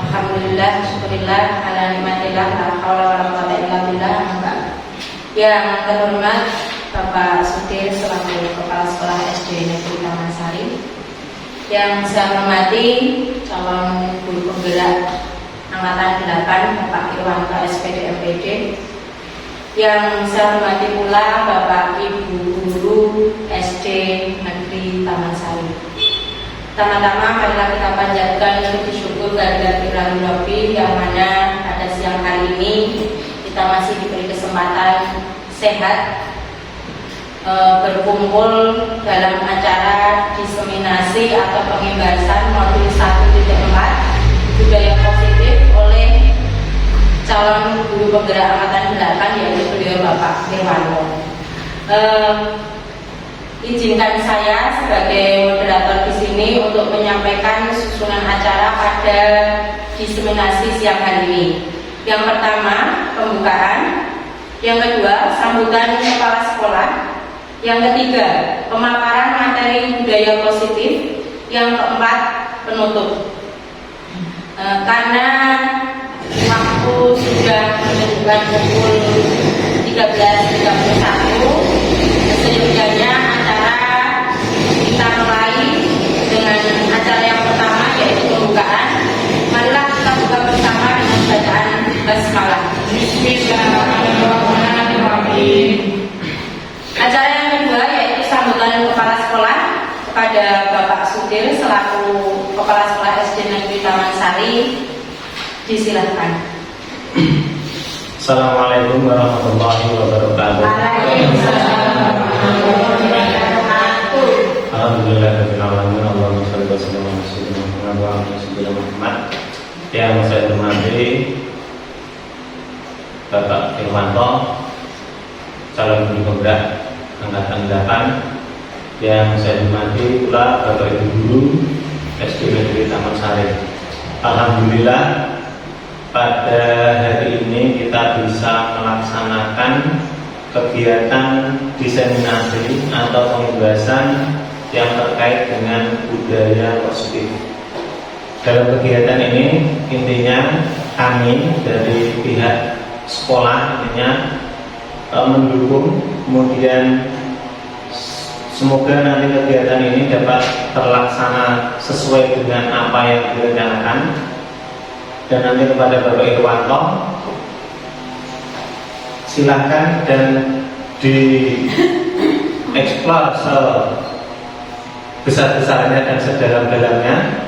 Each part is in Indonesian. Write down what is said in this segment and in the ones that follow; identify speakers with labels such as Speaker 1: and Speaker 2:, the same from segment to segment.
Speaker 1: Alhamdulillah, syukurillah, ala nikmatillah, la haula wala quwwata illa billah. Yang terhormat Bapak Sudir selaku Kepala Sekolah SD Negeri Taman Sari, yang saya hormati calon guru penggerak Angkatan 8 Bapak Irwanto SPD MPD, yang saya hormati pula Bapak Ibu Guru SD Negeri Taman Sari. Pertama-tama marilah kita panjatkan puji syukur kehadirat Ilahi Rabbi yang mana pada siang hari ini kita masih diberi kesempatan sehat berkumpul dalam acara diseminasi atau pengembasan modul 1.4 budaya positif oleh calon guru penggerak Angkatan 8 yaitu beliau Bapak Irwanto. Izinkan saya sebagai moderator di sini untuk menyampaikan susunan acara pada diseminasi siang hari ini. Yang pertama, pembukaan. Yang kedua, sambutan kepala sekolah. Yang ketiga, pemaparan materi budaya positif. Yang keempat, penutup. Karena waktu sudah menunjukkan pukul 13.31, sejujurnya acara kita mulai dengan acara yang pertama yaitu pembukaan. Marilah kita buka bersama dengan bacaan basmalah. Bismillahirrahmanirrahim. Acara yang kedua yaitu sambutan kepala sekolah kepada Bapak Sudir selaku Kepala Sekolah SD Negeri Taman Sari. Disilakan.
Speaker 2: Assalamualaikum warahmatullahi wabarakatuh. Alhamdulillahirabbil alamin. Allahumma shalli wa sallim ala sayyidina Muhammad. Yang saya hormati Bapak Irwanto, calon guru penggerak Angkatan 8. Yang saya hormati pula Bapak Ibu Guru SD Negeri Taman Sari. Alhamdulillah, pada hari ini kita bisa melaksanakan kegiatan diseminasi atau pembahasan yang terkait dengan budaya positif. Dalam kegiatan ini intinya kami dari pihak sekolah intinya mendukung, kemudian semoga nanti kegiatan ini dapat terlaksana sesuai dengan apa yang direncanakan. Dan nanti kepada Bapak Irwanto, silakan dan dieksplor sebesar-besarnya dan sedalam-dalamnya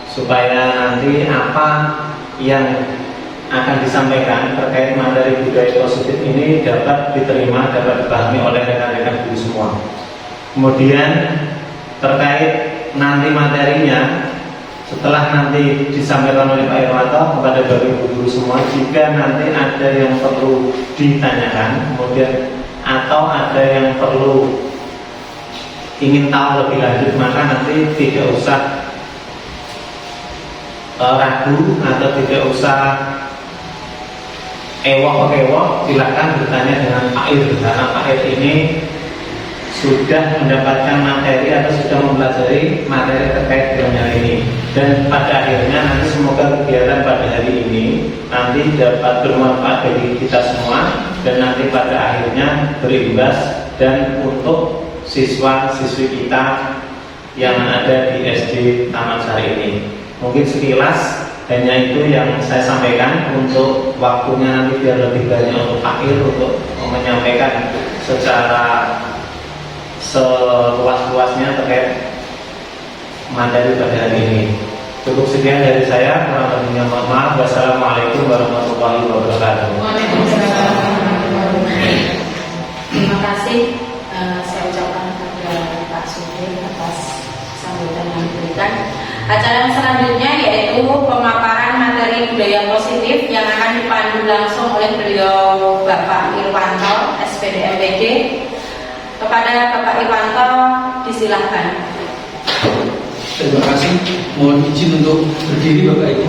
Speaker 2: supaya nanti apa yang akan disampaikan terkait materi budaya positif ini dapat diterima, dapat dipahami oleh rekan-rekan guru semua. Kemudian terkait nanti materinya, setelah nanti disampaikan oleh Pak Irwanto kepada Bapak Ibu Guru semua, jika nanti ada yang perlu ditanyakan, kemudian atau ada yang perlu ingin tahu lebih lanjut, maka nanti tidak usah ragu atau tidak usah ewok-ewok, silakan bertanya dengan Pak Ir, karena Pak Ir ini sudah mendapatkan materi atau sudah mempelajari materi terkait dengan hal ini, dan pada akhirnya nanti semoga kegiatan pada hari ini nanti dapat bermanfaat bagi kita semua dan nanti pada akhirnya berimbas dan untuk siswa-siswi kita yang ada di SD Taman Sari ini. Mungkin sekilas hanya itu yang saya sampaikan. Untuk waktunya nanti biar lebih banyak untuk Pak Ir untuk menyampaikan secara seluas-luasnya terkait materi pada hari ini. Cukup sekian dari saya, kurang lebihnya mohon maaf. Wassalamualaikum warahmatullahi wabarakatuh.
Speaker 1: Terima kasih saya ucapkan kepada Pak Sudir atas sambutan yang diberikan. Acara yang selanjutnya yaitu pemaparan materi budaya positif yang akan dipandu langsung oleh beliau Bapak Irwanto SPD MPD. Kepada Bapak Irwanto disilahkan.
Speaker 3: Terima kasih. Mohon izin untuk berdiri Bapak Ibu.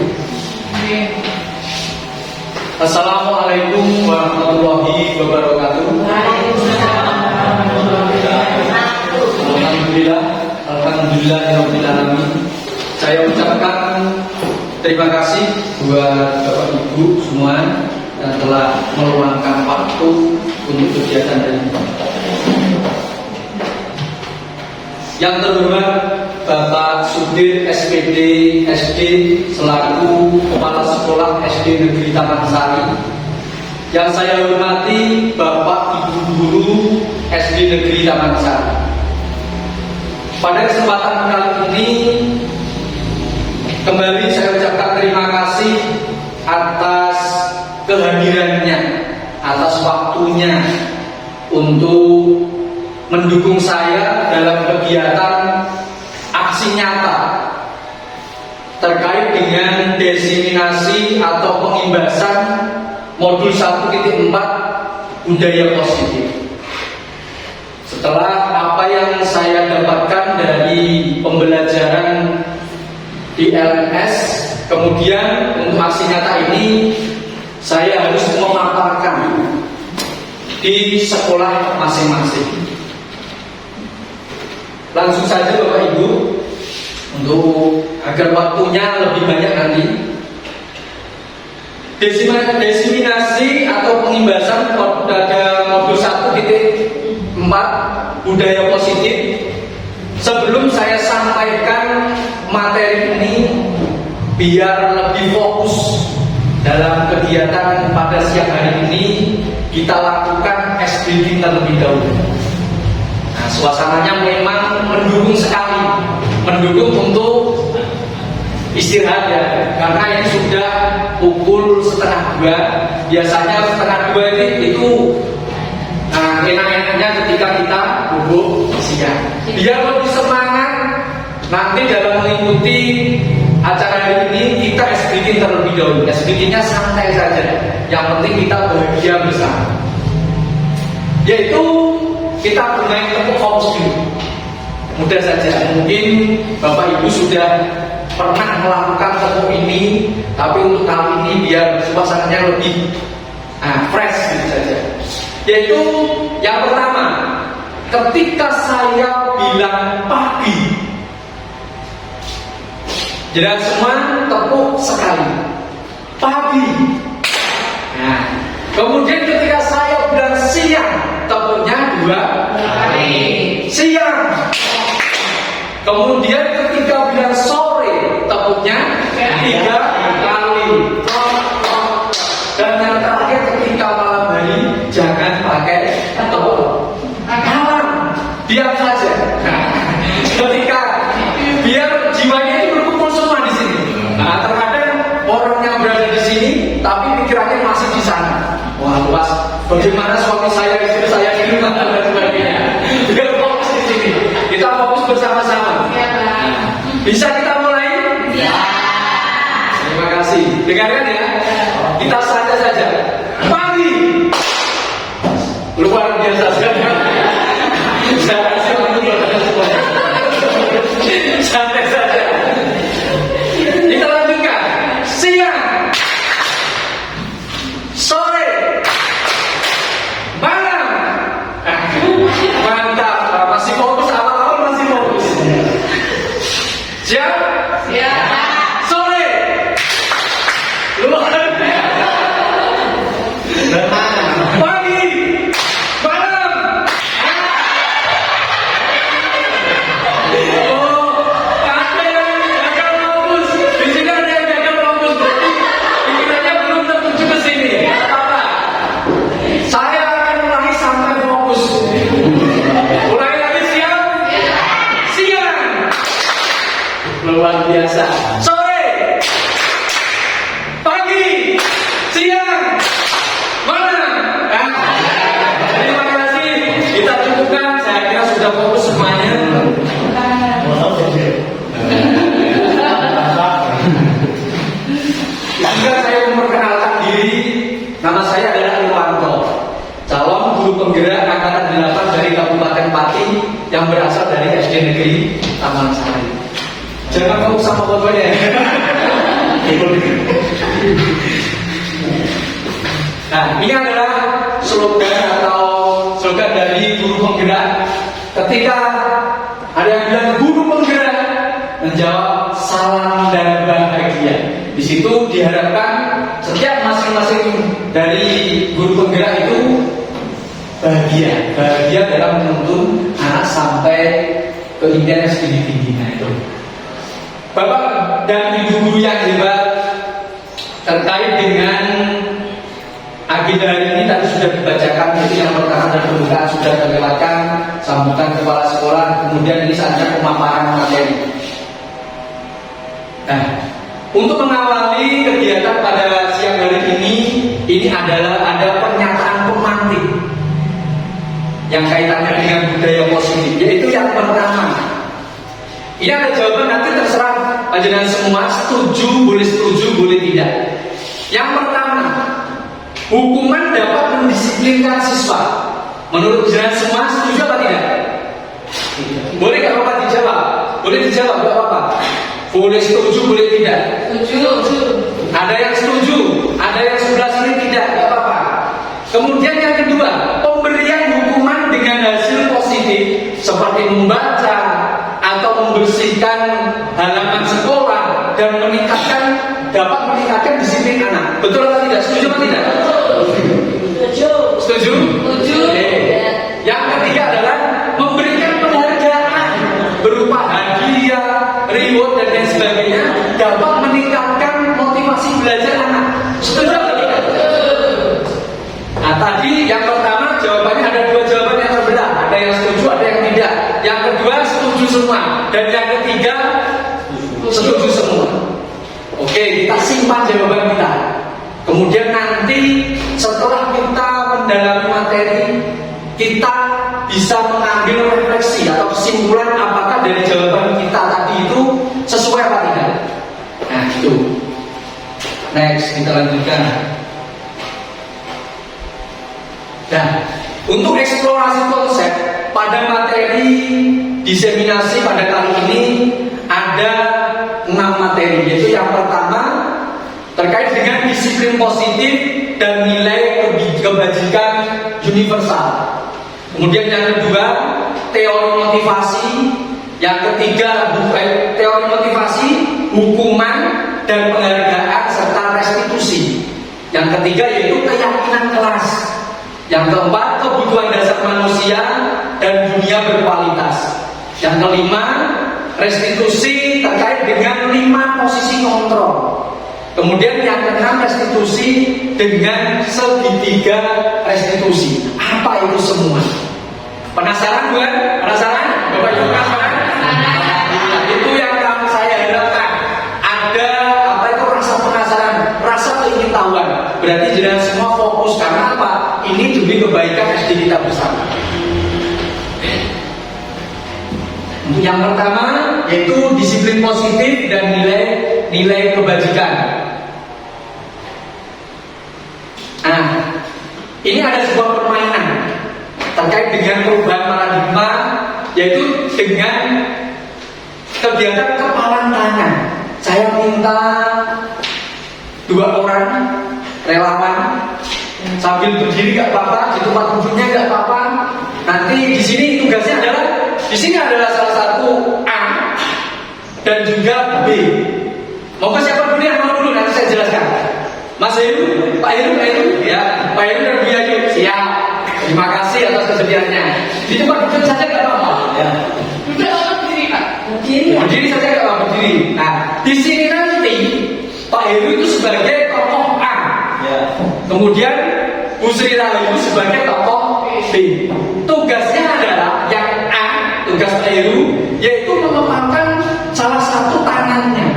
Speaker 3: Assalamualaikum warahmatullahi wabarakatuh. Alhamdulillah. Alhamdulillah. terima kasih buat Bapak Ibu semua yang telah meluangkan waktu untuk kegiatan ini. Yang terhormat Bapak Sudir SPD SD selaku Kepala Sekolah SD Negeri Taman Sari. Yang saya hormati Bapak Ibu Guru SD Negeri Taman Sari. Pada kesempatan kali ini kembali saya ucapkan terima kasih atas kehadirannya, atas waktunya untuk mendukung saya dalam kegiatan aksi nyata terkait dengan diseminasi atau pengimbasan modul 1.4 budaya positif. Setelah apa yang saya dapatkan dari pembelajaran di LMS, kemudian untuk aksi nyata ini saya harus memaparkan di sekolah masing-masing. Langsung saja Bapak Ibu, untuk agar waktunya lebih banyak nanti. Diseminasi atau pengimbasan pada modul 1.4 budaya positif. Sebelum saya sampaikan materi ini, biar lebih fokus dalam kegiatan pada siang hari ini, kita lakukan SBD terlebih dahulu. Nah, suasananya memang mendukung sekali, mendukung untuk istirahat ya, karena ini sudah pukul 1:30. Biasanya 1:30 itu enak-enaknya ketika kita bubuk siang. Biar lebih semangat nanti dalam mengikuti acara hari ini, kita SBD terlebih dahulu. SBD-nya santai saja, yang penting kita bahagia bersama. Yaitu kita bermain tepuk fokus dulu. Mudah saja, mungkin Bapak Ibu sudah pernah melakukan tepuk ini, tapi untuk kali ini biar suasananya lebih fresh gitu saja. Yaitu yang pertama, ketika saya bilang pagi, jadi semua tepuk sekali, pagi. Nah, kemudian ketika saya bilang siang, tepuknya 2 kali, siang. Kemudian ketika bilang sore, tepuknya 3 kali. Dan yang terakhir ketika malam hari, jangan pakai tepuk malam, diam saja. Ketika biar jiwanya itu berkumpul semua di sini. Nah, terkadang orang yang berada di sini, tapi pikirannya masih di sana. Wah, luas. Bagaimana suami saya, istri saya di rumah dan sebagainya. Biar fokus di sini. Kita fokus bersama-sama. Bisa kita mulai? Ya. Terima kasih. Dengarkan ya. Kita santai saja. Pagi. Luar biasa sekali. Saya kasih waktu semuanya. Santai saja. Kita lanjutkan. Siang, sore, malam. Mantap. Masih fokus, awal-awal masih fokus. Siap? Siap. Sore. Luar biasa. Pagi. Malam. Oh, ada yang gagal fokus. Di sini ada yang gagal fokus. Berarti pikirannya belum tertuju ke sini. Apa? Saya akan ulangi sampai fokus. Ulangi lagi, siap? Siang. Luar biasa. Sore. Pagi. Siang. Malam. Terima kasih. Kita cukupkan. Saya kira sudah fokus semuanya. Juga saya memperkenalkan diri. Nama saya adalah Irwanto, calon guru penggerak angkatan 8 dari Kabupaten Pati yang berasal dari SD Negeri Taman Sari. Jangan kamu sama fotonya. Nah, ini adalah slogan atau slogan dari guru penggerak. Ketika ada yang bilang guru penggerak, menjawab salam dan bahagia. Di Di situ diharapkan setiap masing-masing dari guru penggerak itu bahagia dalam menuntun anak sampai ke impian yang setinggi-tingginya itu. Bapak dan Ibu guru yang hebat, terkait dengan agenda hari ini tadi sudah dibacakan, itu yang pertama dan pembukaan sudah terlewatkan, sambutan kepala sekolah, kemudian ini saatnya pemaparan materi. Nah, untuk mengawali kegiatan pada siang hari ini adalah ada pernyataan pemantik yang kaitannya dengan budaya positif, yaitu yang pertama. Ini ada jawaban, nanti terserah panjenengan semua, setuju, boleh tidak. Yang pertama, hukuman dapat mendisiplinkan siswa. Menurut jenengan semua, setuju apa tidak? Boleh nggak apa-apa dijawab? Boleh dijawab, nggak apa-apa. Boleh setuju, boleh tidak.
Speaker 1: Setuju.
Speaker 3: Ada yang setuju, ada yang sebelah sini tidak, nggak apa-apa. Kemudian yang kedua, pemberian hukuman dengan hasil positif seperti membaca atau membersihkan halaman sekolah dan dapat meningkatkan disiplin anak. Betul atau tidak? Setuju atau tidak? Setuju? Oke. Yang ketiga adalah memberikan penghargaan berupa hadiah, reward dan lain sebagainya dapat meningkatkan motivasi belajar anak. Setuju atau tidak? Nah, tadi yang pertama jawabannya ada dua jawaban yang terbelah. Ada yang setuju, ada yang tidak. Yang kedua setuju semua, dan yang ketiga setuju semua. Oke, kita simpan jawaban kita. Kemudian nanti setelah kita mendalami materi, kita bisa mengambil refleksi atau kesimpulan apakah dari jawaban kita tadi itu sesuai apa tidak. Nah, itu. Next, kita lanjutkan. Nah, untuk eksplorasi konsep pada materi diseminasi pada kali ini ada 6 materi, yaitu yang pertama terkait dengan disiplin positif dan nilai kebajikan universal. Kemudian yang kedua teori motivasi, yang ketiga teori motivasi, hukuman dan penghargaan serta restitusi. Yang ketiga yaitu keyakinan kelas. Yang keempat, kebutuhan dasar manusia dan dunia berkualitas. Yang kelima, restitusi terkait dengan 5 posisi kontrol. Kemudian yang keenam, restitusi dengan segitiga restitusi. Apa itu semua? Penasaran bukan? Penasaran? Bapak Ibu penasaran? Itu yang saya harapkan. Ada apa itu rasa penasaran, rasa keingintahuan. Berarti jangan semua fokus, karena apa? Ini demi kebaikan SD kita bersama. Untuk yang pertama yaitu disiplin positif dan nilai kebajikan. Nah, ini ada sebuah permainan terkait dengan perubahan paradigma, yaitu dengan kegiatan kepalan tangan. Saya minta 2 orang relawan sambil berdiri gak apa-apa, di tempat duduknya gak apa-apa. Nanti di sini tugasnya adalah, di sini adalah salah satu A dan juga B. Mau ke siapa dulu yang mau dulu? Nanti saya jelaskan. Mas Heru, Pak Heru, ya, Pak Heru dan Bu Yayu, siap. Terima kasih atas kesediaannya. Di tempat duduk saja gak apa-apa. Ya. Duduk atau berdiri, Pak? Berdiri saja gak apa-apa, berdiri. Nah, di sini nanti Pak Heru itu sebagai tokoh A. Ya. Kemudian Bu Sri Rahayu sebagai tokoh B. Tugasnya adalah yang A, tugas Pak Heru, yaitu mengepakkan salah satu tangannya.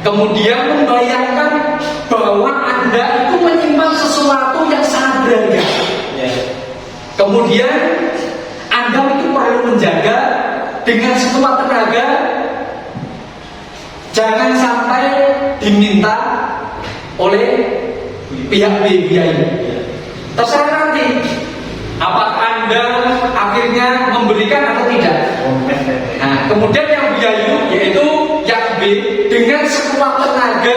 Speaker 3: Kemudian membayangkan bahwa Anda itu menyimpan sesuatu yang sangat berharga. Kemudian Anda itu perlu menjaga dengan sekuat tenaga, jangan sampai diminta oleh pihak B, terserah nanti apakah Anda akhirnya memberikan atau tidak. Nah, kemudian yang Yayu, yaitu yang B, dengan sekuat tenaga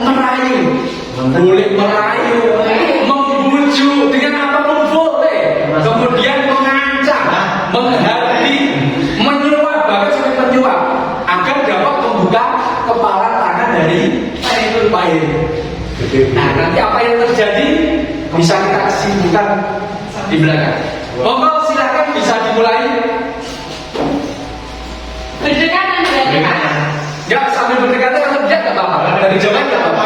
Speaker 3: merayu, boleh merayu, membujuk dengan apapun boleh, kemudian mengancam, menghati, menyuap, bahkan sampai menyuap, agar dapat membuka kepala tangan dari Pak Heri. Nah, nanti apa yang terjadi bisa kita simpulkan di belakang. Monggo silakan bisa dimulai.
Speaker 1: Berdekatan berarti Pak.
Speaker 3: Enggak sambil berdekatan atau tidak enggak apa-apa. Dari jauh enggak apa-apa.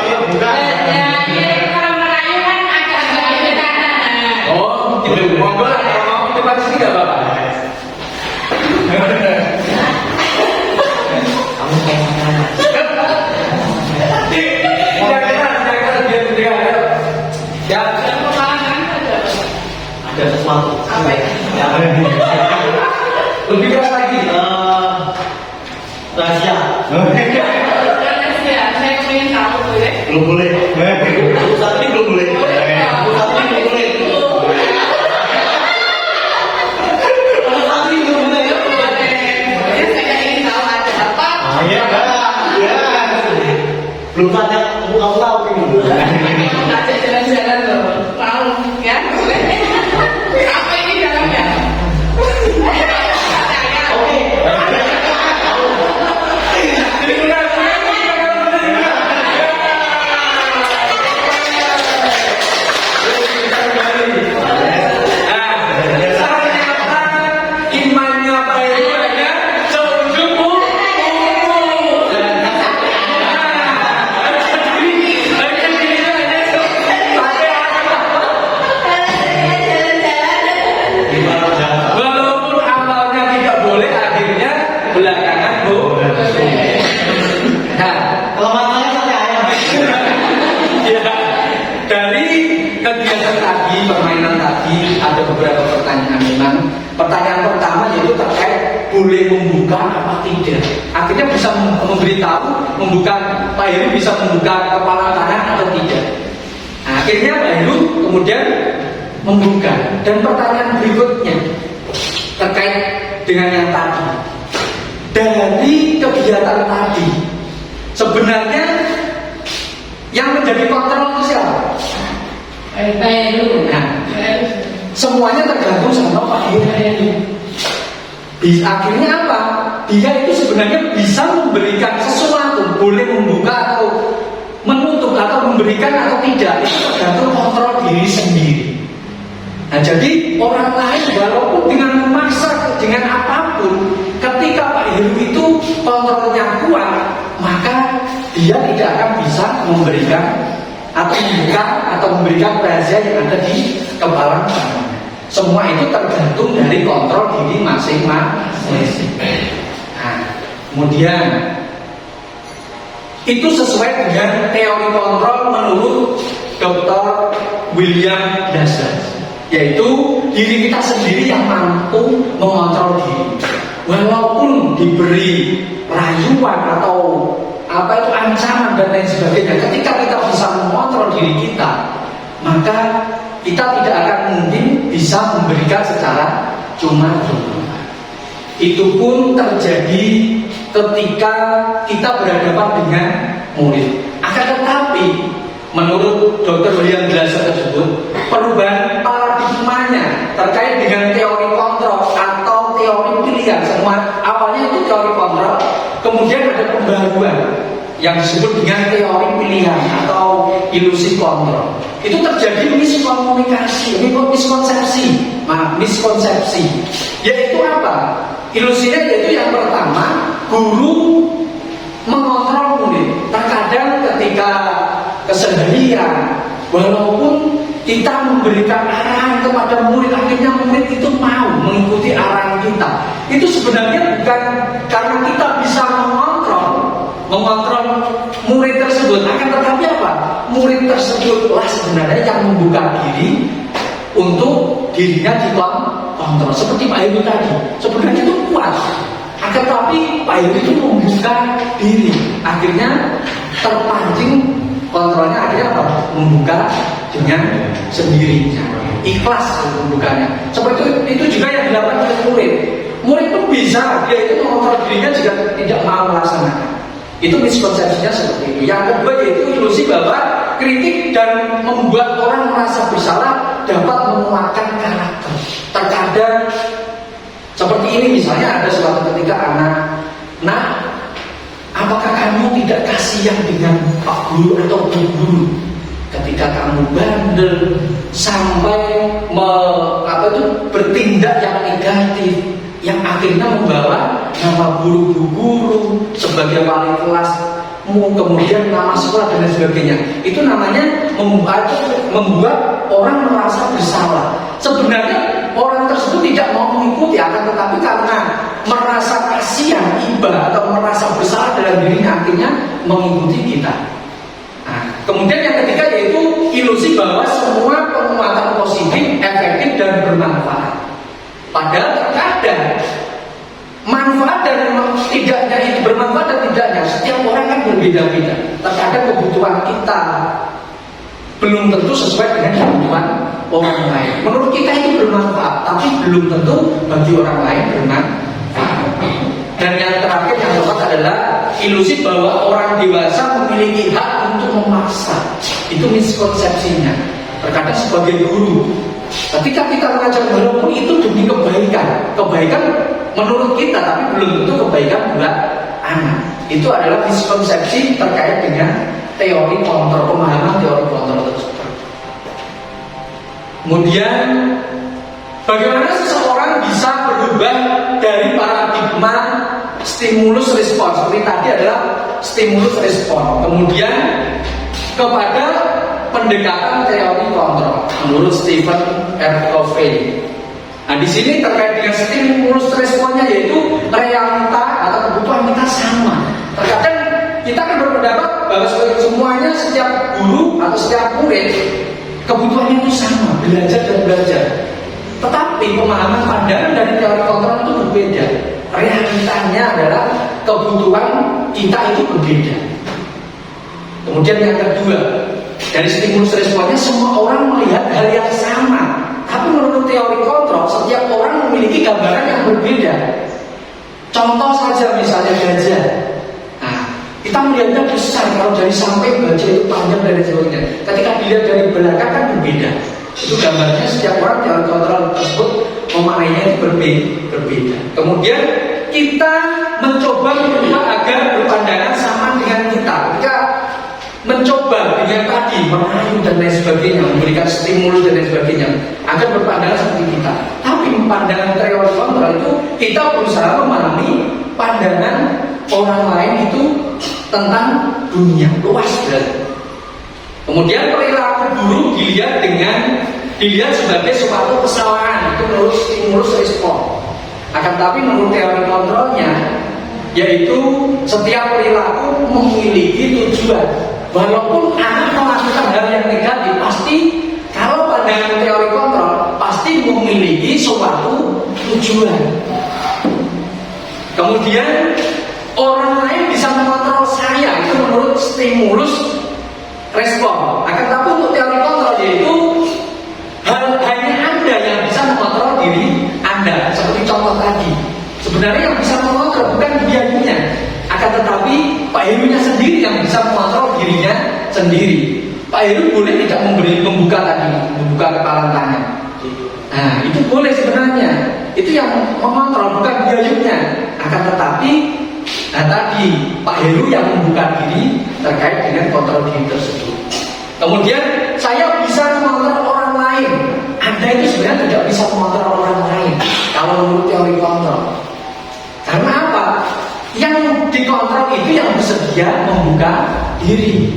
Speaker 1: Kalau merayu kan agak-agak berdekatan.
Speaker 3: Oh, gitu. Monggo lah kalau mau di depan sini enggak apa-apa.
Speaker 2: Kamu kayak mana?
Speaker 3: Jangan biar berdekatan. Ya,
Speaker 2: Ada sesuatu.
Speaker 1: Apa itu?
Speaker 3: lebih keras lagi.
Speaker 2: Rahasia.
Speaker 1: Ya, saya ingin tahu boleh.
Speaker 2: Belum boleh. Saat ini belum boleh. Saat ini belum boleh. Saat ini belum boleh.
Speaker 1: Ya, saya ingin tahu ada apa.
Speaker 2: Iya, ya. Belum saatnya kamu tahu ini.
Speaker 1: Ada jalan-jalan loh. Mau ya? Boleh. Apa ini dalamnya?
Speaker 2: Oke.
Speaker 3: Imannya Pak Heri hanya seujung walaupun awalnya tidak boleh, akhirnya belakangan boleh. Nah,
Speaker 2: Kelemahannya sampai ayam.
Speaker 3: ya, dari kegiatan tadi, permainan tadi, ada beberapa pertanyaan memang. Pertanyaan pertama yaitu terkait boleh membuka apa tidak. Akhirnya bisa memberitahu, membuka, Pak Heru bisa membuka kepala kanan atau tidak. Nah, akhirnya Pak Heru kemudian membuka. Dan pertanyaan berikutnya terkait dengan yang tadi. Dari kegiatan tadi, sebenarnya yang menjadi kontrol itu siapa?
Speaker 1: Baru.
Speaker 3: Nah, semuanya tergantung sama Pak Heru. Akhirnya apa? Dia itu sebenarnya bisa memberikan sesuatu, boleh membuka atau menutup atau memberikan atau tidak, itu tergantung kontrol diri sendiri. Nah, jadi orang lain walaupun dengan memaksa, dengan apapun, ketika Pak Heru itu kontrolnya kuat, maka dia tidak akan bisa memberikan atau membuka atau memberikan rahasia yang ada di kepala kanan. Semua itu tergantung dari kontrol diri masing-masing. Nah, kemudian itu sesuai dengan teori kontrol menurut Dr. William Glasser, yaitu diri kita sendiri yang mampu mengontrol diri. Walaupun diberi rayuan atau apa itu ancaman dan lain sebagainya, ketika kita bisa mengontrol diri kita, maka kita tidak akan mungkin bisa memberikan secara cuma-cuma. Itu pun terjadi ketika kita berhadapan dengan murid. Akan tetapi menurut Dr. William Glasser tersebut, perubahan paradigmanya terkait dengan teori kontrol atau teori pilihan, semua awalnya itu teori kontrol, kemudian ada pembaruan yang disebut dengan teori pilihan atau ilusi kontrol. Itu terjadi miskomunikasi, miskonsepsi. Yaitu apa? Ilusinya yaitu yang pertama, guru mengontrol murid. Terkadang ketika keseharian, walaupun kita memberikan arahan kepada murid, akhirnya murid itu mau mengikuti arahan kita. Itu sebenarnya bukan karena kita bisa mengontrol murid tersebut, akan tetapi apa? Murid tersebutlah sebenarnya yang membuka diri untuk dirinya dikontrol. Seperti Pak Heru tadi, sebenarnya itu kuat, akan tetapi Pak Heru itu membuka diri, akhirnya terpancing kontrolnya, akhirnya apa? Membuka dengan sendirinya, ikhlas membukanya. Seperti itu juga yang dilakukan oleh murid. Murid itu bisa, dia itu mengontrol dirinya jika tidak mau melaksanakan. Itu miskonsepsinya seperti itu. Yang kedua yaitu ilusi bahwa kritik dan membuat orang merasa bersalah dapat menguatkan karakter. Terkadang seperti ini, misalnya ada suatu ketika anak, apakah kamu tidak kasihan dengan Pak Guru atau Bu Guru? Ketika kamu bandel sampai bertindak yang negatif, yang akhirnya membawa nama Bu Guru sebagai wali kelasmu, kemudian nama sekolah dan lain sebagainya, itu namanya membuat orang merasa bersalah. Sebenarnya orang tersebut tidak mau mengikuti, akan tetapi karena merasa kasihan, iba atau merasa bersalah dalam dirinya, akhirnya mengikuti kita. Nah, kemudian yang ketiga yaitu ilusi bahwa semua penguatan positif, efektif dan bermanfaat. Padahal terkadang manfaat dan tidaknya itu, bermanfaat dan tidaknya, setiap orang kan berbeda-beda. Terkadang kebutuhan kita belum tentu sesuai dengan kebutuhan orang lain. Menurut kita itu bermanfaat, tapi belum tentu bagi orang lain bermanfaat. Dan yang terakhir, yang keempat adalah ilusi bahwa orang dewasa memiliki hak untuk memaksa. Itu miskonsepsinya. Terkadang sebagai guru, ketika kita mengajar walaupun itu demi kebaikan, kebaikan menurut kita, tapi belum tentu kebaikan buat anak. Itu adalah miskonsepsi terkait dengan teori kontrol, pemahaman teori kontrol tersebut. Kemudian, bagaimana seseorang bisa berubah dari paradigma stimulus respon, seperti tadi adalah stimulus respon, kemudian kepada pendekatan teori kontrol menurut Stephen R. Covey. Nah, di sini terkait dengan stimulus responnya, yaitu realita atau kebutuhan kita sama. Terkadang kita kan berpendapat bahwa semuanya, setiap guru atau setiap murid kebutuhannya itu sama, belajar dan belajar. Tetapi pemahaman pandangan dari teori kontrol itu berbeda. Realitanya adalah kebutuhan kita itu berbeda. Kemudian yang kedua, dari stimulus responnya semua orang melihat hal yang sama. Tapi menurut teori kontrol, setiap orang memiliki gambaran yang berbeda. Contoh saja misalnya gajah. Nah, kita melihatnya besar, kalau dari samping gajah itu panjang dan sebagainya. Ketika dilihat dari belakang kan berbeda. Itu gambarnya setiap orang teori kontrol tersebut memaknainya itu berbeda. Kemudian kita mencoba merubah agar berpandangan sama dengan kita. Ketika mencoba dengan tadi merayu dan lain sebagainya, memberikan stimulus dan lain sebagainya agar berpandangan seperti kita. Tapi pandangan teori kontrol itu kita berusaha memahami pandangan orang lain itu tentang dunia luas berarti. Kemudian perilaku buruk dilihat sebagai suatu kesalahan, itu menurut stimulus respon. Akan tapi menurut teori kontrolnya, yaitu setiap perilaku memiliki tujuan. Walaupun anak melakukan hal yang negatif, pasti kalau pandangan teori kontrol pasti memiliki suatu tujuan. Kemudian orang lain bisa mengontrol saya, itu menurut stimulus respon. Akan tapi untuk teori kontrol yaitu hanya Anda yang bisa mengontrol diri Anda. Seperti contoh tadi, sebenarnya yang bisa mengontrol bukan dianya, akan tetapi Pak Herunya sendiri yang bisa mengontrol dirinya sendiri. Pak Heru boleh tidak membuka kepalan tangan. Nah, itu boleh sebenarnya. Itu yang mengontrol, bukan dianya. Akan tetapi tadi Pak Heru yang membuka diri terkait dengan kontrol diri tersebut. Kemudian saya bisa mengontrol orang lain. Anda itu sebenarnya tidak bisa mengontrol orang lain kalau menurut teori kontrol. Karena apa? Yang dikontrol itu yang bersedia membuka diri.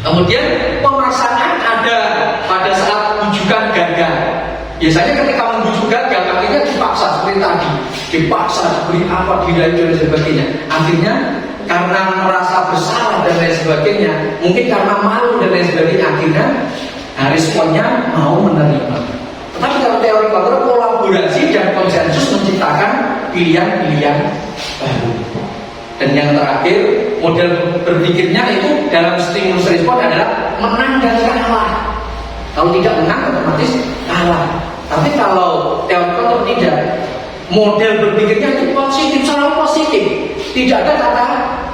Speaker 3: Kemudian pemaksaan ada pada saat bujukan gagal. Biasanya ketika membujuk gagal, akhirnya dipaksa seperti tadi, dipaksa beri apa, dirayu dan sebagainya. Akhirnya karena merasa bersalah dan lain sebagainya, mungkin karena malu dan lain sebagainya, akhirnya responnya mau menerima. Tetapi dalam teori kontrol, kolaborasi dan konsensus menciptakan pilihan-pilihan baru. Dan yang terakhir, model berpikirnya itu dalam stimulus respon adalah menang dan kalah. Kalau tidak menang, otomatis kalah. Tapi kalau teori kontrol tidak, model berpikirnya itu positif, selalu positif. Tidak ada kata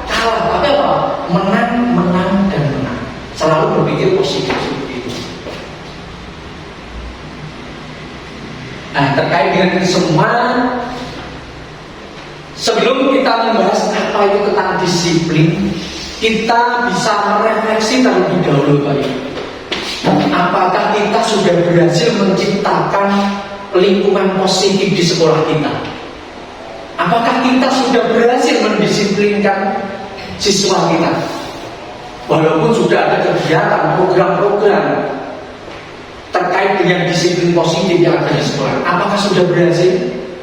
Speaker 3: kalah, tapi apa? Menang, menang, dan menang. Selalu berpikir positif seperti itu. Nah, terkait dengan ini semua, sebelum kita membahas apa apa itu tentang disiplin, kita bisa merefleksi terlebih dahulu Pak Ibu. Apakah kita sudah berhasil menciptakan lingkungan positif di sekolah kita? Apakah kita sudah berhasil mendisiplinkan siswa kita? Walaupun sudah ada kegiatan, program-program terkait dengan disiplin positif yang ada di sekolah, apakah sudah berhasil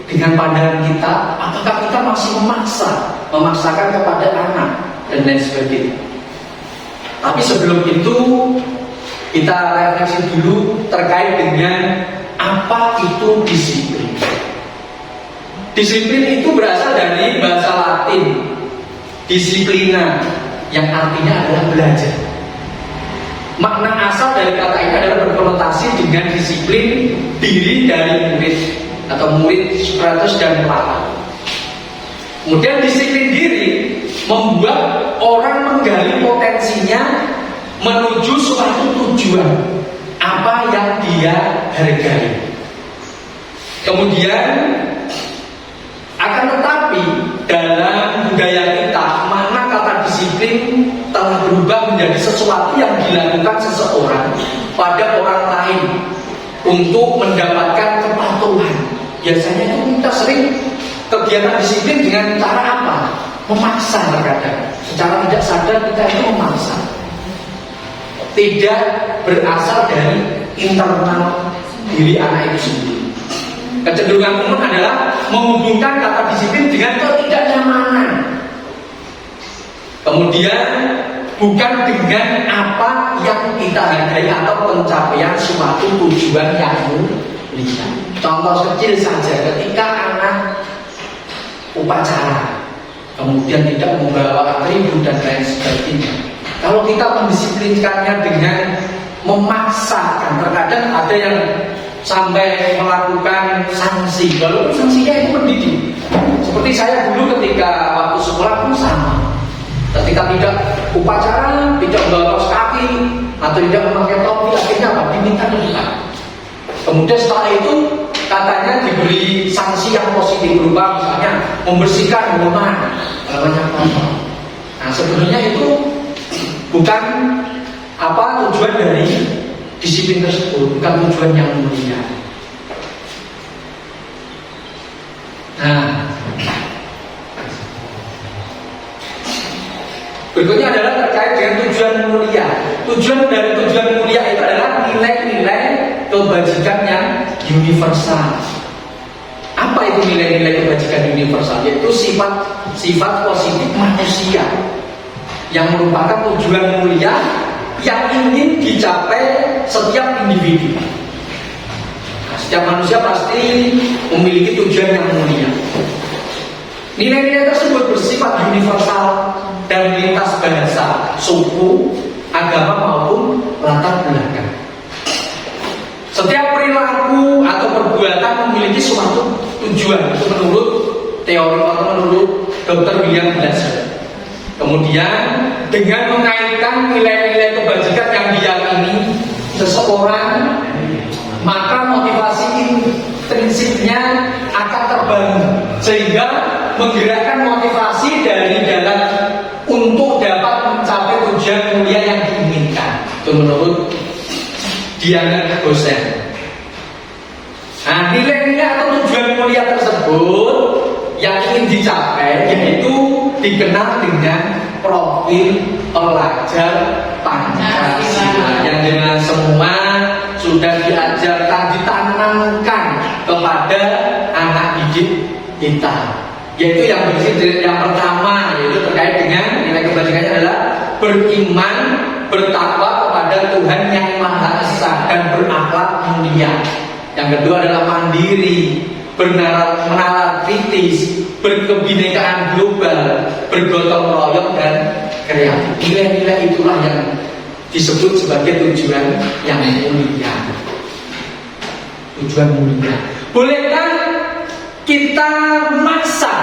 Speaker 3: dengan pandangan kita? Apakah kita masih memaksakan kepada anak dan lain sebagainya? Tapi sebelum itu kita refleksi dulu terkait dengan apa itu disiplin. Disiplin itu berasal dari bahasa Latin disiplina, yang artinya adalah belajar. Makna asal dari kata ini adalah berkonotasi dengan disiplin diri dari murid atau murid Sokrates dan Plato. Kemudian disiplin diri membuat orang menggali potensinya menuju suatu tujuan apa yang dia hargai. Kemudian akan tetapi dalam budaya kita, makna kata disiplin telah berubah menjadi sesuatu yang dilakukan seseorang pada orang lain untuk mendapatkan kepatuhan. Biasanya itu kita sering kegiatan disiplin dengan cara apa? Memaksa terkadang. Secara tidak sadar kita itu memaksa. Tidak berasal dari internal diri anak itu sendiri. Kecenderungan umum adalah menghubungkan kata disiplin dengan ketidaknyamanan. Kemudian bukan dengan apa yang kita hargai atau pencapaian suatu tujuan yang mulia. Contoh kecil saja, ketika anak upacara kemudian tidak membawa atribut dan lain sebagainya. Kalau kita mendisiplinkannya dengan memaksakan, terkadang ada yang sampai melakukan sanksi, walaupun sanksinya itu mendidik. Seperti saya dulu ketika waktu sekolah pun sama. Ketika tidak upacara, tidak membawa kaos kaki atau tidak memakai topi, akhirnya apa? Diminta lupa. Kemudian setelah itu katanya diberi sanksi yang positif berupa misalnya membersihkan halaman kotor. Nah sebenarnya itu bukan tujuan dari disiplin tersebut, bukan tujuan yang mulia. Nah, berikutnya adalah terkait dengan tujuan mulia. Tujuan dari tujuan mulia itu adalah nilai-nilai kebajikan yang universal. Apa itu nilai-nilai kebajikan universal? Yaitu sifat positif manusia yang merupakan tujuan mulia yang ingin dicapai setiap individu. Nah, setiap manusia pasti memiliki tujuan yang mulia. Nilai-nilai tersebut bersifat universal dan lintas bahasa, suku, agama maupun latar belakang. Setiap perilaku atau perbuatan memiliki suatu tujuan. Itu menurut teori atau menurut Dr. William Glasser. Kemudian dengan mengaitkan nilai-nilai kebajikan yang diyakini seseorang, maka motivasi intrinsipnya akan terbangun sehingga menggerakkan motivasi dari dalam untuk dapat mencapai tujuan mulia yang diinginkan. Itu menurut Diana Gosen. Nah, nilai-nilai atau tujuan mulia tersebut yang ingin dicapai yaitu dikenal dengan profil pelajar Pancasila yang dengan semua sudah diajarkan, ditanamkan kepada anak didik kita. Yaitu yang pertama yaitu terkait dengan nilai kebajikannya adalah beriman, bertakwa kepada Tuhan yang Maha Esa dan berakhlak mulia. Yang kedua adalah mandiri, menalar kritis, berkebinekaan global, bergotong royong dan kreatif. Nilai-nilai itulah yang disebut sebagai tujuan yang mulia. Tujuan mulia. Bolehkah kita memaksa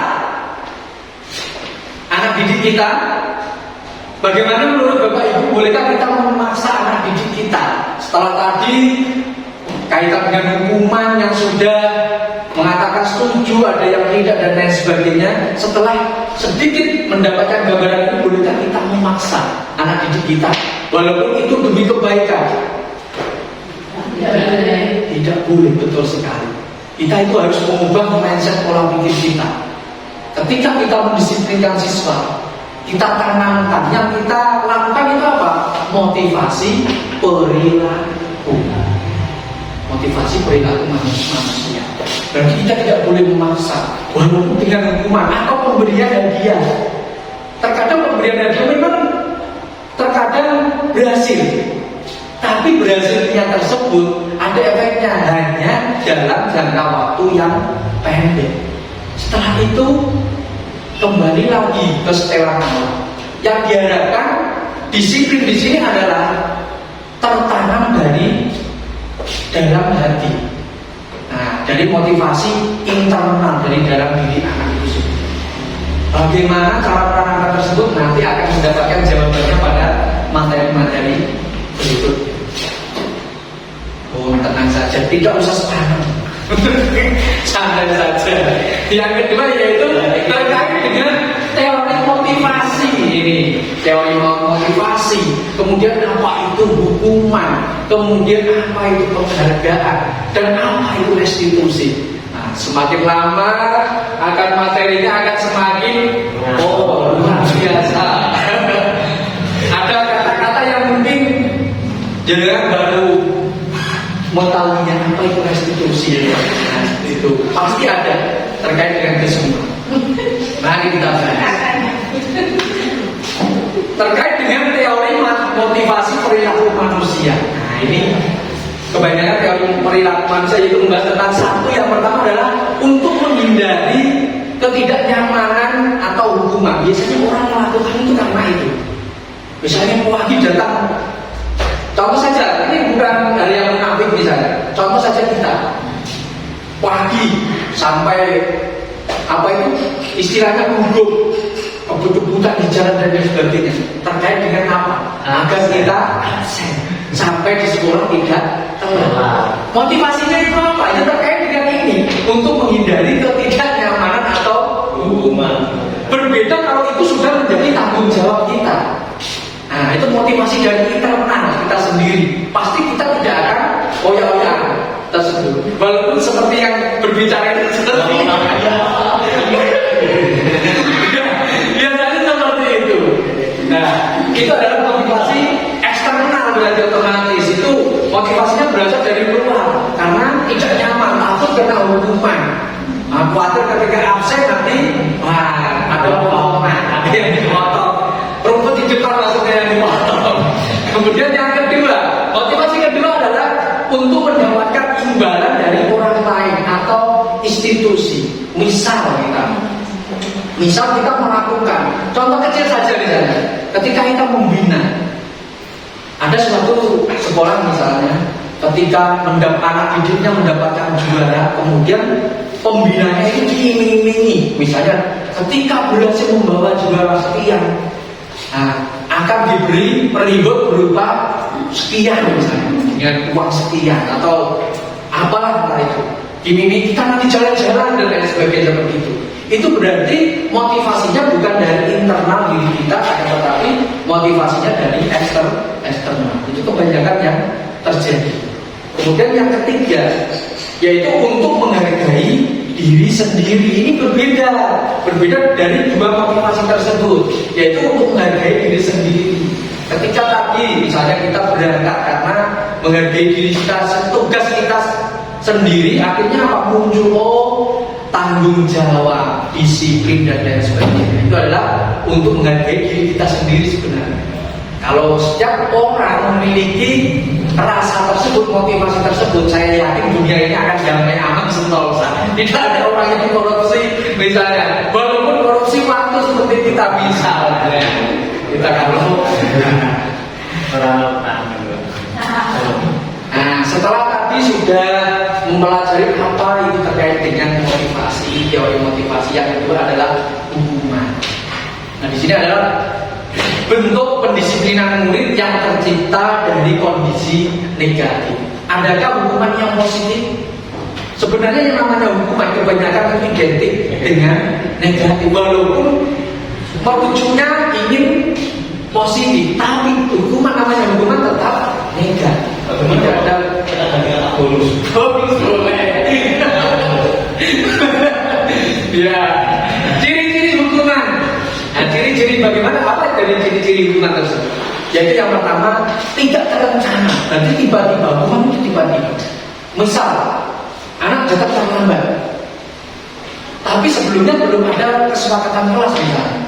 Speaker 3: anak didik kita? Bagaimana menurut Bapak Ibu, bolehkah kita memaksa anak didik kita? Setelah tadi kaitan dengan hukuman yang sudah mengatakan setuju, ada yang tidak dan lain sebagainya. Setelah sedikit mendapatkan gambaran itu, bolehkah kita memaksa anak didik kita walaupun itu demi kebaikan? Tidak boleh, betul sekali. Kita itu harus mengubah mindset pola pikir kita. Ketika kita mendisiplinkan siswa, kita tanamkan, yang kita lakukan itu apa? Motivasi perilaku. Motivasi perilaku manusia. Berarti kita tidak boleh memaksa, walaupun dengan hukuman atau pemberian hadiah. Terkadang pemberian hadiah memang terkadang berhasil, tapi berhasilnya tersebut ada efeknya hanya dalam jangka waktu yang pendek. Setelah itu kembali lagi ke setelan awal. Yang diharapkan disiplin di sini adalah tertanam dari dalam hati. Nah, dari motivasi internal dari dalam diri anak itu sendiri. Bagaimana cara penanganan tersebut nanti akan mendapatkan jawabannya pada materi-materi berikut. Oh, tenang saja, tidak usah sekarang. Santai saja. Yang kedua yaitu terkait dengan teori motivasi ini. Teori motivasi, kemudian apa itu hukuman, kemudian apa itu penghargaan, dan apa itu restitusi. Nah, semakin lama akan materinya akan semakin luar biasa. Ada kata-kata yang mungkin jangan baru mau tahunya apa itu restitusi. Nah, itu pasti ada terkait dengan itu semua. Mari kita bahas terkait dengan teori motivasi perilaku manusia. Nah, ini kebanyakan teori perilaku manusia itu membahas tentang satu. Yang pertama adalah untuk menghindari ketidaknyamanan atau hukuman. Biasanya orang melakukan itu karena itu. Misalnya wajib datang. Contoh saja, ini bukan dari yang munafik misalnya. Contoh saja kita pagi sampai apa itu istilahnya gugup, kebut-kebutan di jalan dan lain sebagainya. Terkait dengan apa? Agar kita absen sampai di sekolah tidak telat. Motivasinya itu apa? Itu terkait dengan ini, untuk menghindari ketidaknyamanan atau hukuman. Berbeda kalau itu sudah menjadi tanggung jawab kita. Nah, itu motivasi dari internal kita sendiri. Pasti kita tidak akan oyak-oyak tersebut. Walaupun seperti yang berbicara itu seperti biasanya seperti itu. Nah, itu adalah motivasi eksternal, berarti otomatis itu motivasinya berasal dari luar karena tidak nyaman, takut kena hukuman. Nah, khawatir ketika absen nanti ada potongan, ada yang dipotong. Rumput di depan maksudnya yang dipotong. Kemudian yang kedua, motivasi kedua adalah untuk mendapatkan imbalan dari orang lain atau institusi. Misal kita melakukan contoh kecil saja misalnya, ketika kita membina ada suatu sekolah misalnya, ketika anak didiknya mendapatkan juara, kemudian pembinanya itu diiming-imingi, misalnya ketika berhasil membawa juara sekian, akan diberi peribad berupa sekian misalnya, dengan uang sekian atau apalah entah itu. Iming-iming kita nanti jalan-jalan dan lain sebagainya seperti itu. Itu berarti motivasinya bukan dari internal diri kita, tetapi motivasinya dari eksternal. Itu kebanyakan yang terjadi. Kemudian yang ketiga, yaitu untuk menghargai diri sendiri. Ini berbeda dari dua motivasi tersebut, yaitu untuk menghargai diri sendiri. Ketika tadi misalnya kita berangkat karena menghargai diri kita, tugas kita sendiri, akhirnya apa muncul? Tanggung jawab, disiplin dan lain sebagainya. Itu adalah untuk menghargai diri kita sendiri sebenarnya. Kalau setiap orang memiliki rasa tersebut, motivasi tersebut, saya yakin dunia ini akan damai, aman, sentosa. Tidak ada orang yang korupsi misalnya, walaupun korupsi waktu seperti kita misalnya. Kita kalau nah, setelah tadi sudah mempelajari apa itu terkait dengan motivasi, teori motivasi, yang kedua adalah hukuman. Nah, di sini adalah bentuk pendisiplinan murid yang tercipta dari kondisi negatif. Adakah hukuman yang positif? Sebenarnya yang namanya hukuman kebanyakan itu identik dengan negatif, walaupun merujuknya ingin positif, tapi namanya hukuman tetap negatif. Tidak ada bonus boleh. Ya, ciri-ciri hukuman. Nah, ciri-ciri bagaimana? Apa dari ciri-ciri hukuman tersebut? Yaitu yang pertama, tidak terencana. Nanti tiba-tiba, hukuman itu tiba-tiba. Misal, anak datang terlambat, tapi sebelumnya belum ada kesepakatan kelas misalnya.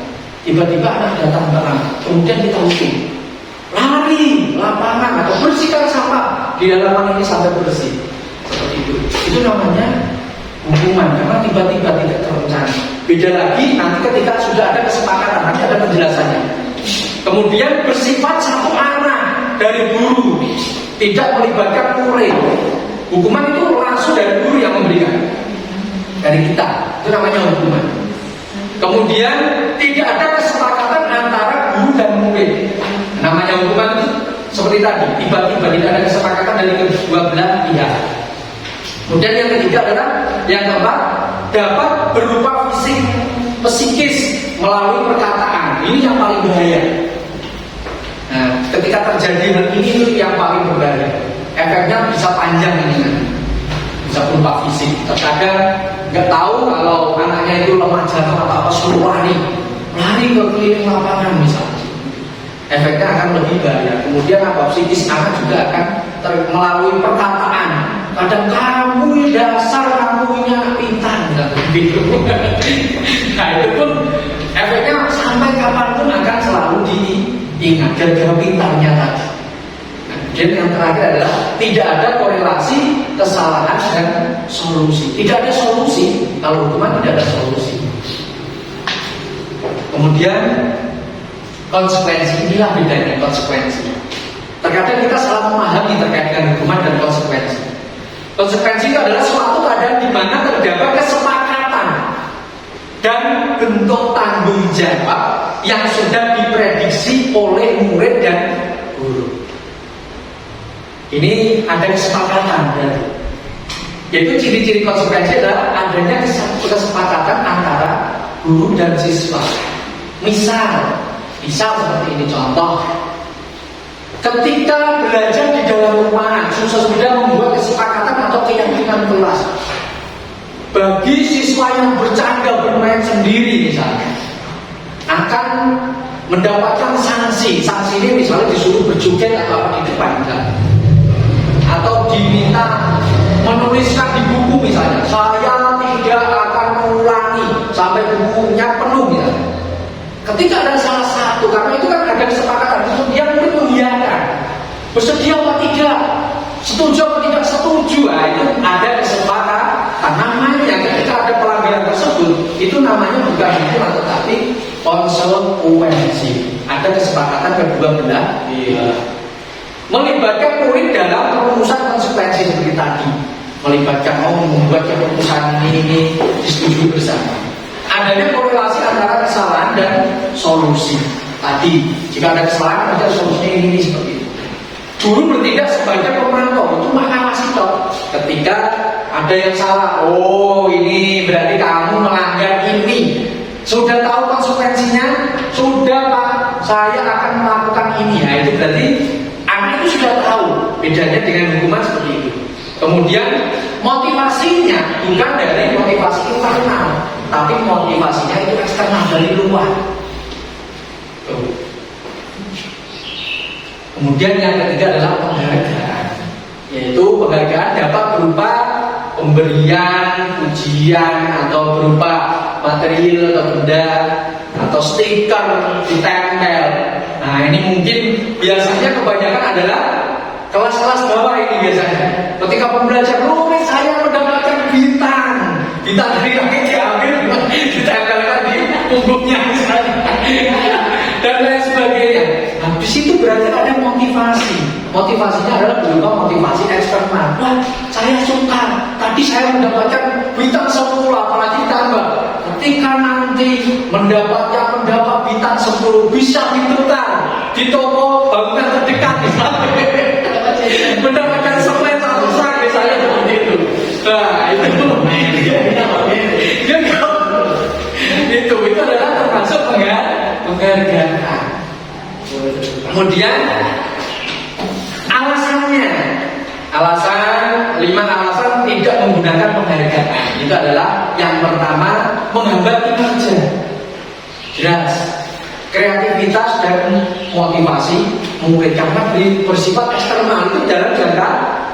Speaker 3: Tiba-tiba anak datang terlambat, kemudian kita hukum. Lari lapangan atau bersihkan sampah di halaman ini sampai bersih. Seperti itu. Itu namanya hukuman karena tiba-tiba tidak terencana. Beda lagi nanti ketika sudah ada kesepakatan, nanti ada penjelasannya. Kemudian bersifat satu arah dari guru, tidak melibatkan murid. Hukuman itu langsung dari guru yang memberikan, dari kita. Itu namanya hukuman. Kemudian tidak ada kesepakatan antara guru dan murid. Namanya hukuman itu seperti tadi, tiba-tiba tidak ada kesepakatan dari kedua belah pihak. Kemudian yang ketiga adalah yang keempat, dapat berupa fisik, psikis melalui perkataan. Ini yang paling bahaya. Nah, ketika terjadi hal ini itu yang paling berbahaya. Efeknya bisa panjang ini, bisa berupa fisik. Terkadang nggak tahu kalau anaknya itu lemah jantung atau apa, suruh lari ke keliling lapangan misalnya. Efeknya akan lebih bahaya. Kemudian apa? Psikis anak juga akan melalui perkataan. Kadang kamu dasar, kamunya pintar, gitu. Nah itu pun efeknya sampai kapanpun akan selalu diingat gara-gara pintarnya tadi. Nah, kemudian yang terakhir adalah tidak ada korelasi kesalahan dan solusi. Tidak ada solusi kalau hukuman tidak ada solusi. Kemudian konsekuensi, inilah bedanya konsekuensi. Terkadang kita salah memahami terkait dengan hukuman dan konsekuensi. Konsekuensi itu adalah suatu keadaan di mana terdapat kesepakatan dan bentuk tanggung jawab yang sudah diprediksi oleh murid dan guru. Ini ada kesepakatan, yaitu ciri-ciri konsekuensi adalah adanya kesepakatan antara guru dan siswa. Misal seperti ini contoh. Ketika belajar di dalam rumah, sudah membuat kesepakatan atau keyakinan kelas. Bagi siswa yang bercanda bermain sendiri misalnya, akan mendapatkan sanksi. Sanksi ini misalnya disuruh berjoget atau apa di depan misalnya. Atau diminta menuliskan di buku misalnya, saya tidak akan mengulangi sampai bukunya penuh misalnya. Ketika ada salah satu, karena itu kan ada kesepakatan, kemudian murid mengiyakan, bersedia apa tidak, setuju apa tidak setuju, nah, itu ada kesepakatan. Namanya ketika ada pelanggaran tersebut, itu namanya bukan hukuman tetapi konsekuensi. Ada kesepakatan kedua belah, melibatkan murid dalam perumusan konsekuensi seperti tadi, melibatkan membuat keputusan ini disetujui bersama. Adanya korelasi antara kesalahan dan solusi. Tadi, jika ada kesalahan, ada solusinya ini seperti itu. Guru bertindak sebagai pemantau, itu mengawasi toh. Ketika ada yang salah, oh ini berarti kamu melanggar ini. Sudah tahu konsekuensinya, sudah Pak, saya akan melakukan ini. Nah itu berarti anak itu sudah tahu bedanya dengan hukuman seperti itu. Kemudian motivasinya bukan dari motivasi internal, tapi motivasinya itu eksternal dari luar. Kemudian yang ketiga adalah penghargaan, yaitu penghargaan dapat berupa pemberian, pujian, atau berupa material atau benda atau stiker ditempel. Nah ini mungkin biasanya kebanyakan adalah kelas-kelas bawah ini biasanya. Ketika pembelajar, saya mendapatkan bintang dari langit diambil, ditempelkan di punggungnya misalnya, dan lain sebagainya. Nah, di situ berarti ada motivasi. Motivasinya adalah berupa motivasi eksternal. Wah, saya suka. Tadi saya mendapatkan bintang 10, apalagi tambah. Ketika nanti mendapat bintang 10 bisa ditukar di toko bangunan terdekat misalnya. Mendapatkan semen 1 sak misalnya seperti itu. Nah, itu adalah termasuk penghargaan. Kemudian alasannya, 5 alasan tidak menggunakan penghargaan itu adalah yang pertama menghambat kinerja. Jelas, kreativitas dan motivasi murid karena bersifat eksternal itu dalam jangka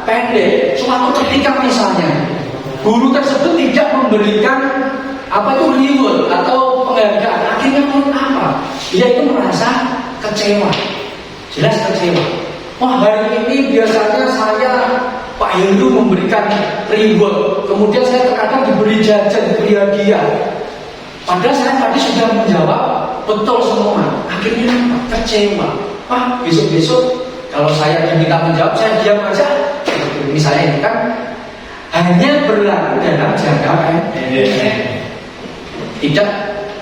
Speaker 3: pendek. Suatu ketika misalnya guru tersebut tidak memberikan reward atau penghargaan, akhirnya apa? Dia itu merasa kecewa. Jelas kecewa. Wah, hari ini biasanya saya Pak Heru memberikan reward, kemudian saya terkadang diberi jajan, diberi hadiah. Padahal saya tadi sudah menjawab betul semua. Akhirnya kecewa. Wah, besok-besok kalau saya diminta menjawab, saya diam aja. Misalnya ini kan hanya berlaku dalam jangka pendek. Tidak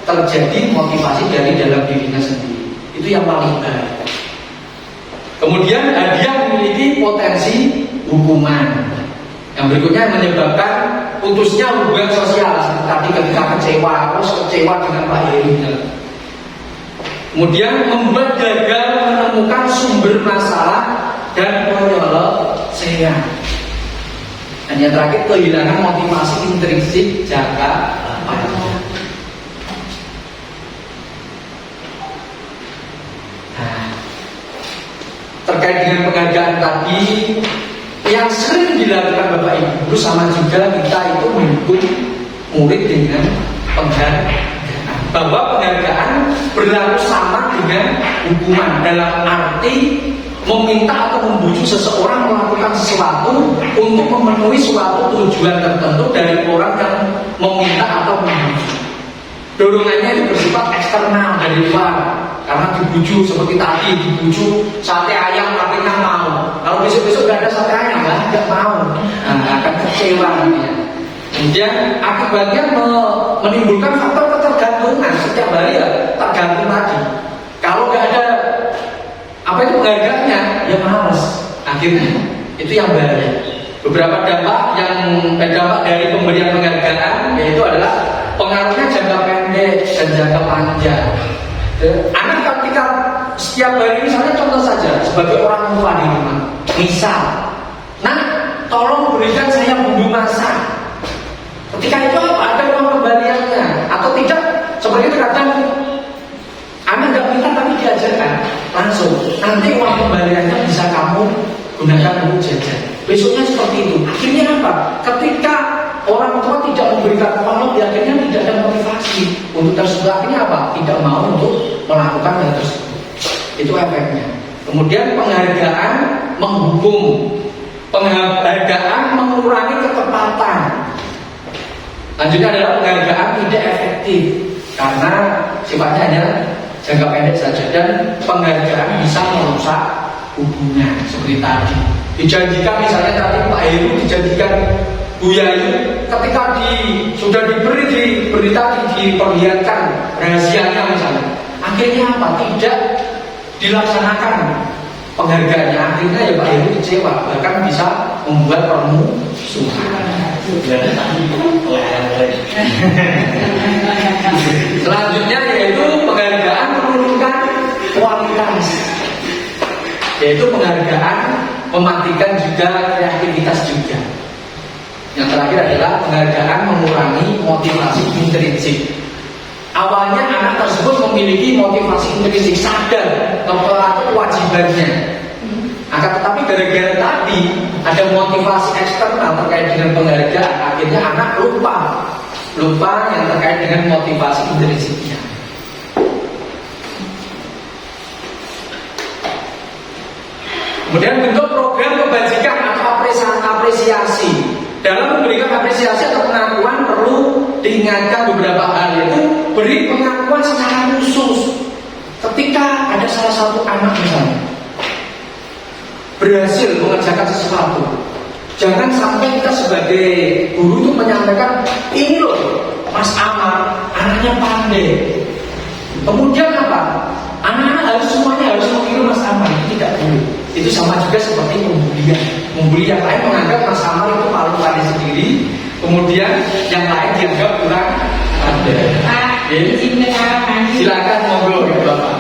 Speaker 3: terjadi motivasi dari dalam dirinya sendiri. Itu yang paling baik. Kemudian hadiah memiliki potensi hukuman. Yang berikutnya menyebabkan putusnya hubungan sosial. Seperti tadi ketika kecewa dengan Pak Heri. Kemudian membuat gagal menemukan sumber masalah dan penyelesaian. Dan yang terakhir kehilangan motivasi intrinsik jangka panjang. Terkait dengan penghargaan tadi yang sering dilakukan Bapak Ibu sama juga kita itu mendukung murid dengan penghargaan. Bahwa penghargaan berlaku sama dengan hukuman dalam arti meminta atau membujuk seseorang melakukan sesuatu untuk memenuhi suatu tujuan tertentu dari orang yang meminta atau membujuk. Dorongannya itu bersifat eksternal dari luar. Karena dibujuk seperti tadi, dibujuk sate ayam akhirnya mau. Kalau besok-besok gak ada sate ayam, gak mau. Akan kecewa. Kemudian akibatnya menimbulkan faktor ketergantungan. Setiap hari ya tergantung tadi. Kalau gak ada penghargaannya, ya malas. Akhirnya itu yang bahaya. Beberapa dampak dari pemberian penghargaan yaitu adalah pengaruhnya jangka pendek dan jangka panjang. Anak ketika setiap hari, misalnya contoh saja sebagai orang tua di rumah, misal, tolong berikan saya bumbu masak. Ketika itu ada uang kembaliannya atau tidak? Seperti terkadang anak nggak minta tapi diajarkan langsung. Nanti uang kembaliannya bisa kamu gunakan untuk jajan. Besoknya seperti itu. Akhirnya apa? Ketika orang tua tidak memberikan uang, akhirnya tidak ada motivasi untuk tersebut. Akhirnya apa? Tidak mau untuk melakukan hal tersebut. Itu efeknya. Kemudian penghargaan menghukum. Penghargaan mengurangi ketepatan. Lanjutnya adalah penghargaan tidak efektif karena sifatnya hanya jangka pendek saja dan penghargaan bisa merusak hubungan seperti tadi. Dijanjikan misalnya tadi Pak Heru dijanjikan Bu Yayu ketika sudah diberi tadi diperlihatkan rahasianya misalnya, akhirnya apa? Tidak dilaksanakan penghargaannya, akhirnya ya Pak Heru kecewa, bahkan bisa membuat permusuhan. Selanjutnya yaitu penghargaan menurunkan kualitas, yaitu penghargaan mematikan juga kreativitas juga. Yang terakhir adalah penghargaan mengurangi motivasi intrinsik. Awalnya anak tersebut memiliki motivasi intrinsik, sadar atau kewajibannya. Tetapi gara-gara tadi ada motivasi eksternal terkait dengan penghargaan, akhirnya anak lupa yang terkait dengan motivasi intrinsiknya. Kemudian bentuk program kebajikan atau apresiasi. Dalam memberikan apresiasi atau pengakuan perlu diingatkan beberapa hal, yaitu beri pengakuan secara khusus. Ketika ada salah satu anak misalnya berhasil mengerjakan sesuatu, jangan sampai kita sebagai guru itu menyampaikan, ini loh Mas Amar anaknya pandai. Kemudian apa? Anak-anak semuanya harus meniru Mas Amar. Tidak boleh. Itu sama juga seperti pembulian, membuli yang lain menganggap Mas Amar itu paling sendiri, kemudian yang lain dianggap kurang ada. Silakan monggo ya Bapak.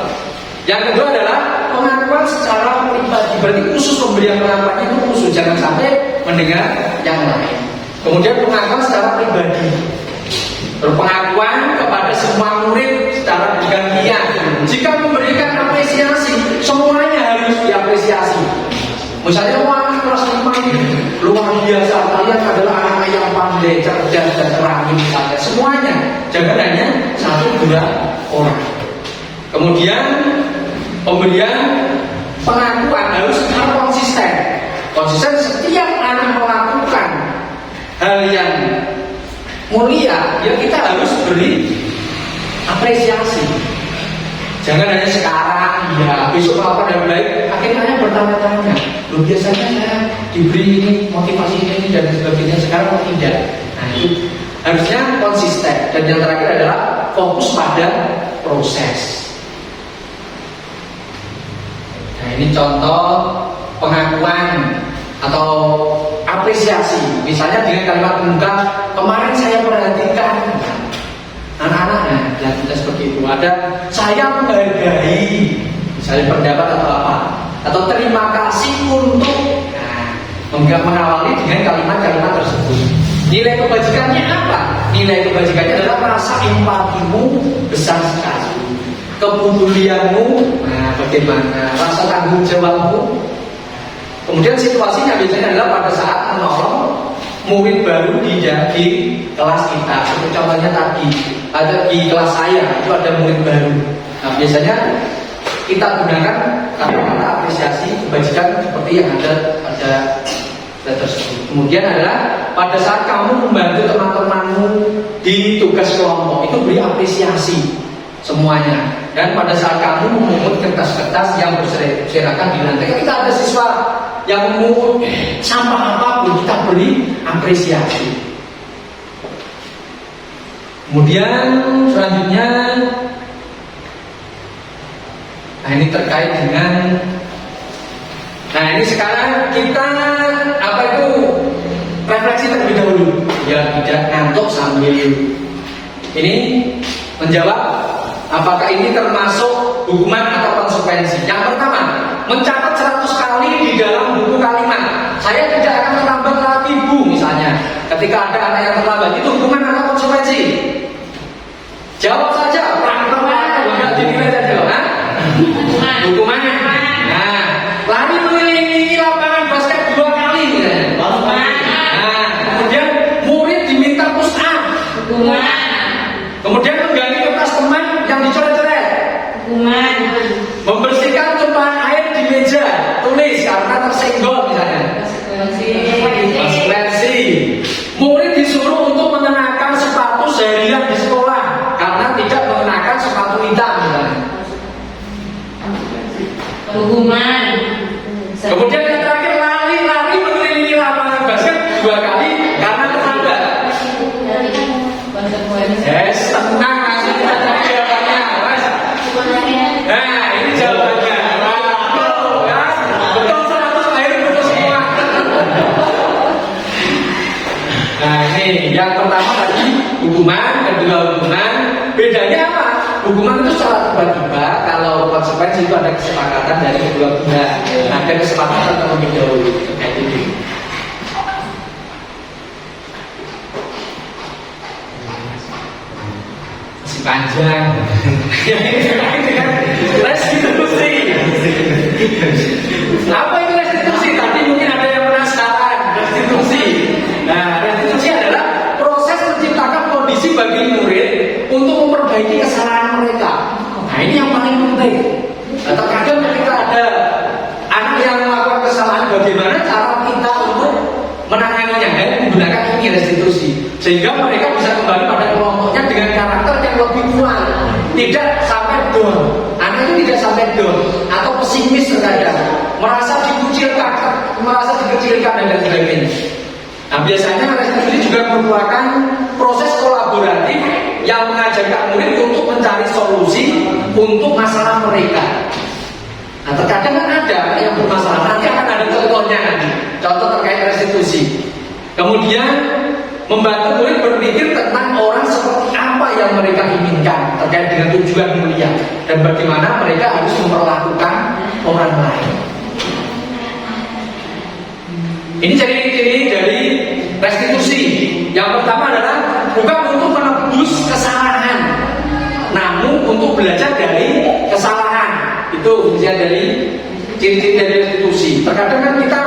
Speaker 3: Yang kedua adalah pengakuan secara pribadi, berarti khusus pemberian pengakuannya itu khusus, jangan sampai mendengar yang lain. Kemudian pengakuan secara pribadi, berpengakuan kepada semua murid secara bergantian. Jika memberikan apresiasi, semuanya harus diapresiasi. Misalnya, wah kelas 5 ini luar biasa, kalian adalah anak yang pandai, cerdas dan terampil misalnya. Semuanya, jangan hanya 1-2 orang. Kemudian pemberian pengakuan harus konsisten. Konsisten setiap anak melakukan hal yang mulia, ya kita harus beri apresiasi. Jangan hanya sekarang, ya besok melakukan yang baik, akhirnya hanya bertanya-tanya. Loh biasanya saya diberi ini, motivasi ini dan sebagainya, sekarang kok tidak. Nah itu harusnya konsisten. Dan yang terakhir adalah fokus pada proses. Nah ini contoh pengakuan atau apresiasi. Misalnya dengan kalimat pembuka, kemarin saya perhatikan anak-anak, ya kita seperti itu. Ada saya menghargai, misalnya pendapat atau apa, atau terima kasih untuk, mengawali dengan kalimat-kalimat tersebut. Nilai kebajikannya apa? Nilai kebajikannya adalah rasa empatimu besar sekali, kepedulianmu, bagaimana rasa tanggung jawabmu. Kemudian situasinya biasanya adalah pada saat menolong murid baru di kelas kita. Seperti contohnya tadi, ada di kelas saya itu ada murid baru. Nah biasanya kita gunakan kata-kata apresiasi kebajikan seperti yang ada tersebut. Kemudian adalah pada saat kamu membantu teman-temanmu di tugas kelompok, itu beri apresiasi semuanya. Dan pada saat kamu memungut kertas-kertas yang berserakan di lantai, kita ada siswa yang memungut sampah apapun, kita beri apresiasi. Kemudian selanjutnya, nah ini terkait dengan, nah ini sekarang kita refleksi terlebih dahulu, ya tidak ngantuk sambil ini menjawab apakah ini termasuk hukuman atau konsekuensi. Yang pertama, mencatat 100 kali di dalam buku kalimat, saya tidak akan terlambat lagi Bu, misalnya. Ketika ada anak yang terlambat, itu hukuman atau konsekuensi? Jawab saja, enggak dinilai saja, hukuman. Nah, lari mengelilingi lapangan basket 2 kali, misalnya. Nah, kemudian murid diminta push up, hukuman. Kemudian mengganti kertas teman yang dicoret-coret, hukuman. Membersihkan tumpahan air di meja tulis karena tersenggol, misalnya. Konsekuensi. Murid disuruh untuk mengenakan sepatu seharian di sekolah karena tidak mengenakan sepatu hitam, misalnya. Hukuman. Kemudian yang terakhir, lari mengelilingi lapangan basket 2 kali karena terlambat. Yes, tenang, nanti kita cari jawabannya, Mas. Nah, ini jawabannya. Betul 100 air betul semua. Nah, ini yang pertama tadi hukuman, kedua hukuman. Bedanya apa? Hukuman itu secara tiba-tiba, kalau konsekuensi itu ada kesepakatan dari kedua pihak. Ada kesepakatan terlebih dahulu terkait ini. Masih panjang. Restitusi. Apa itu restitusi? Tadi mungkin ada yang penasaran. Restitusi. Nah, restitusi adalah proses menciptakan kondisi bagi murid untuk memperbaiki kesalahan mereka. Nah ini yang paling penting. Nah, terkadang ketika ada anak yang melakukan kesalahan, bagaimana cara kita untuk menanganinya dan menggunakan ini restitusi, sehingga mereka bisa kembali pada kelompoknya dengan karakter yang lebih kuat, tidak sampai down. Anak itu tidak sampai down atau pesimis terkadang, merasa dikecilkan dan sebagainya. Nah biasanya restitusi juga merupakan proses kolaboratif yang mengajarkan murid untuk mencari solusi untuk masalah mereka. Nah, terkadang kan ada yang bermasalah. Nanti akan ada contohnya nanti. Contoh terkait restitusi. Kemudian membantu murid berpikir tentang orang seperti apa yang mereka inginkan terkait dengan tujuan mulia dan bagaimana mereka harus memperlakukan orang lain. Ini ciri-ciri dari restitusi. Yang pertama adalah bukan untuk menebus kesalahan, namun untuk belajar dari kesalahan. Itu fungsi dari ciri-ciri dari restitusi. Terkadang kan kita,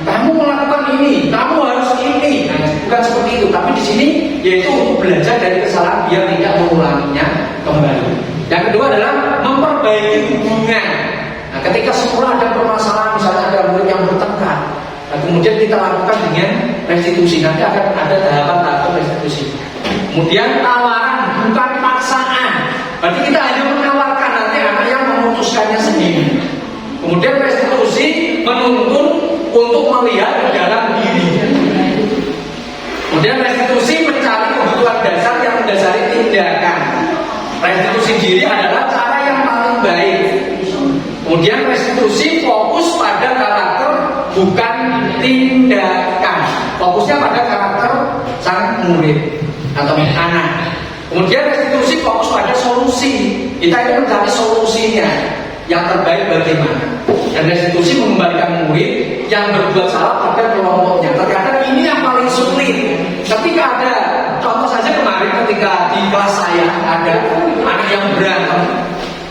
Speaker 3: kamu melakukan ini, kamu harus ini. Nah, bukan seperti itu. Tapi di sini yaitu untuk belajar dari kesalahan biar tidak mengulanginya kembali. Yang kedua adalah memperbaiki hubungan. Nah, ketika semula ada permasalahan, misalnya ada murid yang bertengkar, nah, kemudian kita lakukan dengan restitusi. Nanti akan ada tahapan-tahapan restitusi. Kemudian tawaran, bukan paksaan. Berarti kita hanya menawarkan, nanti anak yang memutuskannya sendiri. Kemudian restitusi menuntun untuk melihat ke dalam diri. Kemudian restitusi mencari kebutuhan dasar yang mendasari tindakan. Restitusi diri adalah cara yang paling baik. Kemudian restitusi fokus pada karakter, bukan tindakan. Fokusnya pada karakter sang murid atau anak. Kemudian restitusi fokus pada solusi. Kita ingin mencari solusinya yang terbaik bagaimana. Dan restitusi mengembalikan murid yang berbuat salah pada kelompoknya. Terkadang ini yang paling sulit. Ketika ada, contoh saja kemarin ketika di kelas saya ada anak yang berantem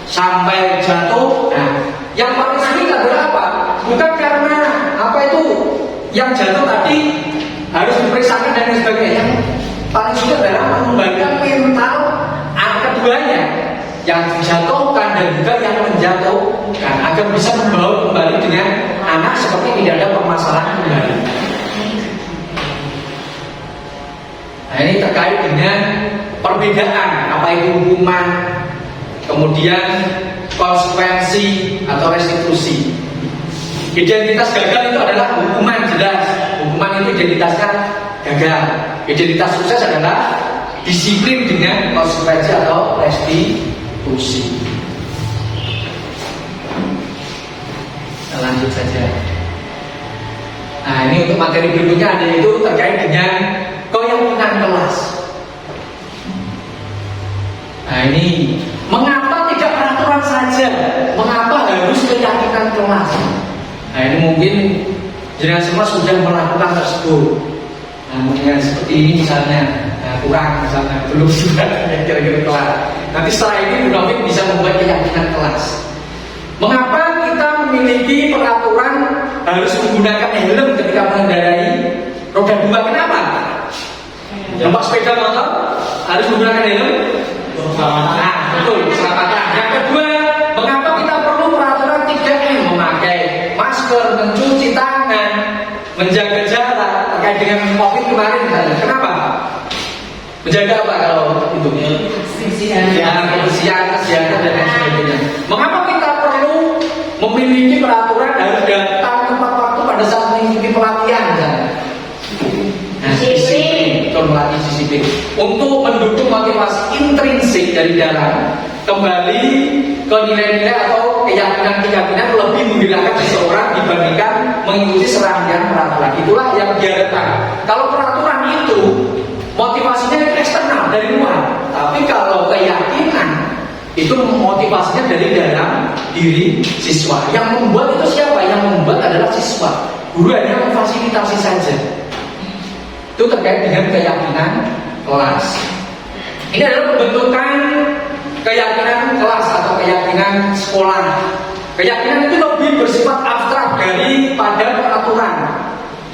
Speaker 3: sampai jatuh. Nah, yang paling sulit adalah apa? Bukan karena apa itu yang jatuh tadi harus diperiksakan dan lain sebagainya. Yang paling sulit adalah mengembalikan mental keduanya, yang dijatuhkan dan juga yang menjatuhkan, agar bisa membawa kembali dengan anak seperti tidak ada permasalahan kembali. Nah, ini terkait dengan perbedaan apa itu hukuman, kemudian konsekuensi atau restitusi. Identitas gagal itu adalah hukuman, jelas. Hukuman itu identitasnya gagal. Identitas sukses adalah disiplin dengan konsekuensi atau restitusi. Kita lanjut saja. Nah, ini untuk materi berikutnya ada itu terkait dengan keyakinan kelas. Nah, ini mengapa tidak peraturan saja? Mengapa harus keyakinan kelas? Nah, ini mungkin jenengan semua sudah melakukan tersebut. Nah, mungkin seperti ini misalnya, nah, kurang misalnya, belum sudah kira-kira kelas. Nanti setelah ini Bu Novik bisa membuat keyakinan kelas. Mengapa kita memiliki peraturan harus menggunakan helm ketika mengendarai roda 2? Kenapa? Nampak sepeda motor harus menggunakan helm? Nah, betul, keselamatan. Yang kedua, mengapa kita perlu peraturan 3M? Memakai masker, mencuci tangan, menjaga jarak terkait dengan COVID kemarin misalnya. Kenapa? Menjaga apa kalau itu? Kebersihan, kesehatan dan lain sebagainya. Mengapa kita perlu memiliki peraturan harus datang tepat waktu pada saat mengikuti pelatihan misalnya? Nah, disiplin, betul, melatih disiplin untuk mendukung motivasi intrinsik dari dalam, kembali ke nilai-nilai atau keyakinan-keyakinan lebih menggerakkan seseorang dibandingkan mengikuti serangkaian peraturan. Itulah yang diharapkan. Kalau peraturan itu motivasinya eksternal dari luar, tapi kalau keyakinan itu motivasinya dari dalam diri siswa. Yang membuat itu siapa? Yang membuat adalah siswa. Guru hanya memfasilitasi saja. Itu terkait dengan keyakinan kelas. Ini adalah pembentukan keyakinan kelas atau keyakinan sekolah. Keyakinan itu lebih bersifat abstrak daripada peraturan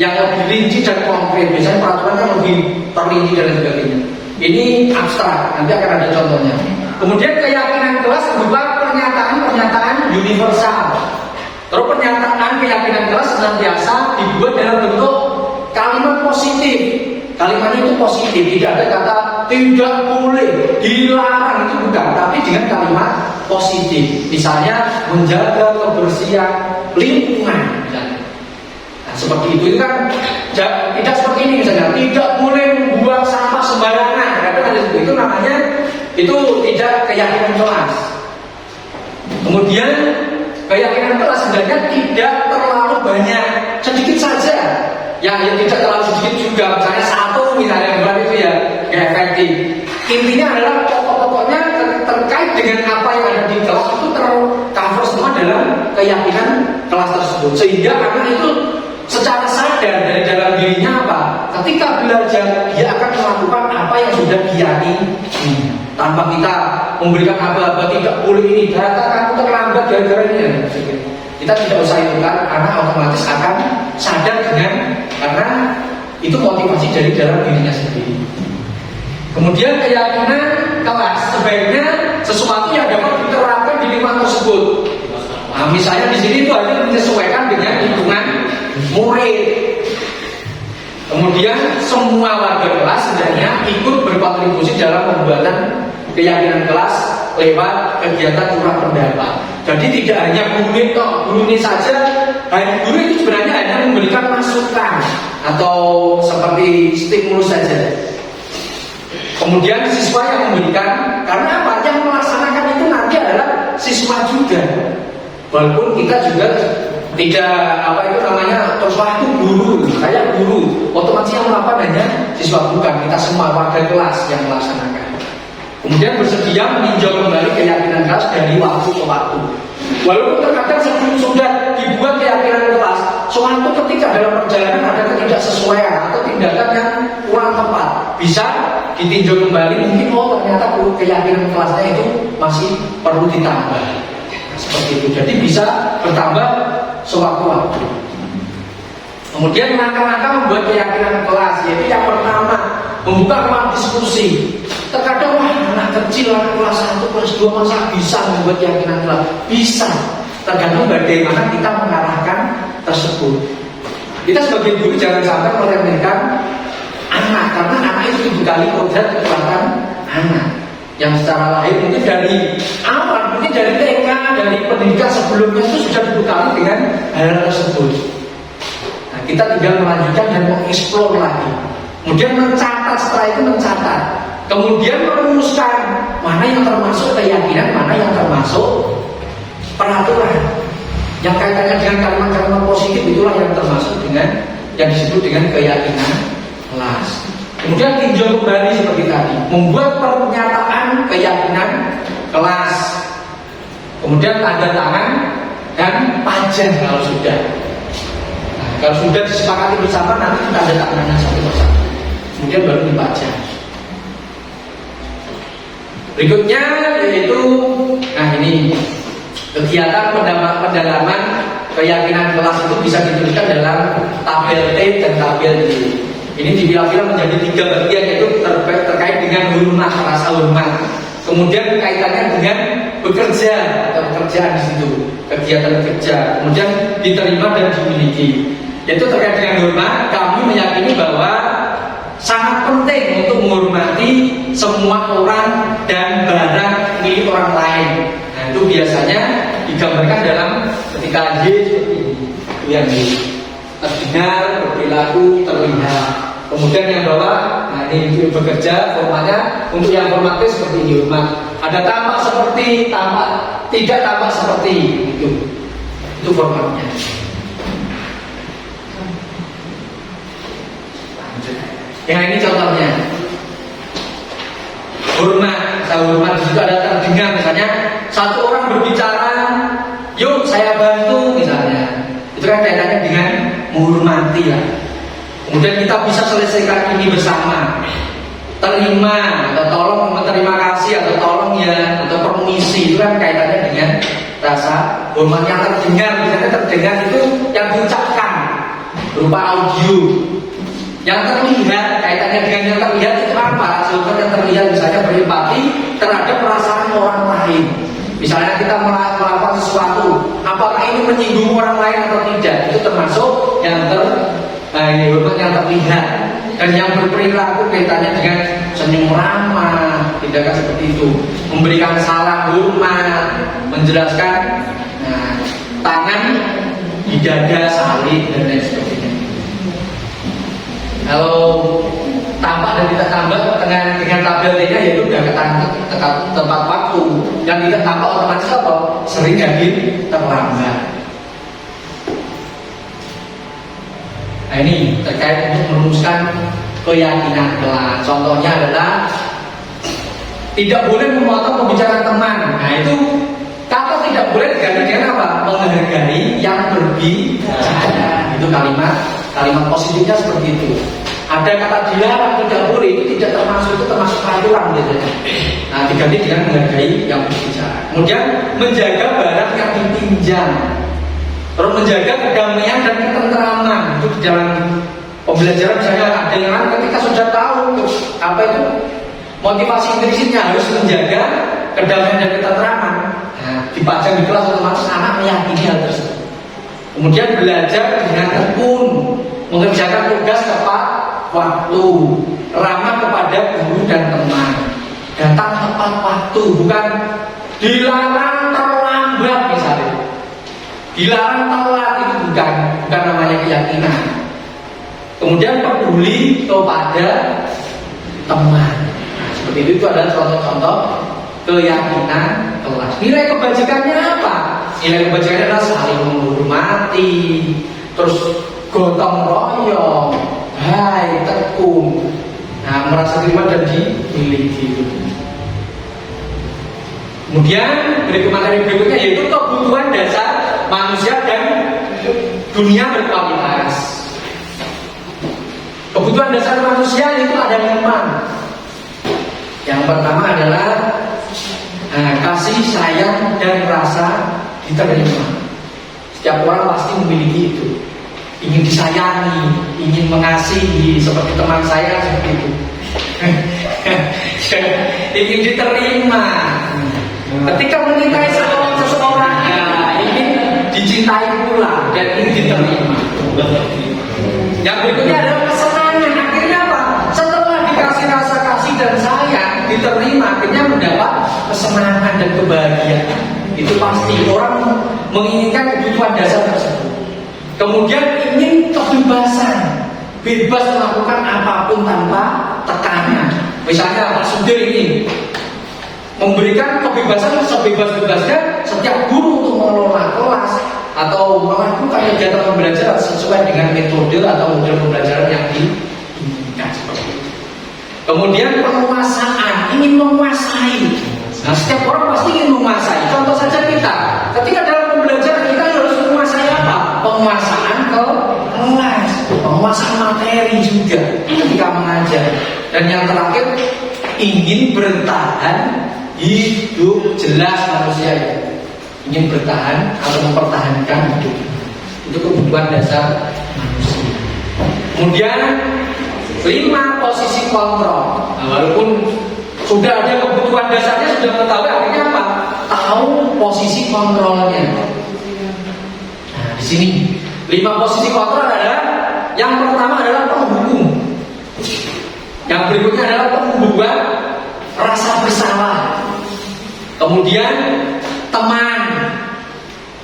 Speaker 3: yang lebih rinci dan konkret. Biasanya peraturan kan lebih terperinci dan sebagainya. Ini abstrak, nanti akan ada contohnya. Kemudian keyakinan kelas berupa pernyataan-pernyataan universal. Terus pernyataan keyakinan kelas senantiasa dibuat dalam bentuk kalimat positif. Kalimatnya itu positif, tidak ada kata tidak boleh, dilarang, itu bukan, tapi dengan kalimat positif. Misalnya menjaga kebersihan lingkungan. Nah, seperti itu kan tidak seperti ini misalnya, tidak boleh membuang sampah sembarangan. Itu namanya itu tidak keyakinan kelas. Kemudian keyakinan kelas sebenarnya tidak terlalu banyak, sedikit saja. Yang tidak terlalu sedikit juga, misalnya satu misalnya buat itu ya nggak efektif. Intinya adalah pokok-pokoknya terkait dengan apa yang ada di kelas itu tercover semua dalam keyakinan kelas tersebut, sehingga anak itu secara sadar dari dalam dirinya apa, ketika belajar dia akan melakukan apa yang sudah diyakini tanpa kita memberikan apa-apa, tidak boleh ini, data kamu terlambat gara-gara ini. Kita tidak usah itu kan, anak otomatis akan sadar karena itu motivasi dari dalam dirinya sendiri. Kemudian keyakinan kelas sebaiknya sesuatu yang dapat diterapkan di lingkungan tersebut. Nah, misalnya di sini itu hanya menyesuaikan dengan lingkungan murid. Kemudian semua warga kelas sebenarnya ikut berkontribusi dalam pembuatan keyakinan kelas lewat kegiatan curah pendapat. Jadi tidak hanya guru ini saja, guru itu sebenarnya hanya memberikan masukan atau seperti stimulus saja. Kemudian siswa yang memberikan, karena apa? Yang melaksanakan itu nanti adalah siswa juga. Walaupun kita juga tidak apa itu namanya terus waktu guru, saya guru, otomatis yang melakukan hanya siswa, bukan, kita semua warga kelas yang melaksanakan. Kemudian bersedia meninjau kembali keyakinan kelas dari waktu ke waktu. Walaupun terkadang sebelum sudah dibuat keyakinan kelas, suatu ketika dalam perjalanan ada ketidaksesuaian atau tindakan yang kurang tepat, bisa ditinjau kembali. Mungkin ternyata keyakinan kelasnya itu masih perlu ditambah. Seperti itu. Jadi bisa bertambah sewaktu-waktu. Kemudian langkah-langkah membuat keyakinan kelas, yaitu yang pertama membuka ruang diskusi. Terkadang anak kecil, anak kelas 1, kelas 2 masa bisa membuat keyakinan kelas? Bisa. Tergantung bagaimana kita mengarahkan tersebut. Kita sebagai guru jangan sampai meremehkan anak, karena anak itu dibekali kodrat kekuatan anak yang secara lahir mungkin dari awal, mungkin dari TK, dari pendidikan sebelumnya itu sudah dibekali dengan hal tersebut. Nah, kita tinggal melanjutkan dan mengeksplor lagi. Kemudian mencatat, setelah itu mencatat. Kemudian merumuskan mana yang termasuk keyakinan, mana yang termasuk peraturan. Yang kaitannya dengan kalimat-kalimat positif itulah yang termasuk dengan yang disebut dengan keyakinan kelas. Kemudian tinjau kembali seperti tadi, membuat pernyataan keyakinan kelas. Kemudian tanda tangan dan pajak kalau sudah. Nah, kalau sudah disepakati bersama nanti tanda tangannya satu persatu. Kemudian baru dipajak. Berikutnya yaitu, nah ini kegiatan pendalaman keyakinan kelas itu bisa dituliskan dalam tabel T dan tabel D. Ini dipilah-pilah menjadi 3 bagian, yaitu terkait dengan hormat, rasa hormat. Kemudian kaitannya dengan bekerja atau pekerjaan di situ, kegiatan kerja. Kemudian diterima dan dimiliki. Yaitu terkait dengan hormat, kami meyakini bahwa sangat penting untuk menghormati semua orang dan barang milik orang lain. Nah, itu biasanya digambarkan dalam ketika Y seperti ini. Itu yang terdengar, berperilaku, terlihat. Kemudian yang bawah, nah ini bekerja, formatnya untuk yang formatif seperti ini, hormat. Ada tampak seperti, tampak tidak tampak seperti itu formatnya. Ya ini contohnya. Hormat, saya hormat di situ ada terdengar, misalnya satu orang berbicara, yuk saya bantu misalnya. Itu kan kaitannya dengan menghormati ya. Kemudian kita bisa selesaikan ini bersama. Terima atau tolong, terima kasih atau tolong ya, atau permisi, itu kan kaitannya dengan rasa hormat. Yang terdengar, misalnya terdengar itu yang diucapkan berupa audio. Yang terlihat, kaitannya dengan yang terlihat itu apa? Sebab yang terlihat misalnya berempati terhadap perasaan orang lain. Misalnya kita melakukan sesuatu, apakah ini menyinggung orang lain atau tidak? Itu termasuk yang hormat yang terlihat. Dan yang berperilaku kaitannya dengan senyum ramah, tindakan seperti itu, memberikan salam hormat, menjelaskan tangan di dada saling dan lain sebagainya. Kalau tampak dan tidak tampak dengan tabel T-nya, yaitu udah tempat waktu. Yang tidak tampak otomatis apa? Sering hadir terlambat. Nah ini terkait untuk merumuskan keyakinan kelas. Contohnya adalah tidak boleh memotong pembicaraan teman. Nah itu kata tidak boleh diganti dengan apa? Menghargai yang berbicara. Itu kalimat positifnya seperti itu. Ada kata dilarang tidak boleh, itu tidak termasuk, itu termasuk peraturan gitu. Nah diganti dengan menghargai yang berbicara. Kemudian menjaga barang yang dipinjam. Terus menjaga kedamaian dan ketentraman. Itu di dalam pembelajaran misalnya ada yang ketika sudah tahu apa itu motivasi implisitnya harus menjaga kedamaian dan ketentraman. Nah, dipajang di kelas otomatis anak meyakini hal tersebut. Kemudian belajar dengan tekun, mengerjakan tugas tepat waktu, ramah kepada guru dan teman, datang tepat waktu, bukan dilarang terlambat misalnya. Dilarang telat itu bukan namanya keyakinan. Kemudian peduli kepada teman. Nah, seperti itu adalah contoh-contoh keyakinan kelas. Nilai kebajikannya apa? Nilai kebajikannya adalah saling menghormati, terus gotong royong, baik, tekun. Nah, merasa terima dan dimiliki. Kemudian materi berikutnya yaitu kebutuhan dasar manusia dan dunia berkualitas. Kebutuhan dasar manusia itu ada 5. Yang pertama adalah kasih sayang dan rasa diterima. Setiap orang pasti memiliki itu. Ingin disayangi, ingin mengasihi, seperti teman saya seperti itu. Ingin diterima. Ketika mencintai seseorang, ingin dicintai pula dan ingin diterima. Yang berikutnya adalah kesenangan. Akhirnya apa? Setelah dikasih rasa kasih dan sayang, diterima, akhirnya mendapat kesenangan dan kebahagiaan. Itu pasti orang menginginkan kebutuhan dasar tersebut. Kemudian ingin kebebasan, bebas melakukan apapun tanpa tekanan. Misalnya Pak Sudir ini memberikan kebebasan sebebas-bebasnya setiap guru untuk mengelola kelas atau melakukan kegiatan pembelajaran sesuai dengan metode atau model pembelajaran yang diinginkan seperti itu. Kemudian penguasaan, ingin menguasai. Nah, setiap orang pasti ingin menguasai. Contoh saja kita, ketika dalam pembelajaran kita harus menguasai apa? Penguasaan kelas, penguasaan materi juga ketika mengajar. Dan yang terakhir, ingin bertahan hidup. Jelas manusia ya, ingin bertahan atau mempertahankan hidup. Itu kebutuhan dasar manusia. Kemudian 5 posisi kontrol. Nah, walaupun sudah ada kebutuhan dasarnya, sudah mengetahui, akhirnya apa? Tahu posisi kontrolnya. Nah, di sini 5 posisi kontrol adalah yang pertama adalah penghukum. Yang berikutnya adalah pembuat rasa bersalah. Kemudian teman,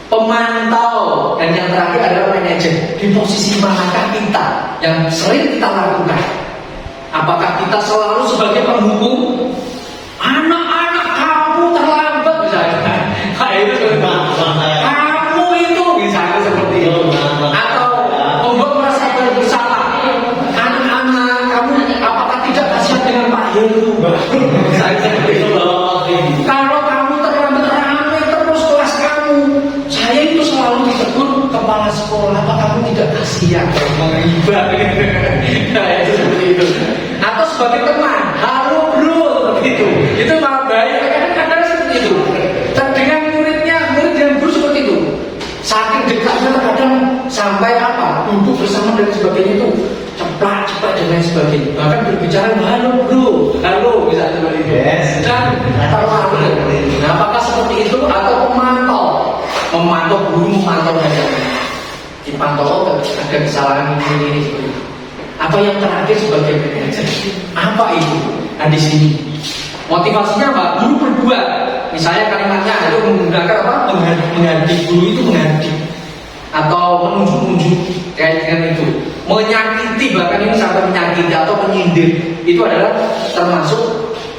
Speaker 3: pemantau, dan yang terakhir adalah manajer. Di posisi manakah kita yang sering kita lakukan? Apakah kita selalu sebagai penghukum? Anak-anak kamu terlambat misalnya. Itu kamu itu misalnya seperti itu. Atau membuat merasa bersalah. Anak-anak kamu apakah tidak kasihan dengan Pak Heru? Misalnya seperti itu. Kalau kamu terlambat ramai terus kelas kamu, saya itu selalu ditegur kepala sekolah, apa kamu tidak kasihan? Menghibah. Nah, itu seperti itu. Atau sebagai teman, halo bro, seperti itu. Itu malah bahaya. Kadang-kadang seperti itu. Dan dengan murid dan guru seperti itu. Saking dekatnya kadang sampai apa? Duduk bersama dan sebagainya itu cepat dan lain sebagainya. Bahkan berbicara halo bro, halo misalnya seperti itu. Dan terlalu. Nah, apakah seperti itu atau memantau guru, memantau ajarnya? Dipantau ada kesalahan ini seperti itu. Atau yang terakhir sebagai manajer, apa itu? Nah di sini motivasinya apa? Guru berbuat. Misalnya kalimatnya itu menggunakan apa? Menghardik. Guru itu menghardik atau menunjuk-nunjuk kayak dengan itu. menyakiti, bahkan ini sampai menyakiti atau menyindir, itu adalah termasuk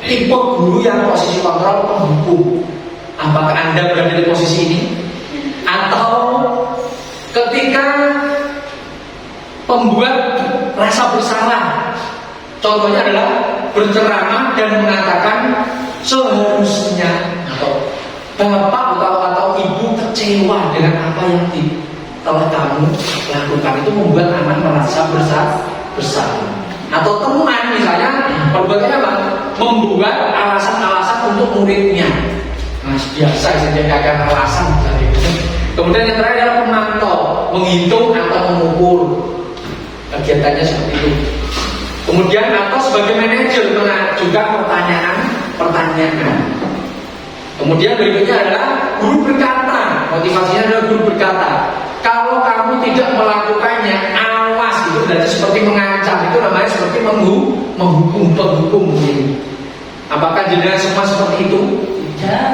Speaker 3: tipe guru yang posisi kontrol penghukum. Apakah Anda berada di posisi ini? Atau ketika pembuat rasa bersalah, contohnya adalah berceramah dan mengatakan seharusnya, atau bapak atau ibu kecewa dengan apa yang telah kamu lakukan, itu membuat anak merasa bersalah. Atau teman misalnya perbuatannya apa? Membuat alasan-alasan untuk muridnya. Nah, biasa disediakan alasan misalnya. Kemudian yang terakhir adalah pemantau, menghitung atau mengukur. Kegiatannya seperti itu. Kemudian atau sebagai manajer mengajukan pertanyaan. Kemudian berikutnya adalah guru berkata. Motivasinya adalah guru berkata, kalau kamu tidak melakukannya, awas. Itu berarti seperti mengancam. Itu namanya seperti menghukum, penghukum. Apakah jenengan semua seperti itu? Tidak.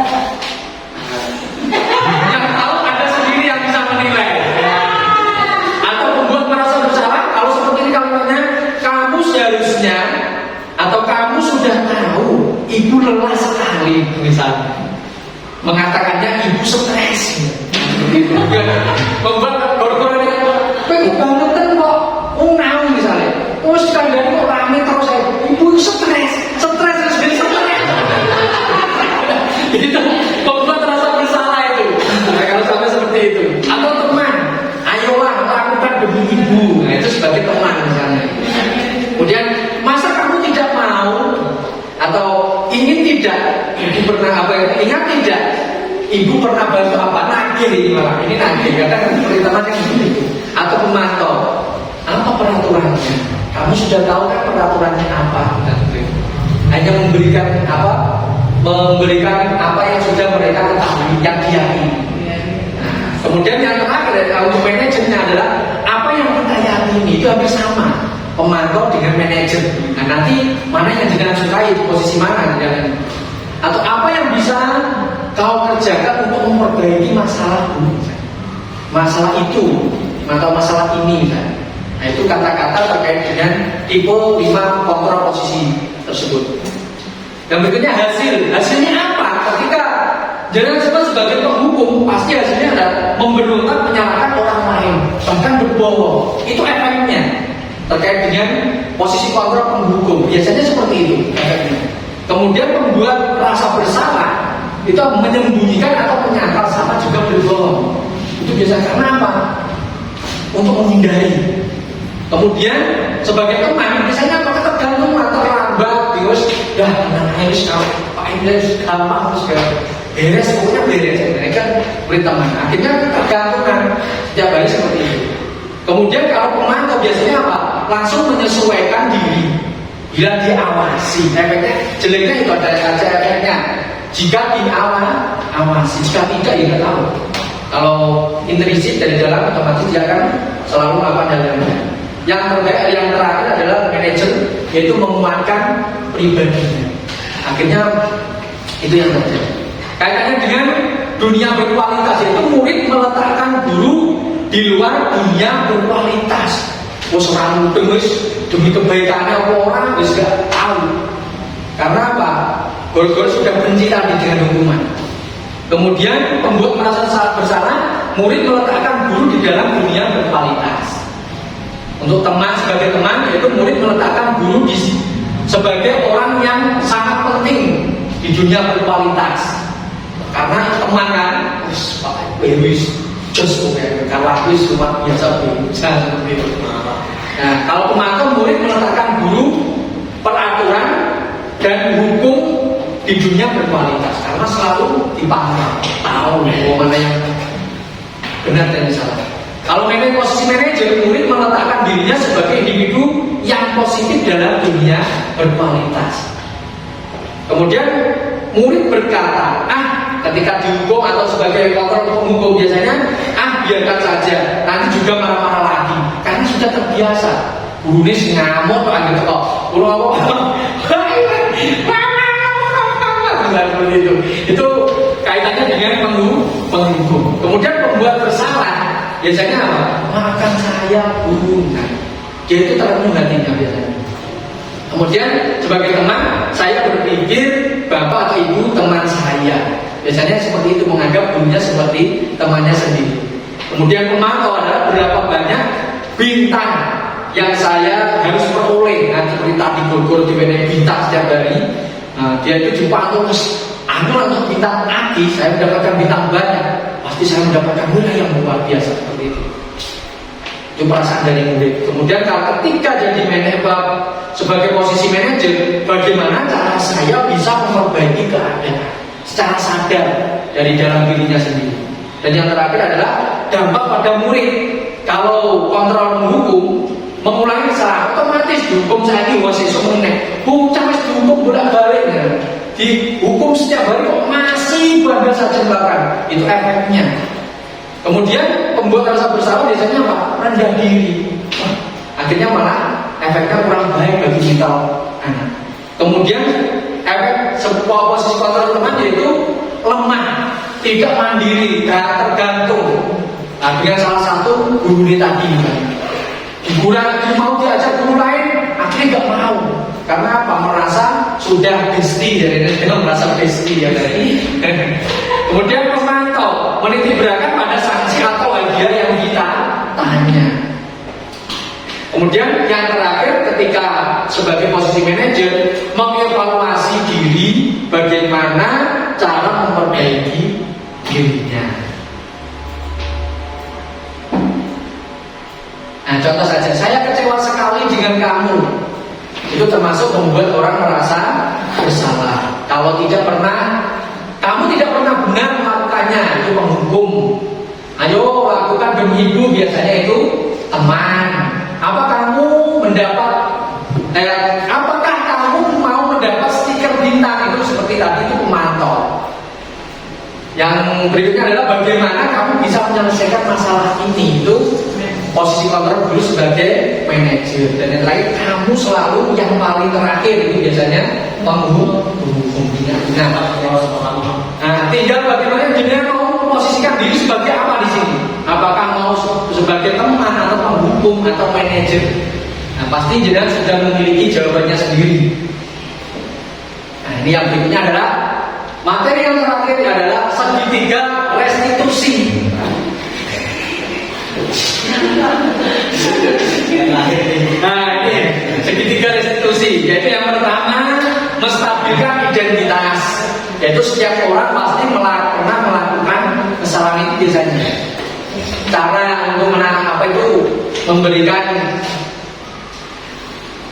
Speaker 3: Yang tahu Anda sendiri yang bisa menilai. Atau membuat merasa bersalah. Kalau seperti ini kalimatnya, kamu seharusnya, atau kamu sudah tahu ibu lelah sekali, misalnya mengatakannya ibu stres. Itu juga membuat gor-goran itu banget kok. Misalnya, sekali kok rame terus saya, ibu stres jadi stres. Itu membuat rasa bersalah itu. Nah, kalau sampai seperti itu. Atau teman, ayolah lakukan demi ibu. Nah, itu sebagai teman misalnya. Kemudian masa kamu tidak mau, atau ingin tidak, ibu pernah apa ya? Ingat tidak, ibu pernah bantu apa? Nagih malah. Ini nagih, kadang perintahnya begitu. Atau pemantau, apa peraturannya? Kamu sudah tahu kan peraturannya apa? Hanya memberikan apa? Memberikan apa yang sudah mereka ketahui, yang diyakini. Nah, kemudian yang terakhir untuk manajernya adalah apa yang kita yakini itu hampir sama. Pemantau dengan manajer. Nah, nanti mana yang jangan sukai, posisi mana jangan. Atau apa yang bisa kau kerjakan untuk memperbaiki masalahmu, masalah itu atau masalah ini misalnya. Nah, itu kata-kata terkait dengan tipe 5 kontrol posisi tersebut. Dan berikutnya hasilnya apa? Ketika jangan sebut sebagai penghukum, pasti hasilnya adalah membenarkan, menyalahkan orang lain, bahkan berbohong. Itu efeknya terkait dengan posisi kontrol penghukum. Biasanya seperti itu efeknya. Kemudian membuat rasa bersalah, itu menyembunyikan atau menyangkal, sama juga berbohong. Itu biasanya karena apa? Untuk menghindari. Kemudian sebagai teman, misalnya apa? Tergantung terlambat, terus dah harus Pak Idris gampang terus beres, pokoknya beres. Ini kan berteman. Akhirnya tergantungan setiap hari seperti itu. Kemudian kalau pemantau biasanya apa? Langsung menyesuaikan diri. Bila diawasi, efeknya jeleknya itu ada saja efeknya. Jika diawasi, jika tidak ya nggak tahu. Kalau intrinsik dari dalam, otomatis dia akan selalu apa dalamnya. Yang terbaik, yang terakhir adalah manajer, yaitu menguatkan pribadinya. Akhirnya itu yang terjadi. Kaitannya dengan dunia berkualitas, yaitu murid meletakkan guru di luar dunia berkualitas. Orang demi kebaikannya orang wis gak tahu. Karena apa? Gor-gor sudah benci tadi dengan hukuman. Kemudian pembuat merasa bersalah, murid meletakkan guru di dalam dunia berkualitas. Untuk teman, sebagai teman, yaitu murid meletakkan guru sebagai orang yang sangat penting di dunia berkualitas. Karena teman kan, kalau luar biasa seperti itu. Nah, kalau pemantau, murid meletakkan guru peraturan dan hukum di dunia berkualitas, karena selalu dipantau, tahu mana yang benar dan salah. Kalau memang posisi manajer, murid meletakkan dirinya sebagai individu yang positif dalam dunia berkualitas. Kemudian murid berkata, ketika dihukum atau sebagai kontrol penghukum biasanya, biarkan saja, nanti juga marah-marah lagi, karena sudah terbiasa. Gurunya ngamuk gitu kok, itu kaitannya dengan penghukum. Kemudian pembuat bersalah biasanya apa? Maafkan saya guru. dia itu terenyuh hatinya biasanya. Kemudian sebagai teman, saya berpikir bapak atau ibu teman saya. Biasanya seperti itu, menganggap gurunya seperti temannya sendiri. Kemudian pemantau adalah berapa banyak bintang yang saya harus peroleh. Nah, seperti tadi guru di bintang setiap hari. Nah, dia itu dipantau, untuk bintang aki, saya mendapatkan bintang banyak. Pasti saya mendapatkan nilai yang luar biasa seperti itu. Itu perasaan dari murid. Kemudian kalau ketika jadi manajer, sebagai posisi manajer, bagaimana cara saya bisa memperbaiki keadaan secara sadar dari dalam dirinya sendiri. Dan yang terakhir adalah dampak pada murid. Kalau kontrol menghukum, mengulangi kesalahan, otomatis dihukum saya ini masih semeneh. Bocah wis dihukum bolak-balik ya. Dihukum setiap hari kok masih bandel saja belakang. Itu efeknya. Kemudian pembuat rasa bersalah biasanya apa? Rendah diri. Akhirnya malah efeknya kurang baik bagi mental anak. Kemudian efek sebuah posisi kontrol teman yaitu lemah, tidak mandiri, tergantung. Nah, dengan salah satu guru ini tadi, guru lagi mau diajak guru lain, akhirnya nggak mau. Karena apa? Merasa sudah bestie, jadi dia merasa bestie ya tadi. Kemudian memantau, menitikberatkan pada sanksi atau hadiah yang kita tanya. Kemudian yang terakhir, ketika sebagai posisi manajer, mengevaluasi diri, bagaimana cara memperbaiki dirinya. Nah, contoh saja, saya kecewa sekali dengan kamu. Itu termasuk membuat orang merasa bersalah. Kalau tidak pernah, kamu tidak pernah benar melakukannya, itu menghukum. Ayo lakukan demi ibu, biasanya itu teman. Apakah kamu mau mendapat stiker bintang? Itu seperti tadi, itu pemantau. Yang berikutnya adalah bagaimana kamu bisa menyelesaikan masalah ini. Itu posisi kontrol dulu sebagai manajer. Dan yang terakhir, kamu selalu yang paling terakhir. Itu biasanya menghukum. Nah, tinggal bagaimana jenengan mau memposisikan diri sebagai apa di sini? Apakah mau sebagai teman atau penghukum atau manajer? Nah, pasti jenengan sudah memiliki jawabannya sendiri. Nah, ini yang berikutnya adalah materi yang terakhir adalah segitiga restitusi. Nah, ini segitiga restitusi, yaitu yang pertama menstabilkan identitas, yaitu setiap orang pasti pernah melakukan kesalahan itu biasanya. Cara untuk menanam apa itu memberikan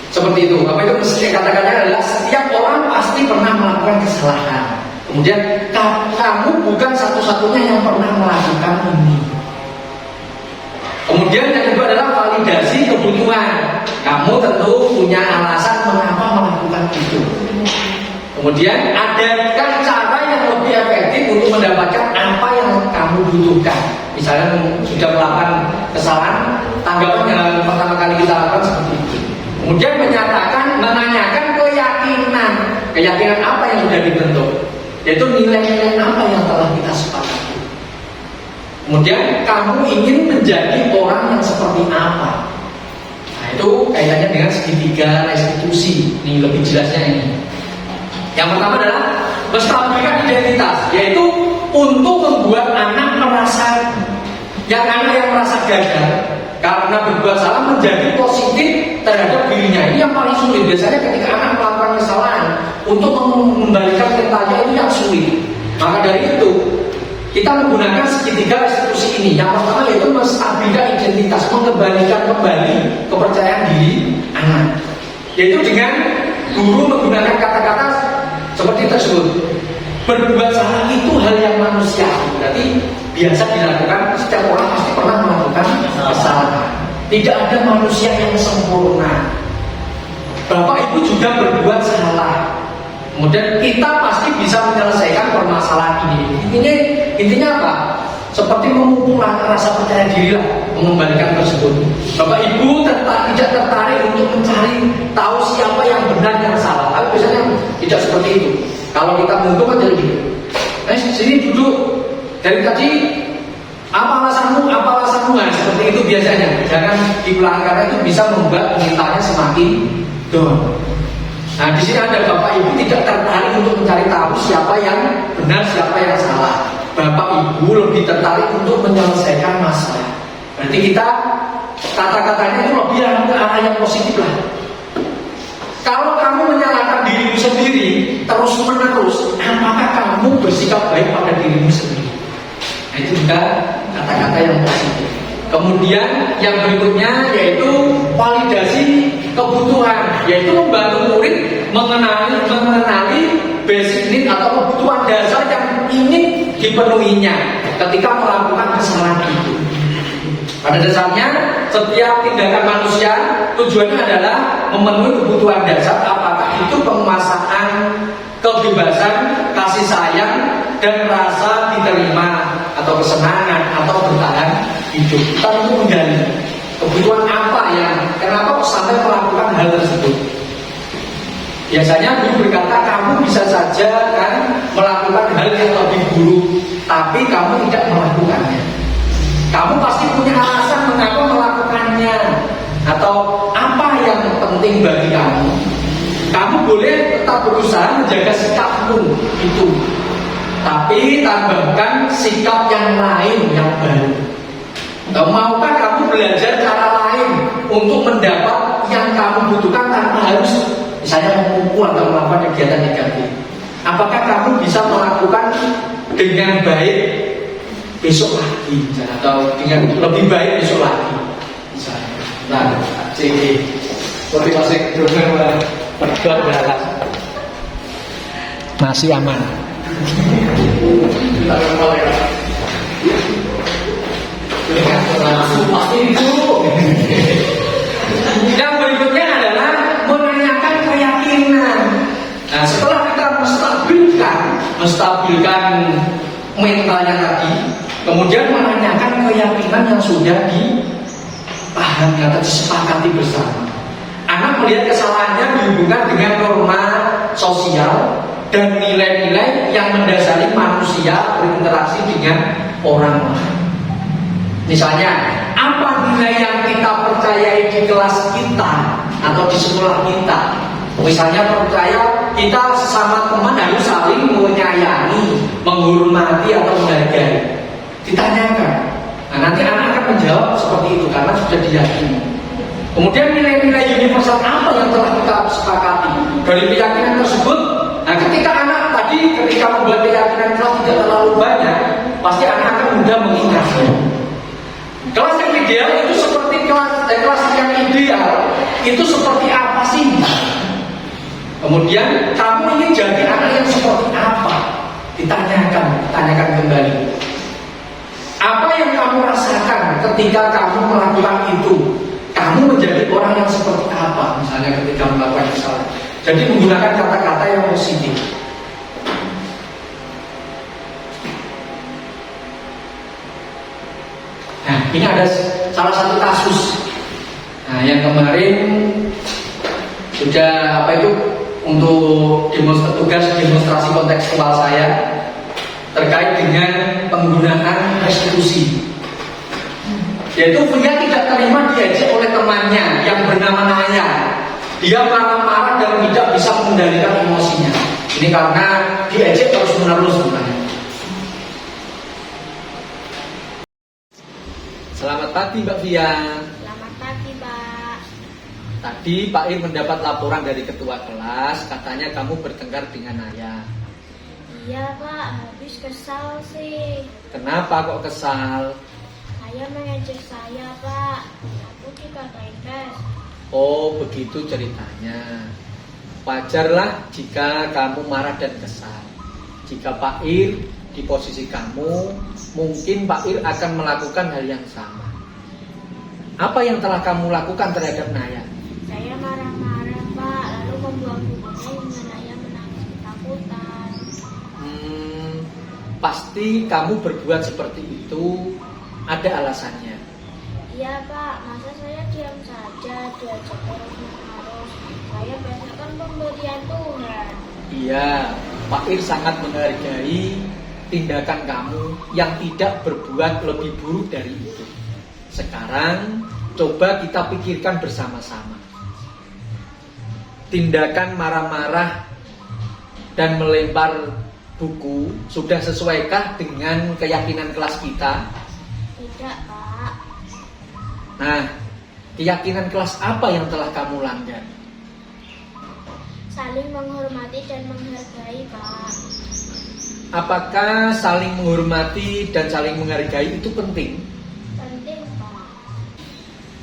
Speaker 3: seperti itu. Apa itu mesti kata-katanya adalah setiap orang pasti pernah melakukan kesalahan. Kemudian kamu bukan satu-satunya yang pernah melakukan ini. Kemudian yang kedua adalah validasi kebutuhan. Kamu tentu punya alasan mengapa melakukan itu. Kemudian adakan cara yang lebih efektif untuk mendapatkan apa yang kamu butuhkan. Misalnya sudah melakukan kesalahan, tanggapan yang pertama kali kita lakukan seperti itu. Kemudian menanyakan keyakinan apa yang sudah dibentuk, yaitu nilai-nilai apa yang telah kita sepakati. Kemudian kamu ingin menjadi orang yang seperti apa? Nah, itu kaitannya dengan segitiga restitusi. Ini lebih jelasnya ini. Yang pertama adalah menstabilkan identitas, yaitu untuk membuat anak merasa yang merasa gagal karena berbuat salah menjadi positif terhadap dirinya. Ini yang paling sulit. Biasanya ketika anak melakukan kesalahan, untuk mengembalikan mentalnya itu yang sulit. Maka dari itu kita menggunakan segitiga restitusi ini. Yang pertama yaitu menstabilkan identitas, mengembalikan kembali kepercayaan diri anak. Yaitu dengan guru menggunakan kata-kata seperti tersebut. Berbuat salah itu hal yang manusiawi. Berarti biasa dilakukan, setiap orang pasti pernah melakukan kesalahan. Tidak ada manusia yang sempurna. Bapak ibu juga berbuat salah. Kemudian kita pasti bisa menyelesaikan permasalahan ini. Intinya apa? Seperti memupuk rasa percaya diri lah, mengembalikan tersebut. Bapak ibu tidak tertarik untuk mencari tahu siapa yang benar dan salah. Tapi biasanya tidak seperti itu. Kalau kita mengutuk kan jadi gitu. Sini duduk. Dari tadi Apa alasanmu? Apa alasanmu? Nah, seperti itu biasanya. Jangan diulang karena itu bisa membuat pemintanya semakin down. Nah, di sini ada bapak ibu tidak tertarik untuk mencari tahu siapa yang benar, siapa yang salah. Bapak ibu lebih tertarik untuk menyelesaikan masalah. Berarti kita kata-katanya itu lebih ke arah yang positif lah. Kalau kamu menyalahkan dirimu sendiri terus menerus, apakah kamu bersikap baik pada dirimu sendiri? Nah, itu juga kata-kata yang positif. Kemudian yang berikutnya yaitu validasi kebutuhan, yaitu membantu murid mengenali basic need atau kebutuhan dasar yang ingin dipenuhinya ketika melakukan kesalahan itu. Pada dasarnya setiap tindakan manusia tujuannya adalah memenuhi kebutuhan dasar, apakah itu penguasaan, kebebasan, kasih sayang, dan rasa diterima atau kesenangan atau bertahan hidup. Kita perlu menggali kebutuhan apa yang kenapa sampai melakukan hal tersebut. Biasanya guru berkata kamu bisa saja kan melakukan hal yang lebih buruk, tapi kamu tidak melakukannya. Kamu pasti punya alasan mengapa melakukannya atau apa yang penting bagi kamu. Kamu boleh tetap berusaha menjaga sikapmu itu, tapi tambahkan sikap yang lain yang baru. Maukah kamu belajar cara lain untuk mendapat yang kamu butuhkan tanpa harus misalnya memukul atau melakukan kegiatan negatif? Apakah kamu bisa melakukan dengan baik besok lagi misalnya, atau dengan lebih baik besok lagi misalnya? Nah, jadi motivasi kedua berdoa masih aman. Yang berikutnya adalah menanyakan keyakinan. Nah, setelah kita menstabilkan mentalnya tadi, kemudian menanyakan keyakinan yang sudah dipahami atau disepakati bersama. Anak melihat kesalahannya dihubungkan dengan norma sosial dan nilai-nilai yang mendasari manusia berinteraksi dengan orang lain. Misalnya, apa nilai yang kita percayai di kelas kita atau di sekolah kita? Misalnya percaya kita sesama teman harus saling menyayangi, menghormati atau menghargai. Ditanyakan. Nah, nanti anak akan menjawab seperti itu karena sudah diyakini. Kemudian nilai-nilai universal apa yang telah kita sepakati dari keyakinan tersebut? Nah, ketika membuat keyakinan kelas tidak terlalu banyak, pasti anak akan mudah mengingatnya. Kelas yang ideal itu seperti kelas yang ideal itu seperti apa sih? Kemudian kamu ingin jadi anak yang seperti apa? Tanyakan kembali. Apa yang kamu rasakan ketika kamu melakukan itu? Kamu menjadi orang yang seperti apa? Misalnya ketika melakukan kesalahan. Jadi menggunakan kata-kata yang positif. Nah, ini ada salah satu kasus. Nah, yang kemarin sudah untuk tugas demonstrasi kontekstual saya terkait dengan penggunaan restitusi. Yaitu Via tidak terima diajak oleh temannya yang bernama Naya. Dia marah-marah dan tidak bisa mengendalikan emosinya. Ini karena diajak terus-menerus bukannya. Selamat pagi Mbak Via.
Speaker 4: Selamat pagi Pak.
Speaker 3: Tadi Pak Ir mendapat laporan dari ketua kelas, katanya kamu bertengkar dengan Naya.
Speaker 4: Iya Pak, habis kesal sih.
Speaker 3: Kenapa kok kesal?
Speaker 4: Saya mengejek saya Pak. Aku dikatain tes.
Speaker 3: Oh begitu ceritanya. Wajarlah jika kamu marah dan kesal. Jika Pak Ir di posisi kamu, mungkin Pak Ir akan melakukan hal yang sama. Apa yang telah kamu lakukan terhadap Naya?
Speaker 4: Saya marah-marah Pak, lalu membuang bukunya hingga Naya menangis ketakutan.
Speaker 3: Pasti kamu berbuat seperti itu ada alasannya.
Speaker 4: Iya Pak, masa saya diam saja diajak terus-menerus. Saya biasakan pemberian Tuhan.
Speaker 3: Iya, Pak Ir sangat menghargai
Speaker 5: tindakan kamu yang tidak berbuat lebih buruk dari itu. Sekarang coba kita pikirkan bersama-sama. Tindakan marah-marah dan melempar buku sudah sesuaikah dengan keyakinan kelas kita?
Speaker 4: Tidak, Pak.
Speaker 5: Nah, keyakinan kelas apa yang telah kamu langgar?
Speaker 4: Saling menghormati dan menghargai, Pak.
Speaker 5: Apakah saling menghormati dan saling menghargai itu penting?
Speaker 4: Penting, Pak.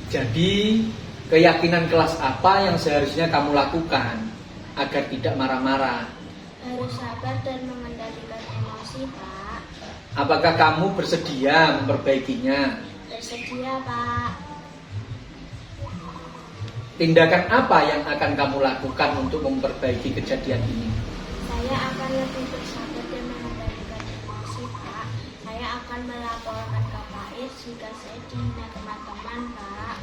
Speaker 5: Jadi, keyakinan kelas apa yang seharusnya kamu lakukan agar tidak marah-marah?
Speaker 4: Harus sabar dan mengendalikan emosi, Pak.
Speaker 5: Apakah kamu bersedia memperbaikinya?
Speaker 4: Bersedia, Pak.
Speaker 5: Tindakan apa yang akan kamu lakukan untuk memperbaiki kejadian ini?
Speaker 4: Saya akan lebih bersabar dan mengendalikan emosi, Pak. Saya akan melaporkan ke Pak Ir jika saya dihina teman-teman, Pak.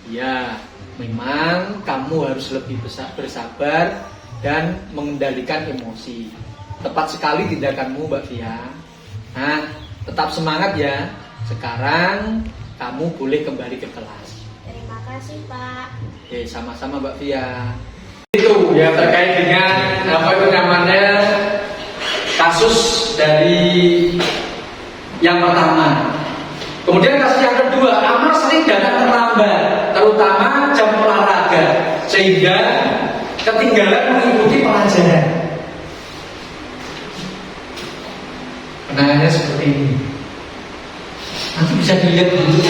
Speaker 5: Ya, memang kamu harus lebih bersabar dan mengendalikan emosi. Tepat sekali tindakanmu, Mbak Fia. Nah, tetap semangat ya. Sekarang kamu boleh kembali ke kelas.
Speaker 4: Terima kasih, Pak.
Speaker 5: Oke, sama-sama Mbak Fia.
Speaker 3: Itu ya terkait dengan apa itu namanya kasus dari yang pertama. Kemudian kasus yang kedua, Amar sering datang terlambat, terutama jam olahraga, sehingga ketinggalan mengikuti pelajaran. Penanganannya seperti ini. Nanti bisa dilihat dulu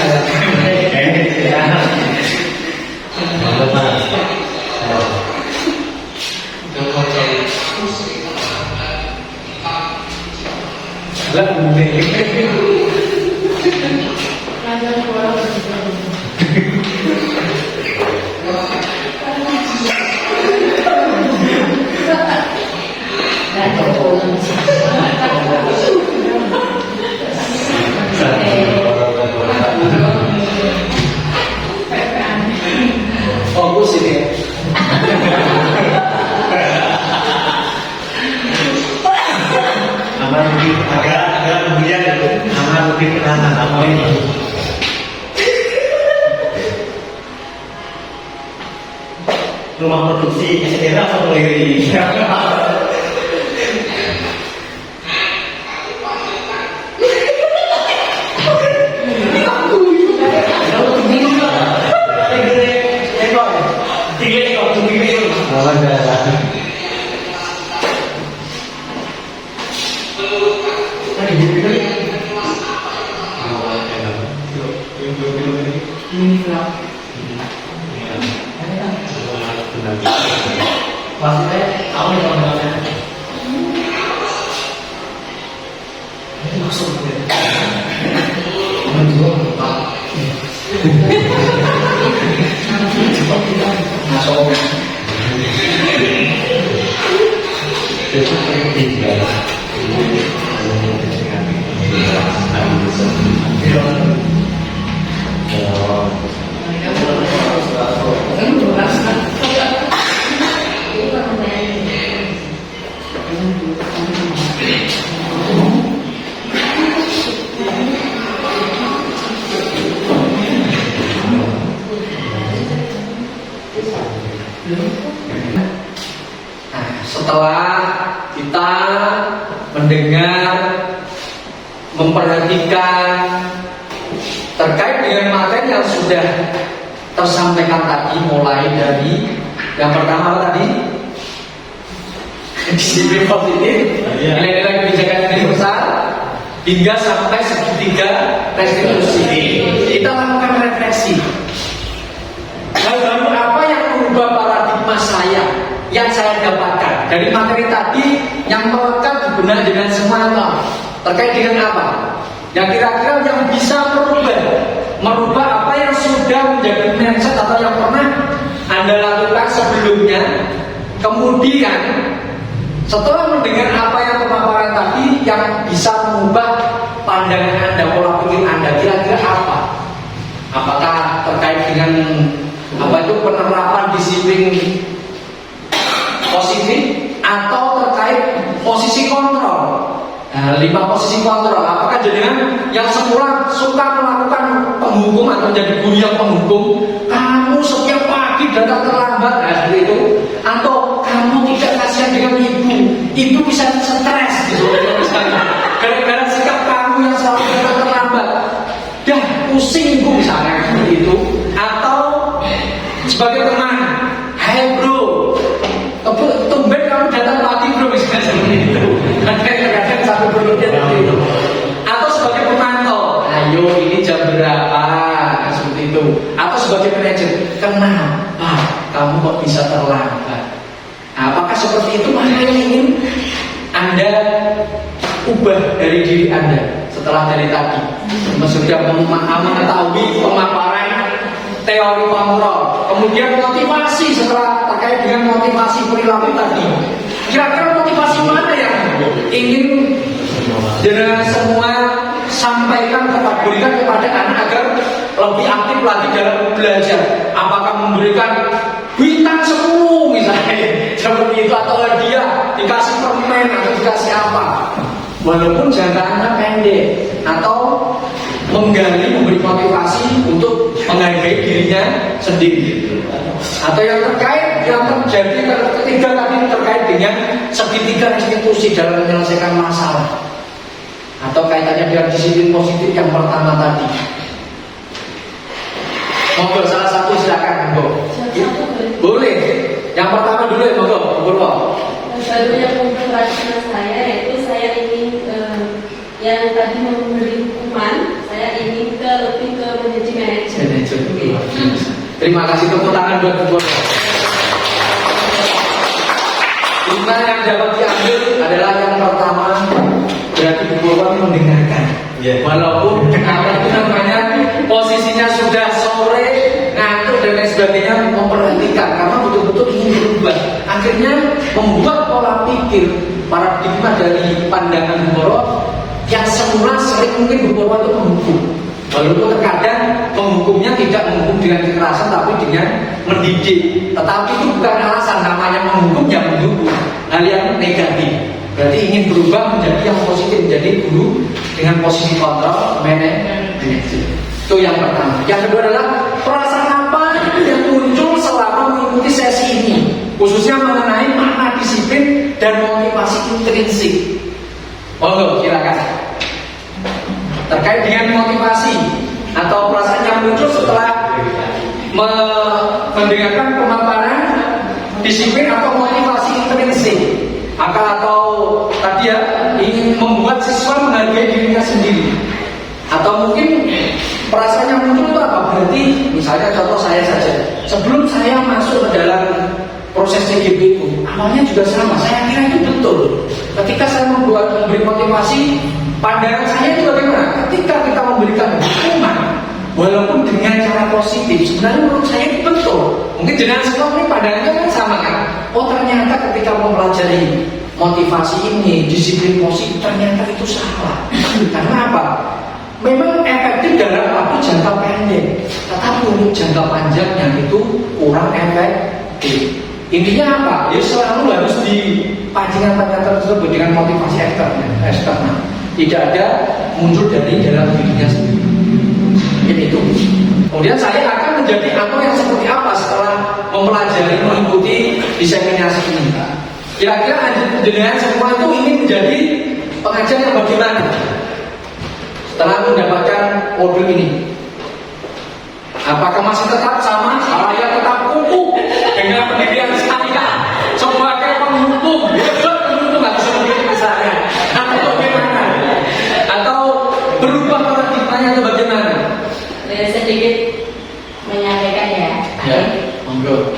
Speaker 3: fokus ini.
Speaker 2: Aman lebih agak kemudian itu aman lebih kenalan apa ini? Rumah produksi SDR atau Leri?
Speaker 3: Setelah kita mendengar, memperhatikan terkait dengan materi yang sudah tersampaikan tadi, mulai dari yang pertama apa tadi? Disiplin positif, nilai-nilai kebijakan universal, hingga sampai segitiga restitusi. Kita lakukan refleksi. Hal baru apa yang merubah paradigma saya yang saya dapatkan dari materi tadi yang melekat di benak dengan semangat terkait dengan apa? Yang kira-kira yang bisa merubah apa yang sudah menjadi mindset atau yang pernah Anda lakukan sebelumnya. Kemudian setelah mendengar apa yang pemaparan tadi yang bisa mengubah pandangan Anda, pola pikir Anda, kira-kira apa? Apakah terkait dengan apa itu penerapan disiplin positif atau terkait posisi kontrol Nah, 5 posisi kontrol. Apakah jenengan yang semula suka melakukan penghukum atau menjadi guru yang penghukum, kamu setiap pagi datang terlambat, nah seperti itu, atau kamu tidak kasihan dengan ibu bisa stres gitu, misalnya gara-gara sikap kamu yang selalu datang terlambat, dah pusing ibu misalnya seperti itu, atau sebagai teman, hai bro, tumben kamu datang pagi bro misalnya seperti itu. Kadang-kadang satu berlebihan seperti itu. Atau sebagai pemantau, ayo ini jam berapa, seperti itu. Atau sebagai manajer, kenapa kamu kok bisa terlambat? Nah, apakah seperti itu mana yang ingin Anda ubah dari diri Anda setelah dari tadi? Sudah mengetahui pemaparan teori kontrol, kemudian motivasi setelah terkait dengan motivasi perilaku tadi. Kira-kira motivasi mana yang ingin jenengan semua sampaikan berikan kepada anak agar lebih aktif lagi dalam belajar? Apakah memberikan bintang 10 misalnya seperti itu, atau hadiah, dikasih permen atau dikasih apa? Walaupun jangkaannya pendek, atau memberi motivasi untuk menghargai dirinya sendiri. Atau yang terjadi ketiga tadi terkait dengan segitiga institusi dalam menyelesaikan masalah, atau kaitannya dengan disiplin positif yang pertama tadi. Monggo salah satu silakan, monggo. Boleh. Yang pertama dulu ya, monggo. Purwo.
Speaker 1: Baru yang motivasi saya yaitu saya ingin yang tadi memberi hukuman, saya ingin lebih ke menjadi manajer.
Speaker 3: Okay. Terima kasih, tepuk tangan buat Purwo. Hikmah yang dapat diambil adalah yang pertama, berarti Purwo mendengarkan. Walaupun apa itu namanya posisinya sudah sore, ngantuk dan lain sebagainya, memperhatikan karena betul-betul ingin berubah. Akhirnya membuat pola pikir paradigma dari pandangan Purwo yang semula sering mungkin Purwo itu menghukum. Walaupun terkadang menghukumnya tidak menghukum dengan kekerasan tapi dengan mendidik. Tetapi itu bukan alasan, namanya menghukum yang mendukung hal yang negatif. Berarti ingin berubah menjadi yang positif, menjadi guru dengan posisi kontrol manajer. Itu yang pertama. Yang kedua adalah perasaan apa yang muncul selama mengikuti sesi ini, khususnya mengenai makna disiplin dan motivasi intrinsik. Monggo silakan. Terkait dengan motivasi atau perasaan yang muncul setelah mendengarkan pemaparan disiplin atau motivasi intrinsik, atau tadi ya ingin membuat siswa menghargai dirinya sendiri, atau mungkin perasaan yang muncul itu apa? Berarti misalnya contoh saya saja, sebelum saya masuk ke dalam proses CGP itu awalnya juga sama, saya kira itu betul. Ketika saya memberi motivasi, pandangan saya itu bagaimana? Ketika kita memberikan hukuman, walaupun dengan cara positif, sebenarnya menurut saya itu betul. Mungkin jenengan semua ini pandangannya kan sama kan? Oh ternyata ketika mempelajari motivasi ini, disiplin positif, ternyata itu salah. Karena apa? Memang efektif dalam waktu jangka pendek, tetapi untuk jangka panjangnya itu kurang efektif. Intinya apa? Ya selalu harus di pancingan-pancingan tersebut dengan motivasi eksternal. Tidak ada muncul dari dalam dirinya sendiri. Jadi itu. Kemudian saya akan menjadi atau yang seperti apa setelah mempelajari, mengikuti diseminasi ini. Kira-kira jenengan semua itu ingin menjadi pengajar yang bagaimana? Setelah mendapatkan modul ini, apakah masih tetap sama? Saya tetap kukuh dengan pendidikan saya sebagai penghukum, penghukum atau seperti itu misalnya, atau bagaimana? Atau berubah paradigmanya atau bagaimana?
Speaker 1: Sedikit menyampaikan ya.
Speaker 3: Monggo.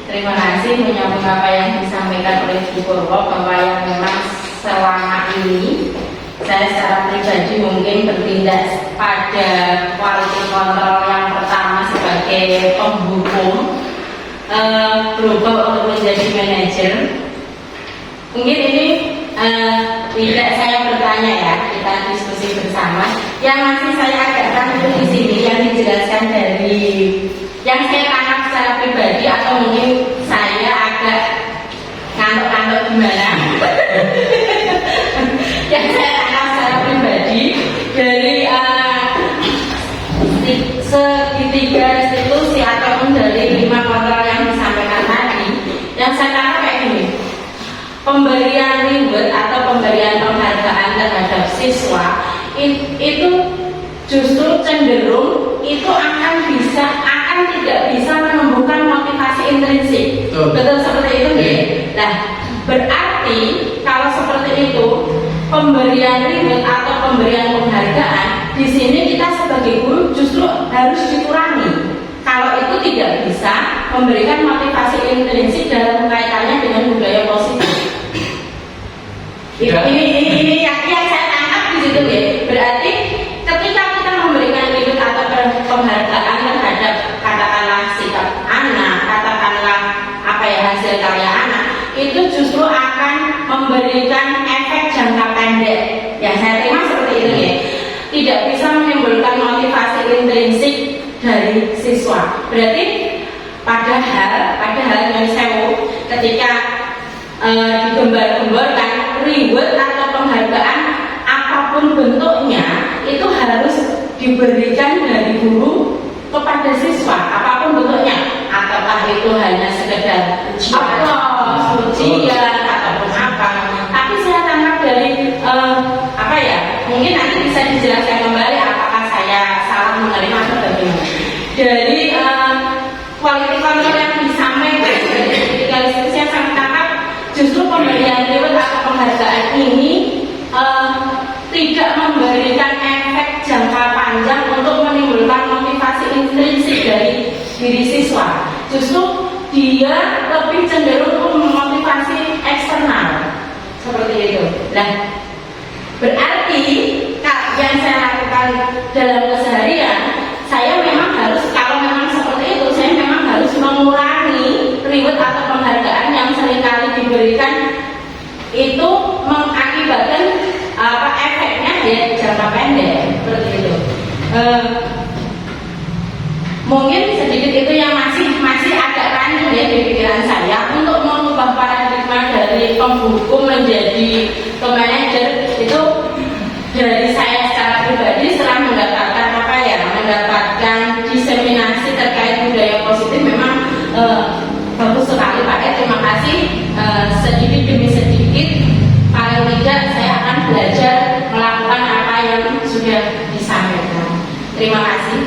Speaker 1: Terima kasih menyambung apa yang disampaikan oleh Bu Purwo, bahwa yang memang selama ini saya secara pribadi mungkin bertindak pada quality control yang pertama sebagai penghukum, berubah untuk menjadi manajer. Mungkin ini tidak saya bertanya ya, kita diskusi bersama. Yang masih saya agak takut di sini yang dijelaskan dari yang saya tangkap secara pribadi, atau mungkin saya agak ngantuk-ngantuk gimana. Yang saya pemberian penghargaan terhadap siswa itu justru cenderung itu akan tidak bisa menumbuhkan motivasi intrinsik. Betul seperti itu ya. Nah, berarti kalau seperti itu pemberian reward atau pemberian penghargaan di sini kita sebagai guru justru harus dikurangi. Kalau itu tidak bisa memberikan motivasi intrinsik dalam kaitannya dengan budaya positif. Ini yang saya tangkap di situ ya. Berarti ketika kita memberikan reward atau penghargaan terhadap katakanlah sikap anak, katakanlah hasil karya anak, itu justru akan memberikan efek jangka pendek. Yang saya terima seperti itu ya. Tidak bisa menimbulkan motivasi intrinsik dari siswa. Berarti padahal yang sewu ketika digembar-gemborkan reward atau penghargaan apapun bentuknya itu harus diberikan dari guru kepada siswa apapun bentuknya, apakah itu hanya sekedar ujian ataupun apa. Tapi saya tangkap dari mungkin nanti bisa dijelaskan kembali apakah saya salah menerima atau bagaimana. Dari quality control yang disampaikan dari ketika diskusi yang saya tangkap, justru pemberian reward atau penghargaan ini tidak memberikan efek jangka panjang untuk menimbulkan motivasi intrinsik dari diri siswa. Justru dia lebih cenderung memotivasi eksternal seperti itu. Nah, berarti yang saya lakukan dalam keseharian, saya memang harus, kalau memang seperti itu, saya memang harus mengurangi reward atau penghargaan yang seringkali diberikan itu mengakibatkan efeknya ya jangka pendek seperti itu. Mungkin sedikit itu yang masih agak rancu ya di pikiran saya untuk mengubah paradigma dari penghukum menjadi manajer itu. Dari saya secara pribadi setelah mendapatkan diseminasi terkait budaya positif memang bagus sekali Pak. Terima kasih. Sedikit demi sedikit paling tidak saya akan belajar melakukan apa yang sudah disampaikan. Terima kasih.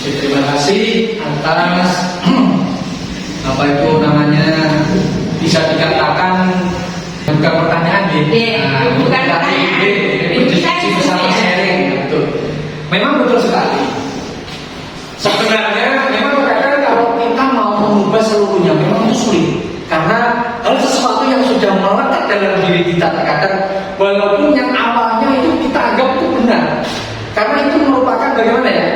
Speaker 5: Terima kasih atas apa itu namanya bisa dikatakan bukan pertanyaan
Speaker 1: bukan pertanyaan.
Speaker 5: Diskusi bersama sharing. Betul. Memang betul sekali. Sebenarnya memang kadang kalau kita mau mengubah seluruhnya memang sulit karena hal sesuatu yang sudah melekat dalam diri kita terkadang walaupun yang awalnya itu kita anggap itu benar karena itu merupakan bagaimana ya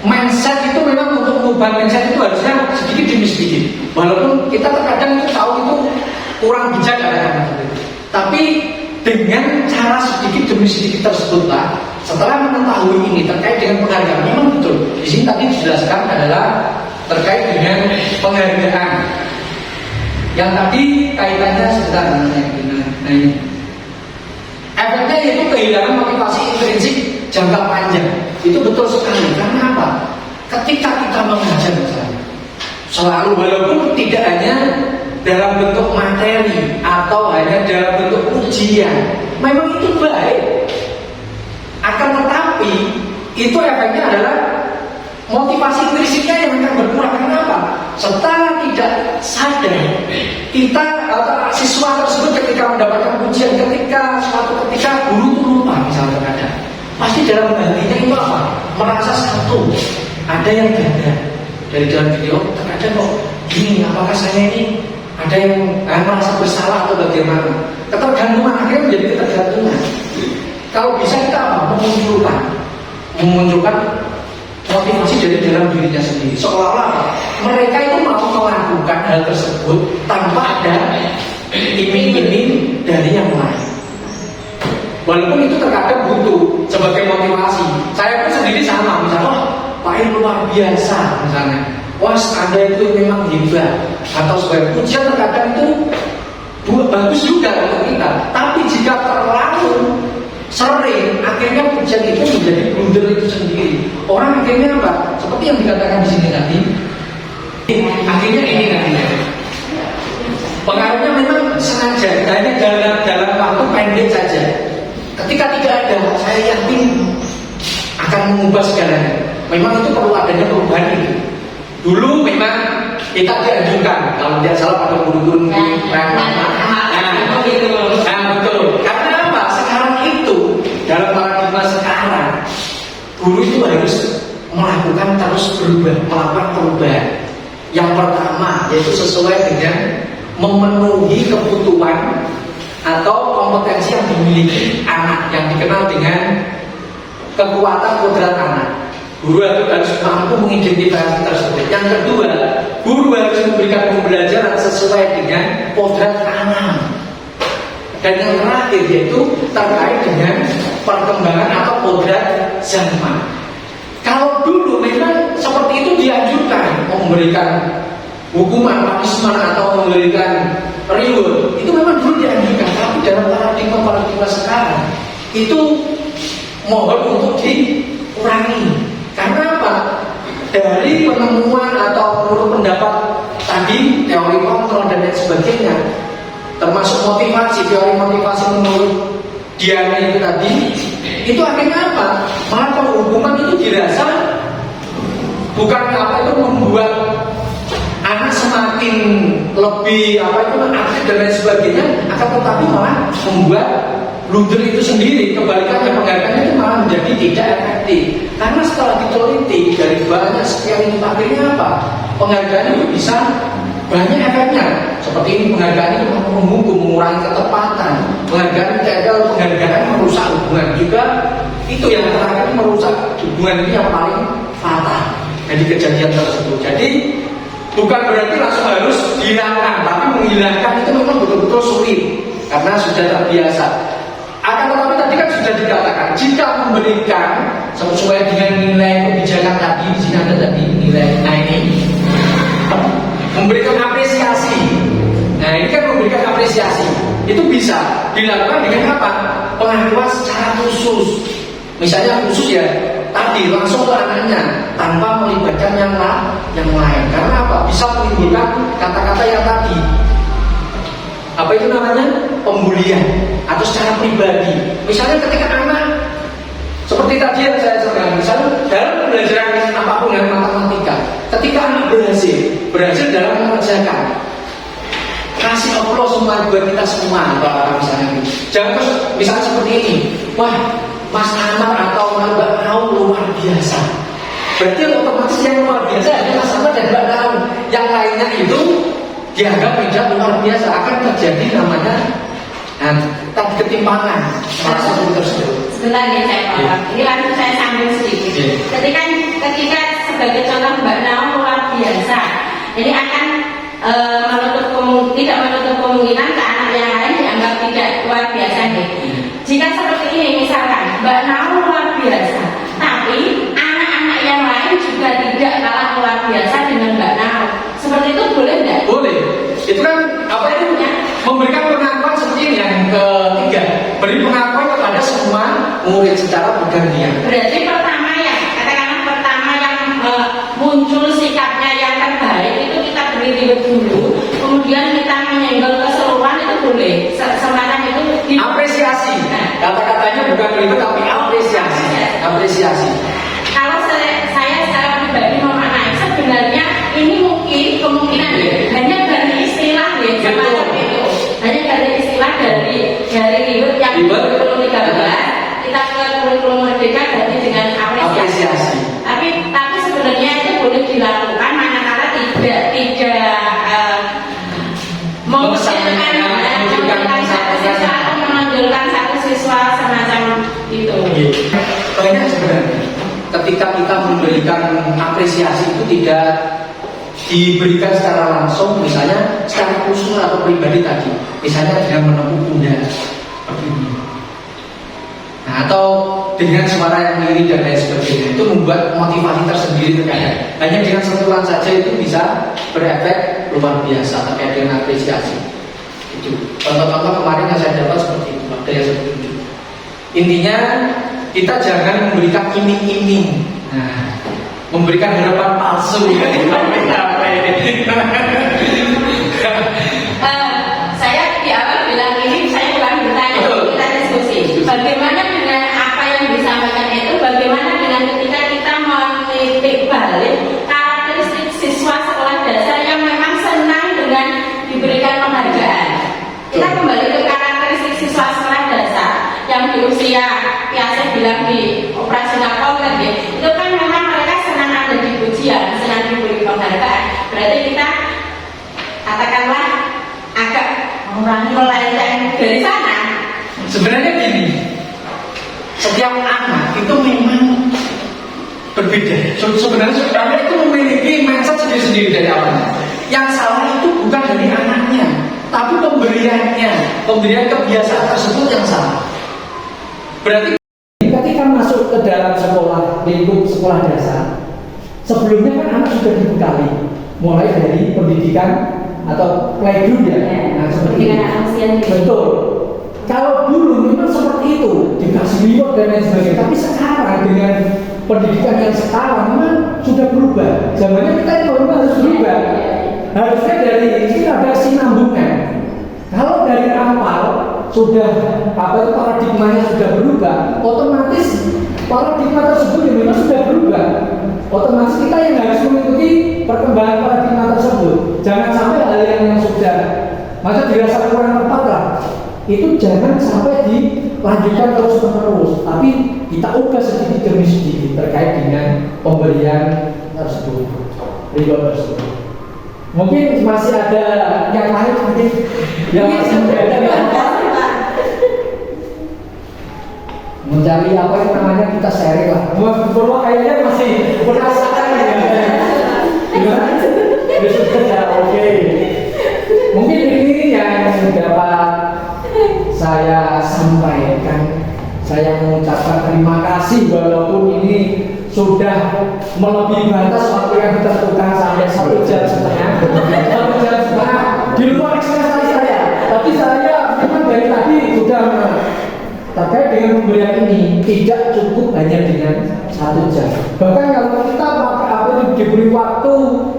Speaker 5: mindset itu memang untuk mengubah mindset itu harusnya sedikit demi sedikit walaupun kita terkadang itu tahu itu kurang bijak kadang-kadang tapi dengan cara sedikit demi sedikit tersebutlah setelah mengetahui ini terkait dengan penghargaan memang betul di sini tadi dijelaskan adalah terkait dengan penghargaan yang tadi kaitannya sebentar nah ini efeknya yaitu kehilangan motivasi intrinsik jangka panjang itu betul sekali karena apa? Ketika kita mengajar misalnya selalu walaupun tidak hanya dalam bentuk materi atau hanya dalam bentuk ujian memang itu baik akan tetapi itu efeknya adalah motivasi intrinsiknya yang akan berkurang. Kenapa? Setelah tidak sadar kita atau siswa tersebut ketika mendapatkan ujian suatu ketika guru itu lupa misalnya terkadang pasti dalam hatinya itu apa? Merasa satu ada yang beda dari dalam video terkadang kok gini apakah saya ini ada yang merasa bersalah atau bagaimana ketergantungan akhirnya menjadi ketergantungan. Kalau bisa kita apa? Memunculkan motivasi dari dalam dirinya sendiri seolah-olah mereka itu mau melakukan hal tersebut tanpa ada iming-iming dari yang lain walaupun itu terkadang butuh sebagai motivasi. Saya pun sendiri sama misalnya Pak Ir luar biasa misalnya Anda itu memang hebat atau sebagai ujian terkadang itu bagus juga untuk kita tapi jika terlalu sering akhirnya pujian itu menjadi blunder itu sendiri. Orang akhirnya apa? Seperti yang dikatakan di sini tadi. Akhirnya ini nantinya. Pengaruhnya memang sengaja hanya dalam waktu pendek. pendek saja. Ketika tidak ada, saya yakin akan mengubah segalanya. Memang itu perlu adanya perubahan itu. Dulu memang kita dianjurkan kalau tidak salah pada guru-guru betul. Karena apa? Sekarang itu dalam paradigma sekarang, guru itu harus melakukan terus berubah, melakukan perubahan. Yang pertama yaitu sesuai dengan memenuhi kebutuhan atau kompetensi yang dimiliki anak, yang dikenal dengan kekuatan kodrat anak. Guru harus mampu mengidentifikasi tersebut. Yang kedua, guru harus memberikan pembelajaran sesuai dengan kodrat anak. Dan yang terakhir yaitu terkait dengan perkembangan atau kodrat zaman. Kalau dulu memang seperti itu dianjurkan, memberikan hukuman, punishment atau memberikan reward, itu memang dulu dianjurkan. Tapi dalam paradigma sekarang itu mohon untuk dikurangi. Karena apa? Dari penemuan atau menurut pendapat tadi, teori kontrol dan lain sebagainya, termasuk motivasi, teori motivasi menurut Diana itu tadi, itu akhirnya apa? Malah penghukuman itu dirasa bukan apa itu membuat anak semakin lebih apa itu aktif dan lain sebagainya, akan tetapi malah membuat blunder itu sendiri. Kebalikannya, penghargaan itu malah menjadi tidak efektif. Karena setelah diteliti dari banyak sekian itu, akhirnya apa? Penghargaan itu bisa banyak efeknya. Seperti ini, penghargaan itu menghukum, mengurangi ketepatan. Penghargaan itu adalah penghargaan merusak hubungan. Juga itu yang terakhir, merusak hubungan ini yang paling fatal dari kejadian tersebut. Jadi bukan berarti langsung harus dihilangkan, tapi menghilangkan itu memang betul-betul sulit karena sudah terbiasa. Akan tetapi tadi kan sudah dikatakan, jika memberikan sesuai dengan nilai kebijakan tadi, di sini ada tadi nilai, nah ini memberikan apresiasi. Nah ini kan memberikan apresiasi, itu bisa dilakukan dengan apa? Pengakuan secara khusus. Misalnya khusus ya, tadi langsung ke anaknya tanpa melibatkan yang lain. Karena apa? Bisa menimbulkan kata-kata yang tadi. Apa itu namanya? Pembulian atau secara pribadi. Misalnya ketika anak seperti tadi yang saya sampaikan, misalnya dalam pembelajaran apapun dengan matematika, ketika anak berhasil dalam mengerjakan, kasih aplaus semua buat kita semua, misalnya. Jangan terus misalnya seperti ini, wah Mas Amar atau Mbak Nau luar biasa. Berarti otomatis yang luar biasa adalah Mas Amar dan Mbak Nau. Yang lainnya itu dianggap tidak luar biasa, akan terjadi namanya ketimpangan tersebut.
Speaker 1: Sebentar ya saya paham. Ini langsung saya sambung sedikit. Ketika sebagai contoh Mbak Nau luar biasa, ini akan tidak menutup kemungkinan ke anak yang lain dianggap tidak luar biasa nih. Jika seperti ini misalkan Mbak Nau luar biasa, tapi anak-anak yang lain juga tidak kalah luar biasa dengan Mbak Nau, seperti itu boleh nggak?
Speaker 5: Boleh. Itu kan apa itu? Memberikan pengakuan seperti ini. Yang ketiga, beri pengakuan kepada semua murid secara bergantian.
Speaker 1: Berarti pertama ya, katakanlah pertama yang muncul sikapnya yang terbaik itu kita beri reward dulu, kemudian kita menyenggol keseluruhan itu boleh. Semacam itu
Speaker 5: apresiasi. Kata-katanya bukan reward tapi apresiasi.
Speaker 1: Kalau saya secara pribadi memaknai, sebenarnya ini mungkin kemungkinan hanya dari istilah ya, semacam itu. Hanya dari istilah dari reward yang 2013 kita ke kurikulum merdeka berarti dengan apresiasi. Tapi sebenarnya itu boleh dilakukan manakala tidak menonjolkan satu siswa semacam itu.
Speaker 5: Banyak sebenarnya. Ketika kita memberikan apresiasi itu tidak diberikan secara langsung, misalnya secara khusus atau pribadi tadi, misalnya dengan menepuk pundak seperti ini. Nah, atau dengan suara yang lirih dan lain sebagainya, itu membuat motivasi tersendiri terkadang. Hanya dengan sentuhan saja itu bisa berefek luar biasa terkait dengan apresiasi. Itu contoh-contoh kemarin yang saya dapat seperti itu, ada yang seperti itu. Intinya kita jangan memberikan iming-iming, memberikan harapan palsu.
Speaker 1: Saya di awal bilang ini, saya ulang bertanya. Kita Bagaimana dengan apa yang disampaikan itu? Bagaimana dengan ketika kita menitik balik karakteristik siswa sekolah dasar yang memang senang dengan diberikan penghargaan? Kita kembali ke karakteristik siswa sekolah dasar yang di usia yang saya bilang di operasional komplek ya, itu kan memang mereka senang ada di pujian, senang diberi penghargaan. Berarti kita katakanlah agak melenceng dari sana.
Speaker 3: Sebenarnya gini, setiap anak itu memang berbeda. Sebenarnya itu memiliki mindset sendiri-sendiri dari awalnya. Yang salah itu bukan dari anaknya, tapi pemberiannya, pemberian kebiasaan tersebut yang salah. Berarti
Speaker 5: ketika masuk ke dalam sekolah, lingkup sekolah dasar, sebelumnya kan anak sudah dibekali, mulai dari pendidikan atau playgroup ya. Nah, seperti itu. Betul. Kalau dulu memang seperti itu, dikasih reward dan lain sebagainya. Tapi sekarang dengan pendidikan yang sekarang memang sudah berubah. Zamannya kita yang harus berubah. Harusnya dari ini ada sinambungan. Kalau dari awal sudah paradigmanya sudah berubah, otomatis paradigma tersebut ya memang sudah berubah. Otomatis kita yang harus mengikuti perkembangan paradigma tersebut. Jangan sampai hal yang sudah masa dirasa kurang tepat lah, itu jangan sampai dilanjutkan terus menerus, tapi kita ubah sedikit demi sedikit terkait dengan pemberian tersebut, reward tersebut. Mungkin masih ada yang lain mungkin yang masih mencari apa yang namanya kita sharing lah. Bahwa kayaknya masih penasaran ya. Gimana? Ya, oke. Mungkin ini yang dapat saya sampaikan. Saya mengucapkan terima kasih walaupun ini sudah melebihi batas waktu yang ditentukan sampai 1 jam setengah. 1 jam setengah di luar ekspektasi saya. Tapi saya memang dari tadi sudah terkait dengan pemberian ini tidak cukup hanya dengan 1 jam. Bahkan kalau kita diberi waktu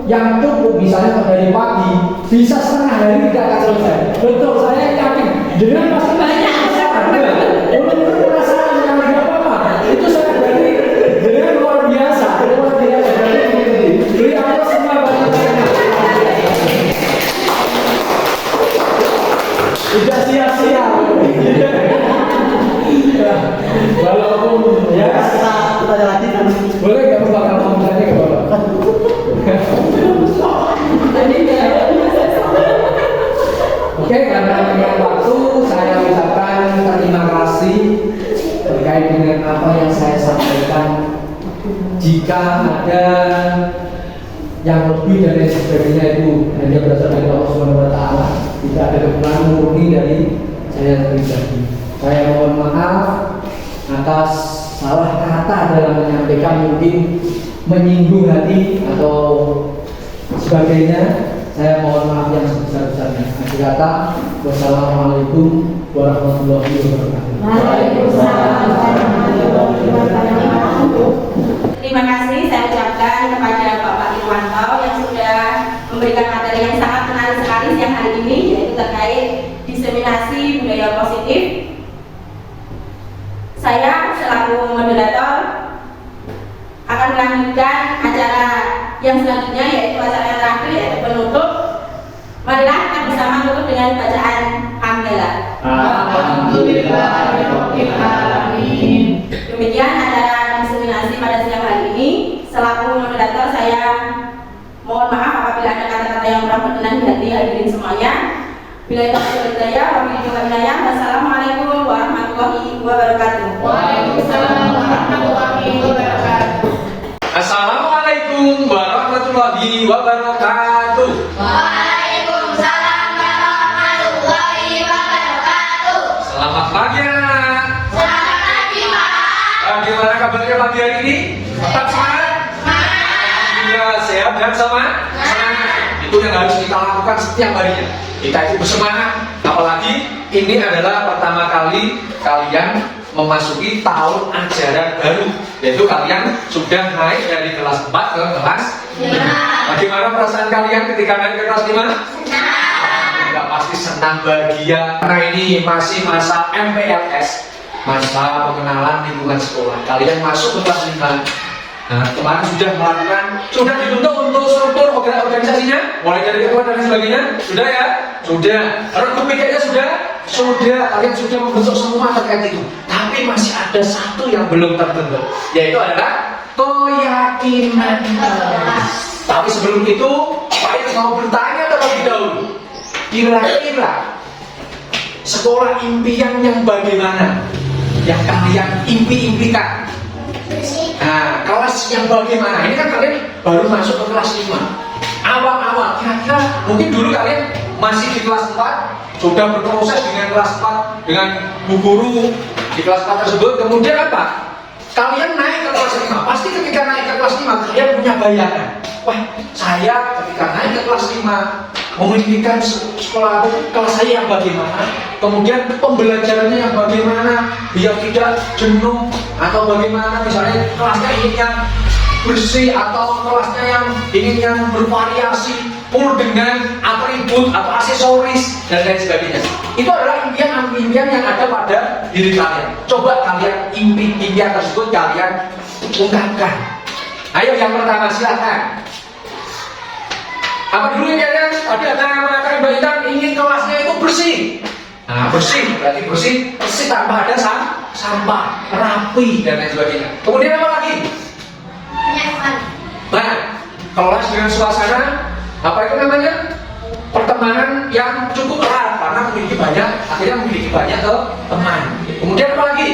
Speaker 5: yang cukup, misalnya dari pagi bisa setengah hari tidak akan selesai. Betul, saya yakin. Dengan pasti banyak ada. Perasaan yang tidak apa-apa. Itu saya berarti dengan luar biasa. Beri apa semua banyak. Tidak sia-sia. Walaupun ya kita lagi boleh nggak bakal komentarnya ke bawah. Oke, karena dengan waktu saya ucapkan terima kasih terkait dengan apa yang saya sampaikan. Jika ada yang lebih dari sebagainya itu hanya berasal dari Allah Subhanahu Wa Taala, tidak ada kekurangan murni dari saya pribadi. Saya mohon maaf atas salah kata dalam menyampaikan, mungkin menyinggung hati atau sebagainya. Saya mohon maaf yang sebesar-besarnya. Akhir kata, wassalamualaikum warahmatullahi wabarakatuh.
Speaker 1: Waalaikumsalam warahmatullahi wabarakatuh. Terima kasih saya ucapkan kepada Bapak Irwanto yang sudah memberikan materi yang sangat menarik sekali siang hari ini, yaitu terkait diseminasi budaya positif. Saya selaku moderator akan melanjutkan acara yang selanjutnya, yaitu acara yang terakhir, yaitu penutup. Marilah kita bersama tutup dengan bacaan hamdalah. Alhamdulillahirabbil alamin. Demikian acara diseminasi pada siang hari ini. Selaku moderator saya mohon maaf apabila ada kata-kata yang kurang berkenan di hati hadirin semuanya. Bila itu hidayah, wabillahi taufiq. Wassalamualaikum warahmatullahi wabarakatuh.
Speaker 6: Waalaikumsalam warahmatullahi wabarakatuh.
Speaker 3: Assalamualaikum warahmatullahi wabarakatuh.
Speaker 6: Waalaikumsalam warahmatullahi wabarakatuh.
Speaker 3: Selamat pagi anak.
Speaker 6: Selamat pagi Pak.
Speaker 3: Bagaimana kabarnya pagi hari ini? Tetap semangat? Alhamdulillah sehat dan semangat. Itu yang harus kita lakukan setiap harinya. Kita itu bersemangat. Apalagi ini adalah pertama kali kalian memasuki tahun ajaran baru, yaitu kalian sudah naik dari kelas 4 ke kelas 5. Bagaimana perasaan kalian ketika naik ke kelas 5? Senang. Pasti senang, bahagia. Karena ini masih masa MPLS, masa pengenalan lingkungan sekolah. Kalian masuk ke kelas 5. Nah, kemarin sudah dibentuk untuk struktur organisasinya, mulai dari ketua dan lain sebagainya, sudah ya? Sudah. Regu pikirnya sudah? Sudah. Kalian sudah membentuk semua terkait itu. Tapi masih ada satu yang belum terbentuk, yaitu adalah keyakinan kelas. Tapi sebelum itu, Pak Yus mau bertanya terlebih dahulu. Kira-kira sekolah impian yang bagaimana yang kalian impikan? Nah, kelas yang bagaimana? Ini kan kalian baru masuk ke kelas 5. Awal-awal, kira-kira mungkin dulu kalian masih di kelas 4, sudah berproses dengan kelas 4, dengan bu guru di kelas 4 tersebut. Kemudian apa? Kalian naik ke kelas 5. Pasti ketika naik ke kelas 5, kalian punya bayangan. Wah, saya ketika naik ke kelas 5 memimpikan sekolah kelas saya yang bagaimana, kemudian pembelajarannya yang bagaimana, biar tidak jenuh, atau bagaimana misalnya kelasnya ingin yang bersih, atau kelasnya yang ingin yang bervariasi, full dengan atribut atau aksesoris dan lain sebagainya. Itu adalah impian-impian yang ada pada diri kalian. Coba kalian impian tersebut kalian ungkapkan. Ayo yang pertama silakan. Apa dulu impiannya? Tadi ada yang mengatakan Mbak Intan ingin kelasnya itu bersih. Nah, bersih berarti bersih tanpa ada sampah, rapi dan lain sebagainya. Kemudian apa lagi?
Speaker 6: Nyaman.
Speaker 3: Nah, kelas dengan suasana apa itu namanya? Pertemanan yang cukup erat karena akhirnya memiliki banyak teman. Kemudian apa lagi?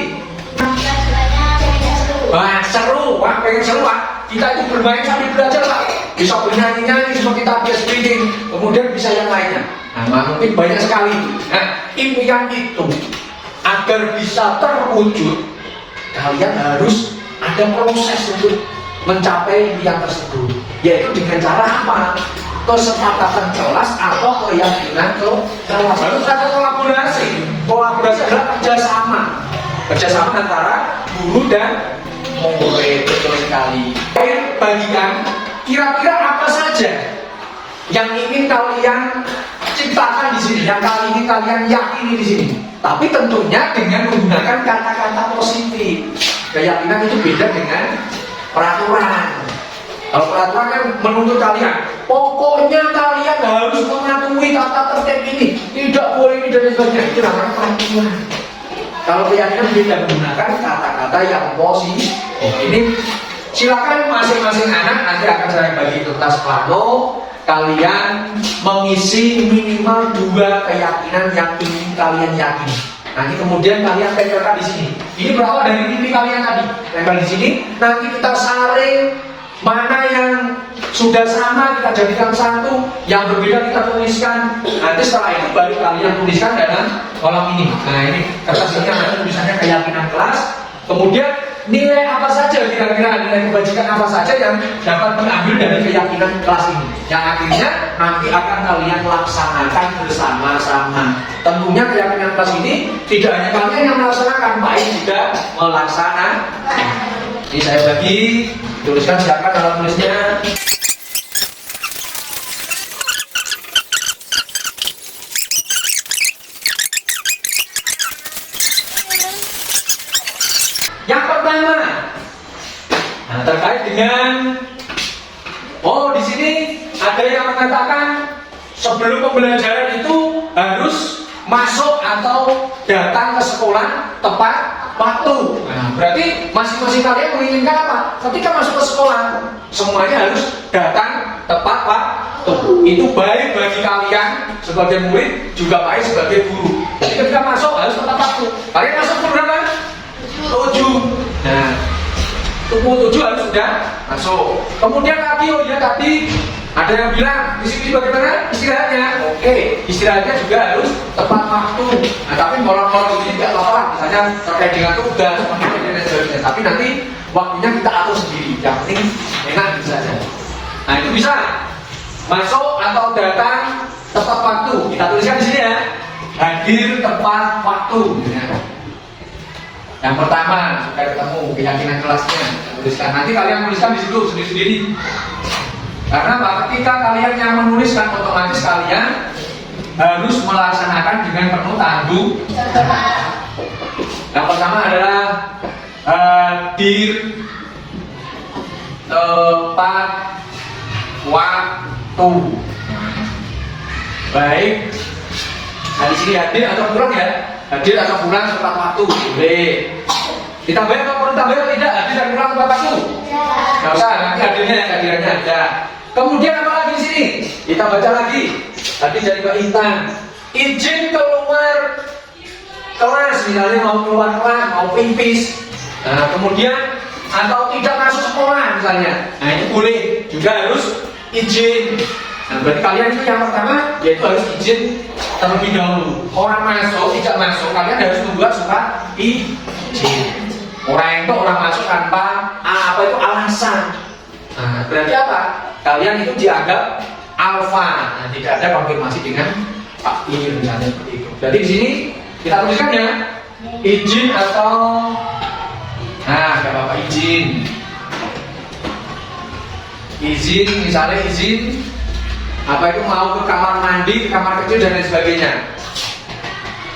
Speaker 3: Wah, seru, wah pengen seru, Pak. Kita itu bermain sambil belajar, Pak. Bisa bernyanyi-nyanyi seperti tadi speaking, kemudian bisa yang lainnya. Nah, mungkin banyak sekali. Nah, impian itu agar bisa terwujud, kalian harus ada proses untuk mencapai impian tersebut. Yaitu dengan cara apa? Kesepakatan kelas atau keyakinan kelas. Harus ada kolaborasi. Kolaborasi adalah kerjasama antara guru dan murid. Betul sekali. Bagikan kira-kira apa saja yang ingin kalian ciptakan di sini, yang ingin kalian yakini di sini. Tapi tentunya dengan menggunakan kata-kata positif. Keyakinan itu beda dengan peraturan. Kalau peraturan kan menuntut kalian, pokoknya kalian harus mematuhi tata tertib ini, tidak boleh ini dan sebagainya. Itu namanya peraturan. Kalau keyakinan beda, menggunakan kata-kata yang positif. Ini silakan masing-masing anak nanti akan saya bagi kertas plano. Kalian mengisi minimal 2 keyakinan yang ingin kalian yakini. Nanti kemudian kalian tempelkan di sini. Ini berawal dari mimpi kalian tadi. Tempel di sini. Nanti kita saring mana yang sudah sama kita jadikan satu, yang berbeda kita tuliskan. Nanti setelah itu baru kalian tuliskan dalam kolom ini. Nah ini kertas ini nanti tulisannya keyakinan kelas. Kemudian nilai apa saja kira-kira, nilai kebajikan apa saja yang dapat diambil dari keyakinan kelas ini, yang akhirnya nanti akan kalian laksanakan bersama-sama. Tentunya keyakinan kelas ini tidak hanya kalian yang melaksanakan, Pak juga melaksanakan. Ini saya bagi, tuliskan silakan dalam tulisnya. Yang pertama, nah, terkait dengan di sini ada yang mengatakan sebelum pembelajaran itu harus masuk atau datang ke sekolah tepat waktu. Nah, berarti masing-masing kalian menginginkan apa? Ketika masuk ke sekolah, semuanya harus datang tepat waktu. Itu baik bagi kalian sebagai murid, juga baik sebagai guru. Jadi ketika masuk harus tepat waktu. Kalian masuk ke berapa? 7. Nah, pukul 7 harus sudah masuk. Kemudian lagi, tadi ada yang bilang di sini bagaimana istirahatnya? Oke, istirahatnya juga harus tepat waktu. Nah, tapi molor-molor ini tidak apa-apa. Misalnya terkait dengan tugas, dan sebagainya. Tapi nanti waktunya kita atur sendiri. Yang penting enak bisa saja. Nah, itu bisa masuk atau datang tepat waktu. Kita tuliskan di sini ya. Hadir tepat waktu. Yang pertama, sudah ketemu keyakinan kelasnya, tuliskan. Nanti kalian tuliskan di situ sendiri-sendiri. Karena ketika kalian yang menuliskan, otomatis kalian harus melaksanakan dengan penuh tanggung jawab. Yang pertama adalah hadir tepat waktu. Baik. Nah di sini hadir atau kurang ya? Hadir atau kurang tepat waktu. Boleh. Ditambah atau kurang tambah atau tidak? Hadir dan kurang tepat waktu? Nggak usah. Nanti hadirnya yang hadirannya ada. Kemudian apa lagi di sini? Kita baca lagi. Tadi dari Mbak Intan. Izin keluar kelas, misalnya mau keluar kelas, mau pipis. Nah, kemudian atau tidak masuk sekolah misalnya. Nah, itu boleh. Juga harus izin. Nah, berarti kalian itu yang pertama yaitu harus izin terlebih dahulu. Orang masuk, tidak masuk, kalian harus membuat surat izin. Orang itu orang masuk tanpa apa itu alasan. Nah, berarti apa? Kalian itu dianggap alfa. Nah, tidak ada konfirmasi dengan Pak I misalnya seperti itu. Jadi di sini kita tuliskan ya izin atau nggak apa-apa izin. Izin misalnya izin apa itu mau ke kamar mandi, ke kamar kecil dan lain sebagainya.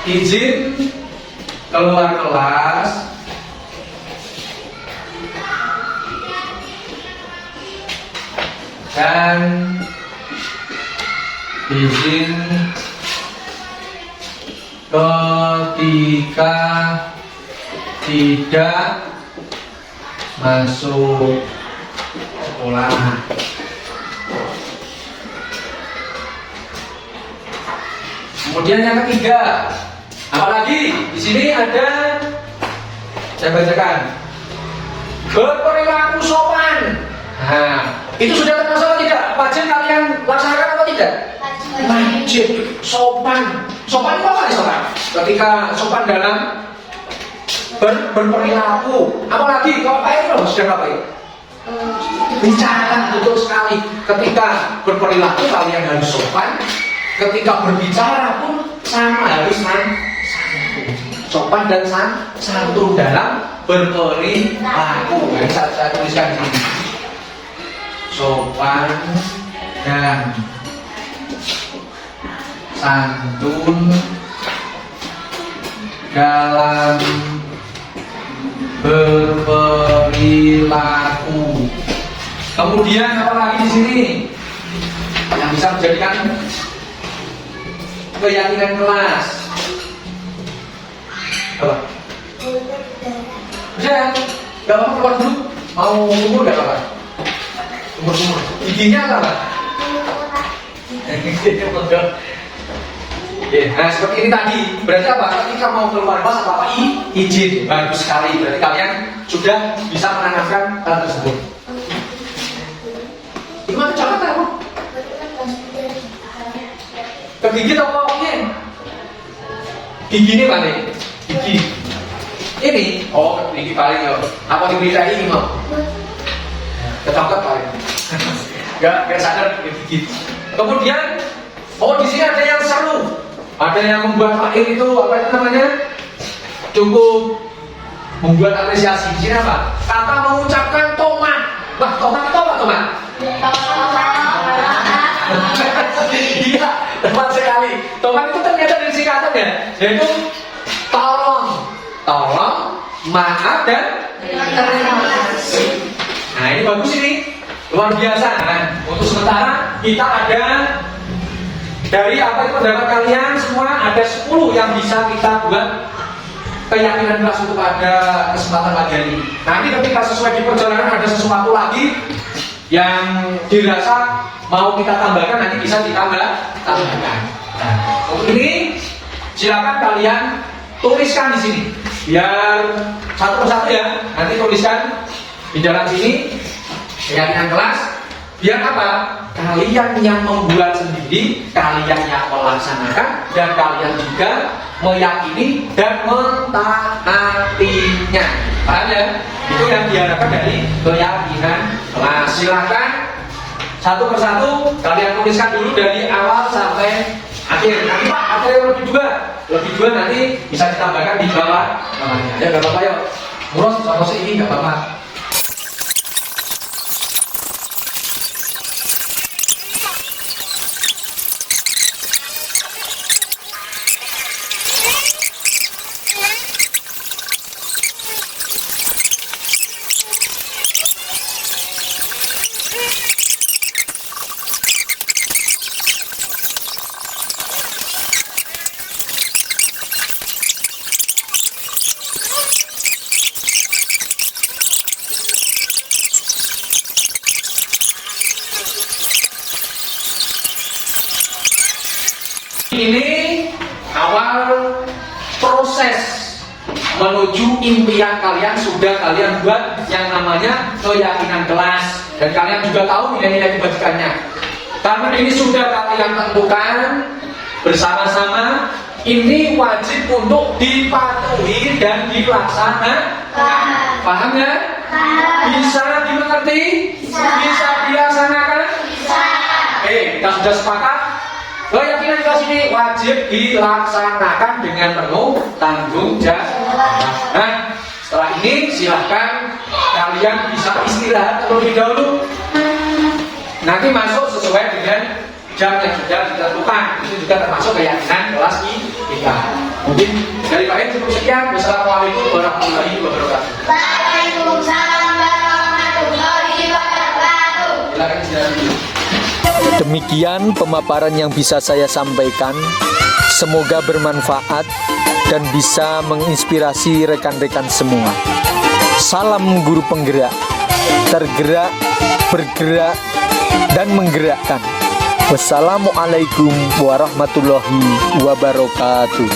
Speaker 3: Izin keluar kelas. Dan izin ketika tidak masuk sekolah. Kemudian yang ketiga, apalagi di sini ada, saya bacakan, berperilaku sopan. Nah, itu sudah termasuk atau tidak? Wajib kalian laksanakan atau tidak? Wajib. Sopan. Sopan itu apa nih sopan? Ketika sopan dalam berperilaku. Apalagi kalau Pak Ero sudah ngapain? Bicara, betul sekali. Ketika berperilaku kalian harus sopan. Ketika berbicara pun sama, harus santun. Sopan dan santun dalam berperilaku. Nah, saya tuliskan di sini. Sopan dan santun dalam berperilaku. Kemudian apa lagi di sini yang bisa menjadikan keyakinan kelas? Apa? Udah, nggak apa-apa keluar dulu. Mau umur nggak apa-apa? Umur. Giginya apa, Pak? Nah seperti ini tadi. Berarti apa? Ketika mau keluar kelas apa izin. Bagus sekali. Berarti kalian sudah bisa menanamkan hal tersebut. Gimana cara kamu? Kegigit apa oke? Gigi ini mana? Gigi ini? Oh, gigi paling ya. Apa diberitai ini mau? Ketangkap paling. Gak sadar gigit. Kemudian, di sini ada yang seru. Ada yang membuat Fair itu apa itu namanya? Cukup membuat apresiasi. Di sini apa? Kata mengucapkan tomat. Wah, tomat itu apa tomat? Iya, tepat sekali. Tomat itu ternyata dari singkatan ya, yaitu tolong, maaf dan terima kasih. Nah ini bagus ini, luar biasa. Nah, untuk sementara kita ada dari apa itu pendapat kalian semua ada 10 yang bisa kita buat keyakinan kelas untuk pada kesempatan pagi hari ini. Nanti ketika sesuai di perjalanan ada sesuatu lagi yang dirasa mau kita tambahkan nanti bisa ditambahkan. Nah, untuk ini silakan kalian tuliskan di sini biar satu persatu ya. Nanti tuliskan di dalam sini keyakinan kelas. Biar apa? Kalian yang membuat sendiri, kalian yang melaksanakan, dan kalian juga meyakini dan mentaatinya. Paham ya? Itu yang diharapkan dari keyakinan kelas. Silahkan satu persatu kalian tuliskan dulu dari awal sampai akhir. Nanti Pak, ada yang lebih dua nanti bisa ditambahkan di bawah namanya. Ya nggak apa-apa yuk. Muros sama ini nggak apa-apa. ini awal proses menuju impian kalian sudah kalian buat yang namanya keyakinan kelas, dan kalian juga tahu nilai-nilai kebajikannya. Karena ini sudah kalian tentukan bersama-sama, ini wajib untuk dipatuhi dan dilaksanakan. Paham ya? Bisa dimengerti? Bisa dilaksanakan? Kita sudah sepakat. Keyakinan kelas ini wajib dilaksanakan dengan penuh tanggung jawab. Nah, setelah ini silahkan kalian bisa istirahat terlebih dahulu. Nanti masuk sesuai dengan jam yang sudah ditentukan. Itu juga termasuk keyakinan kelas kita. Mungkin dari Pak Ed cukup sekian. Wassalamualaikum warahmatullahi wabarakatuh.
Speaker 6: Waalaikumsalam warahmatullahi wabarakatuh.
Speaker 3: Silakan istirahat dulu.
Speaker 5: Demikian pemaparan yang bisa saya sampaikan. Semoga bermanfaat dan bisa menginspirasi rekan-rekan semua. Salam guru penggerak, tergerak, bergerak, dan menggerakkan. Wassalamualaikum warahmatullahi wabarakatuh.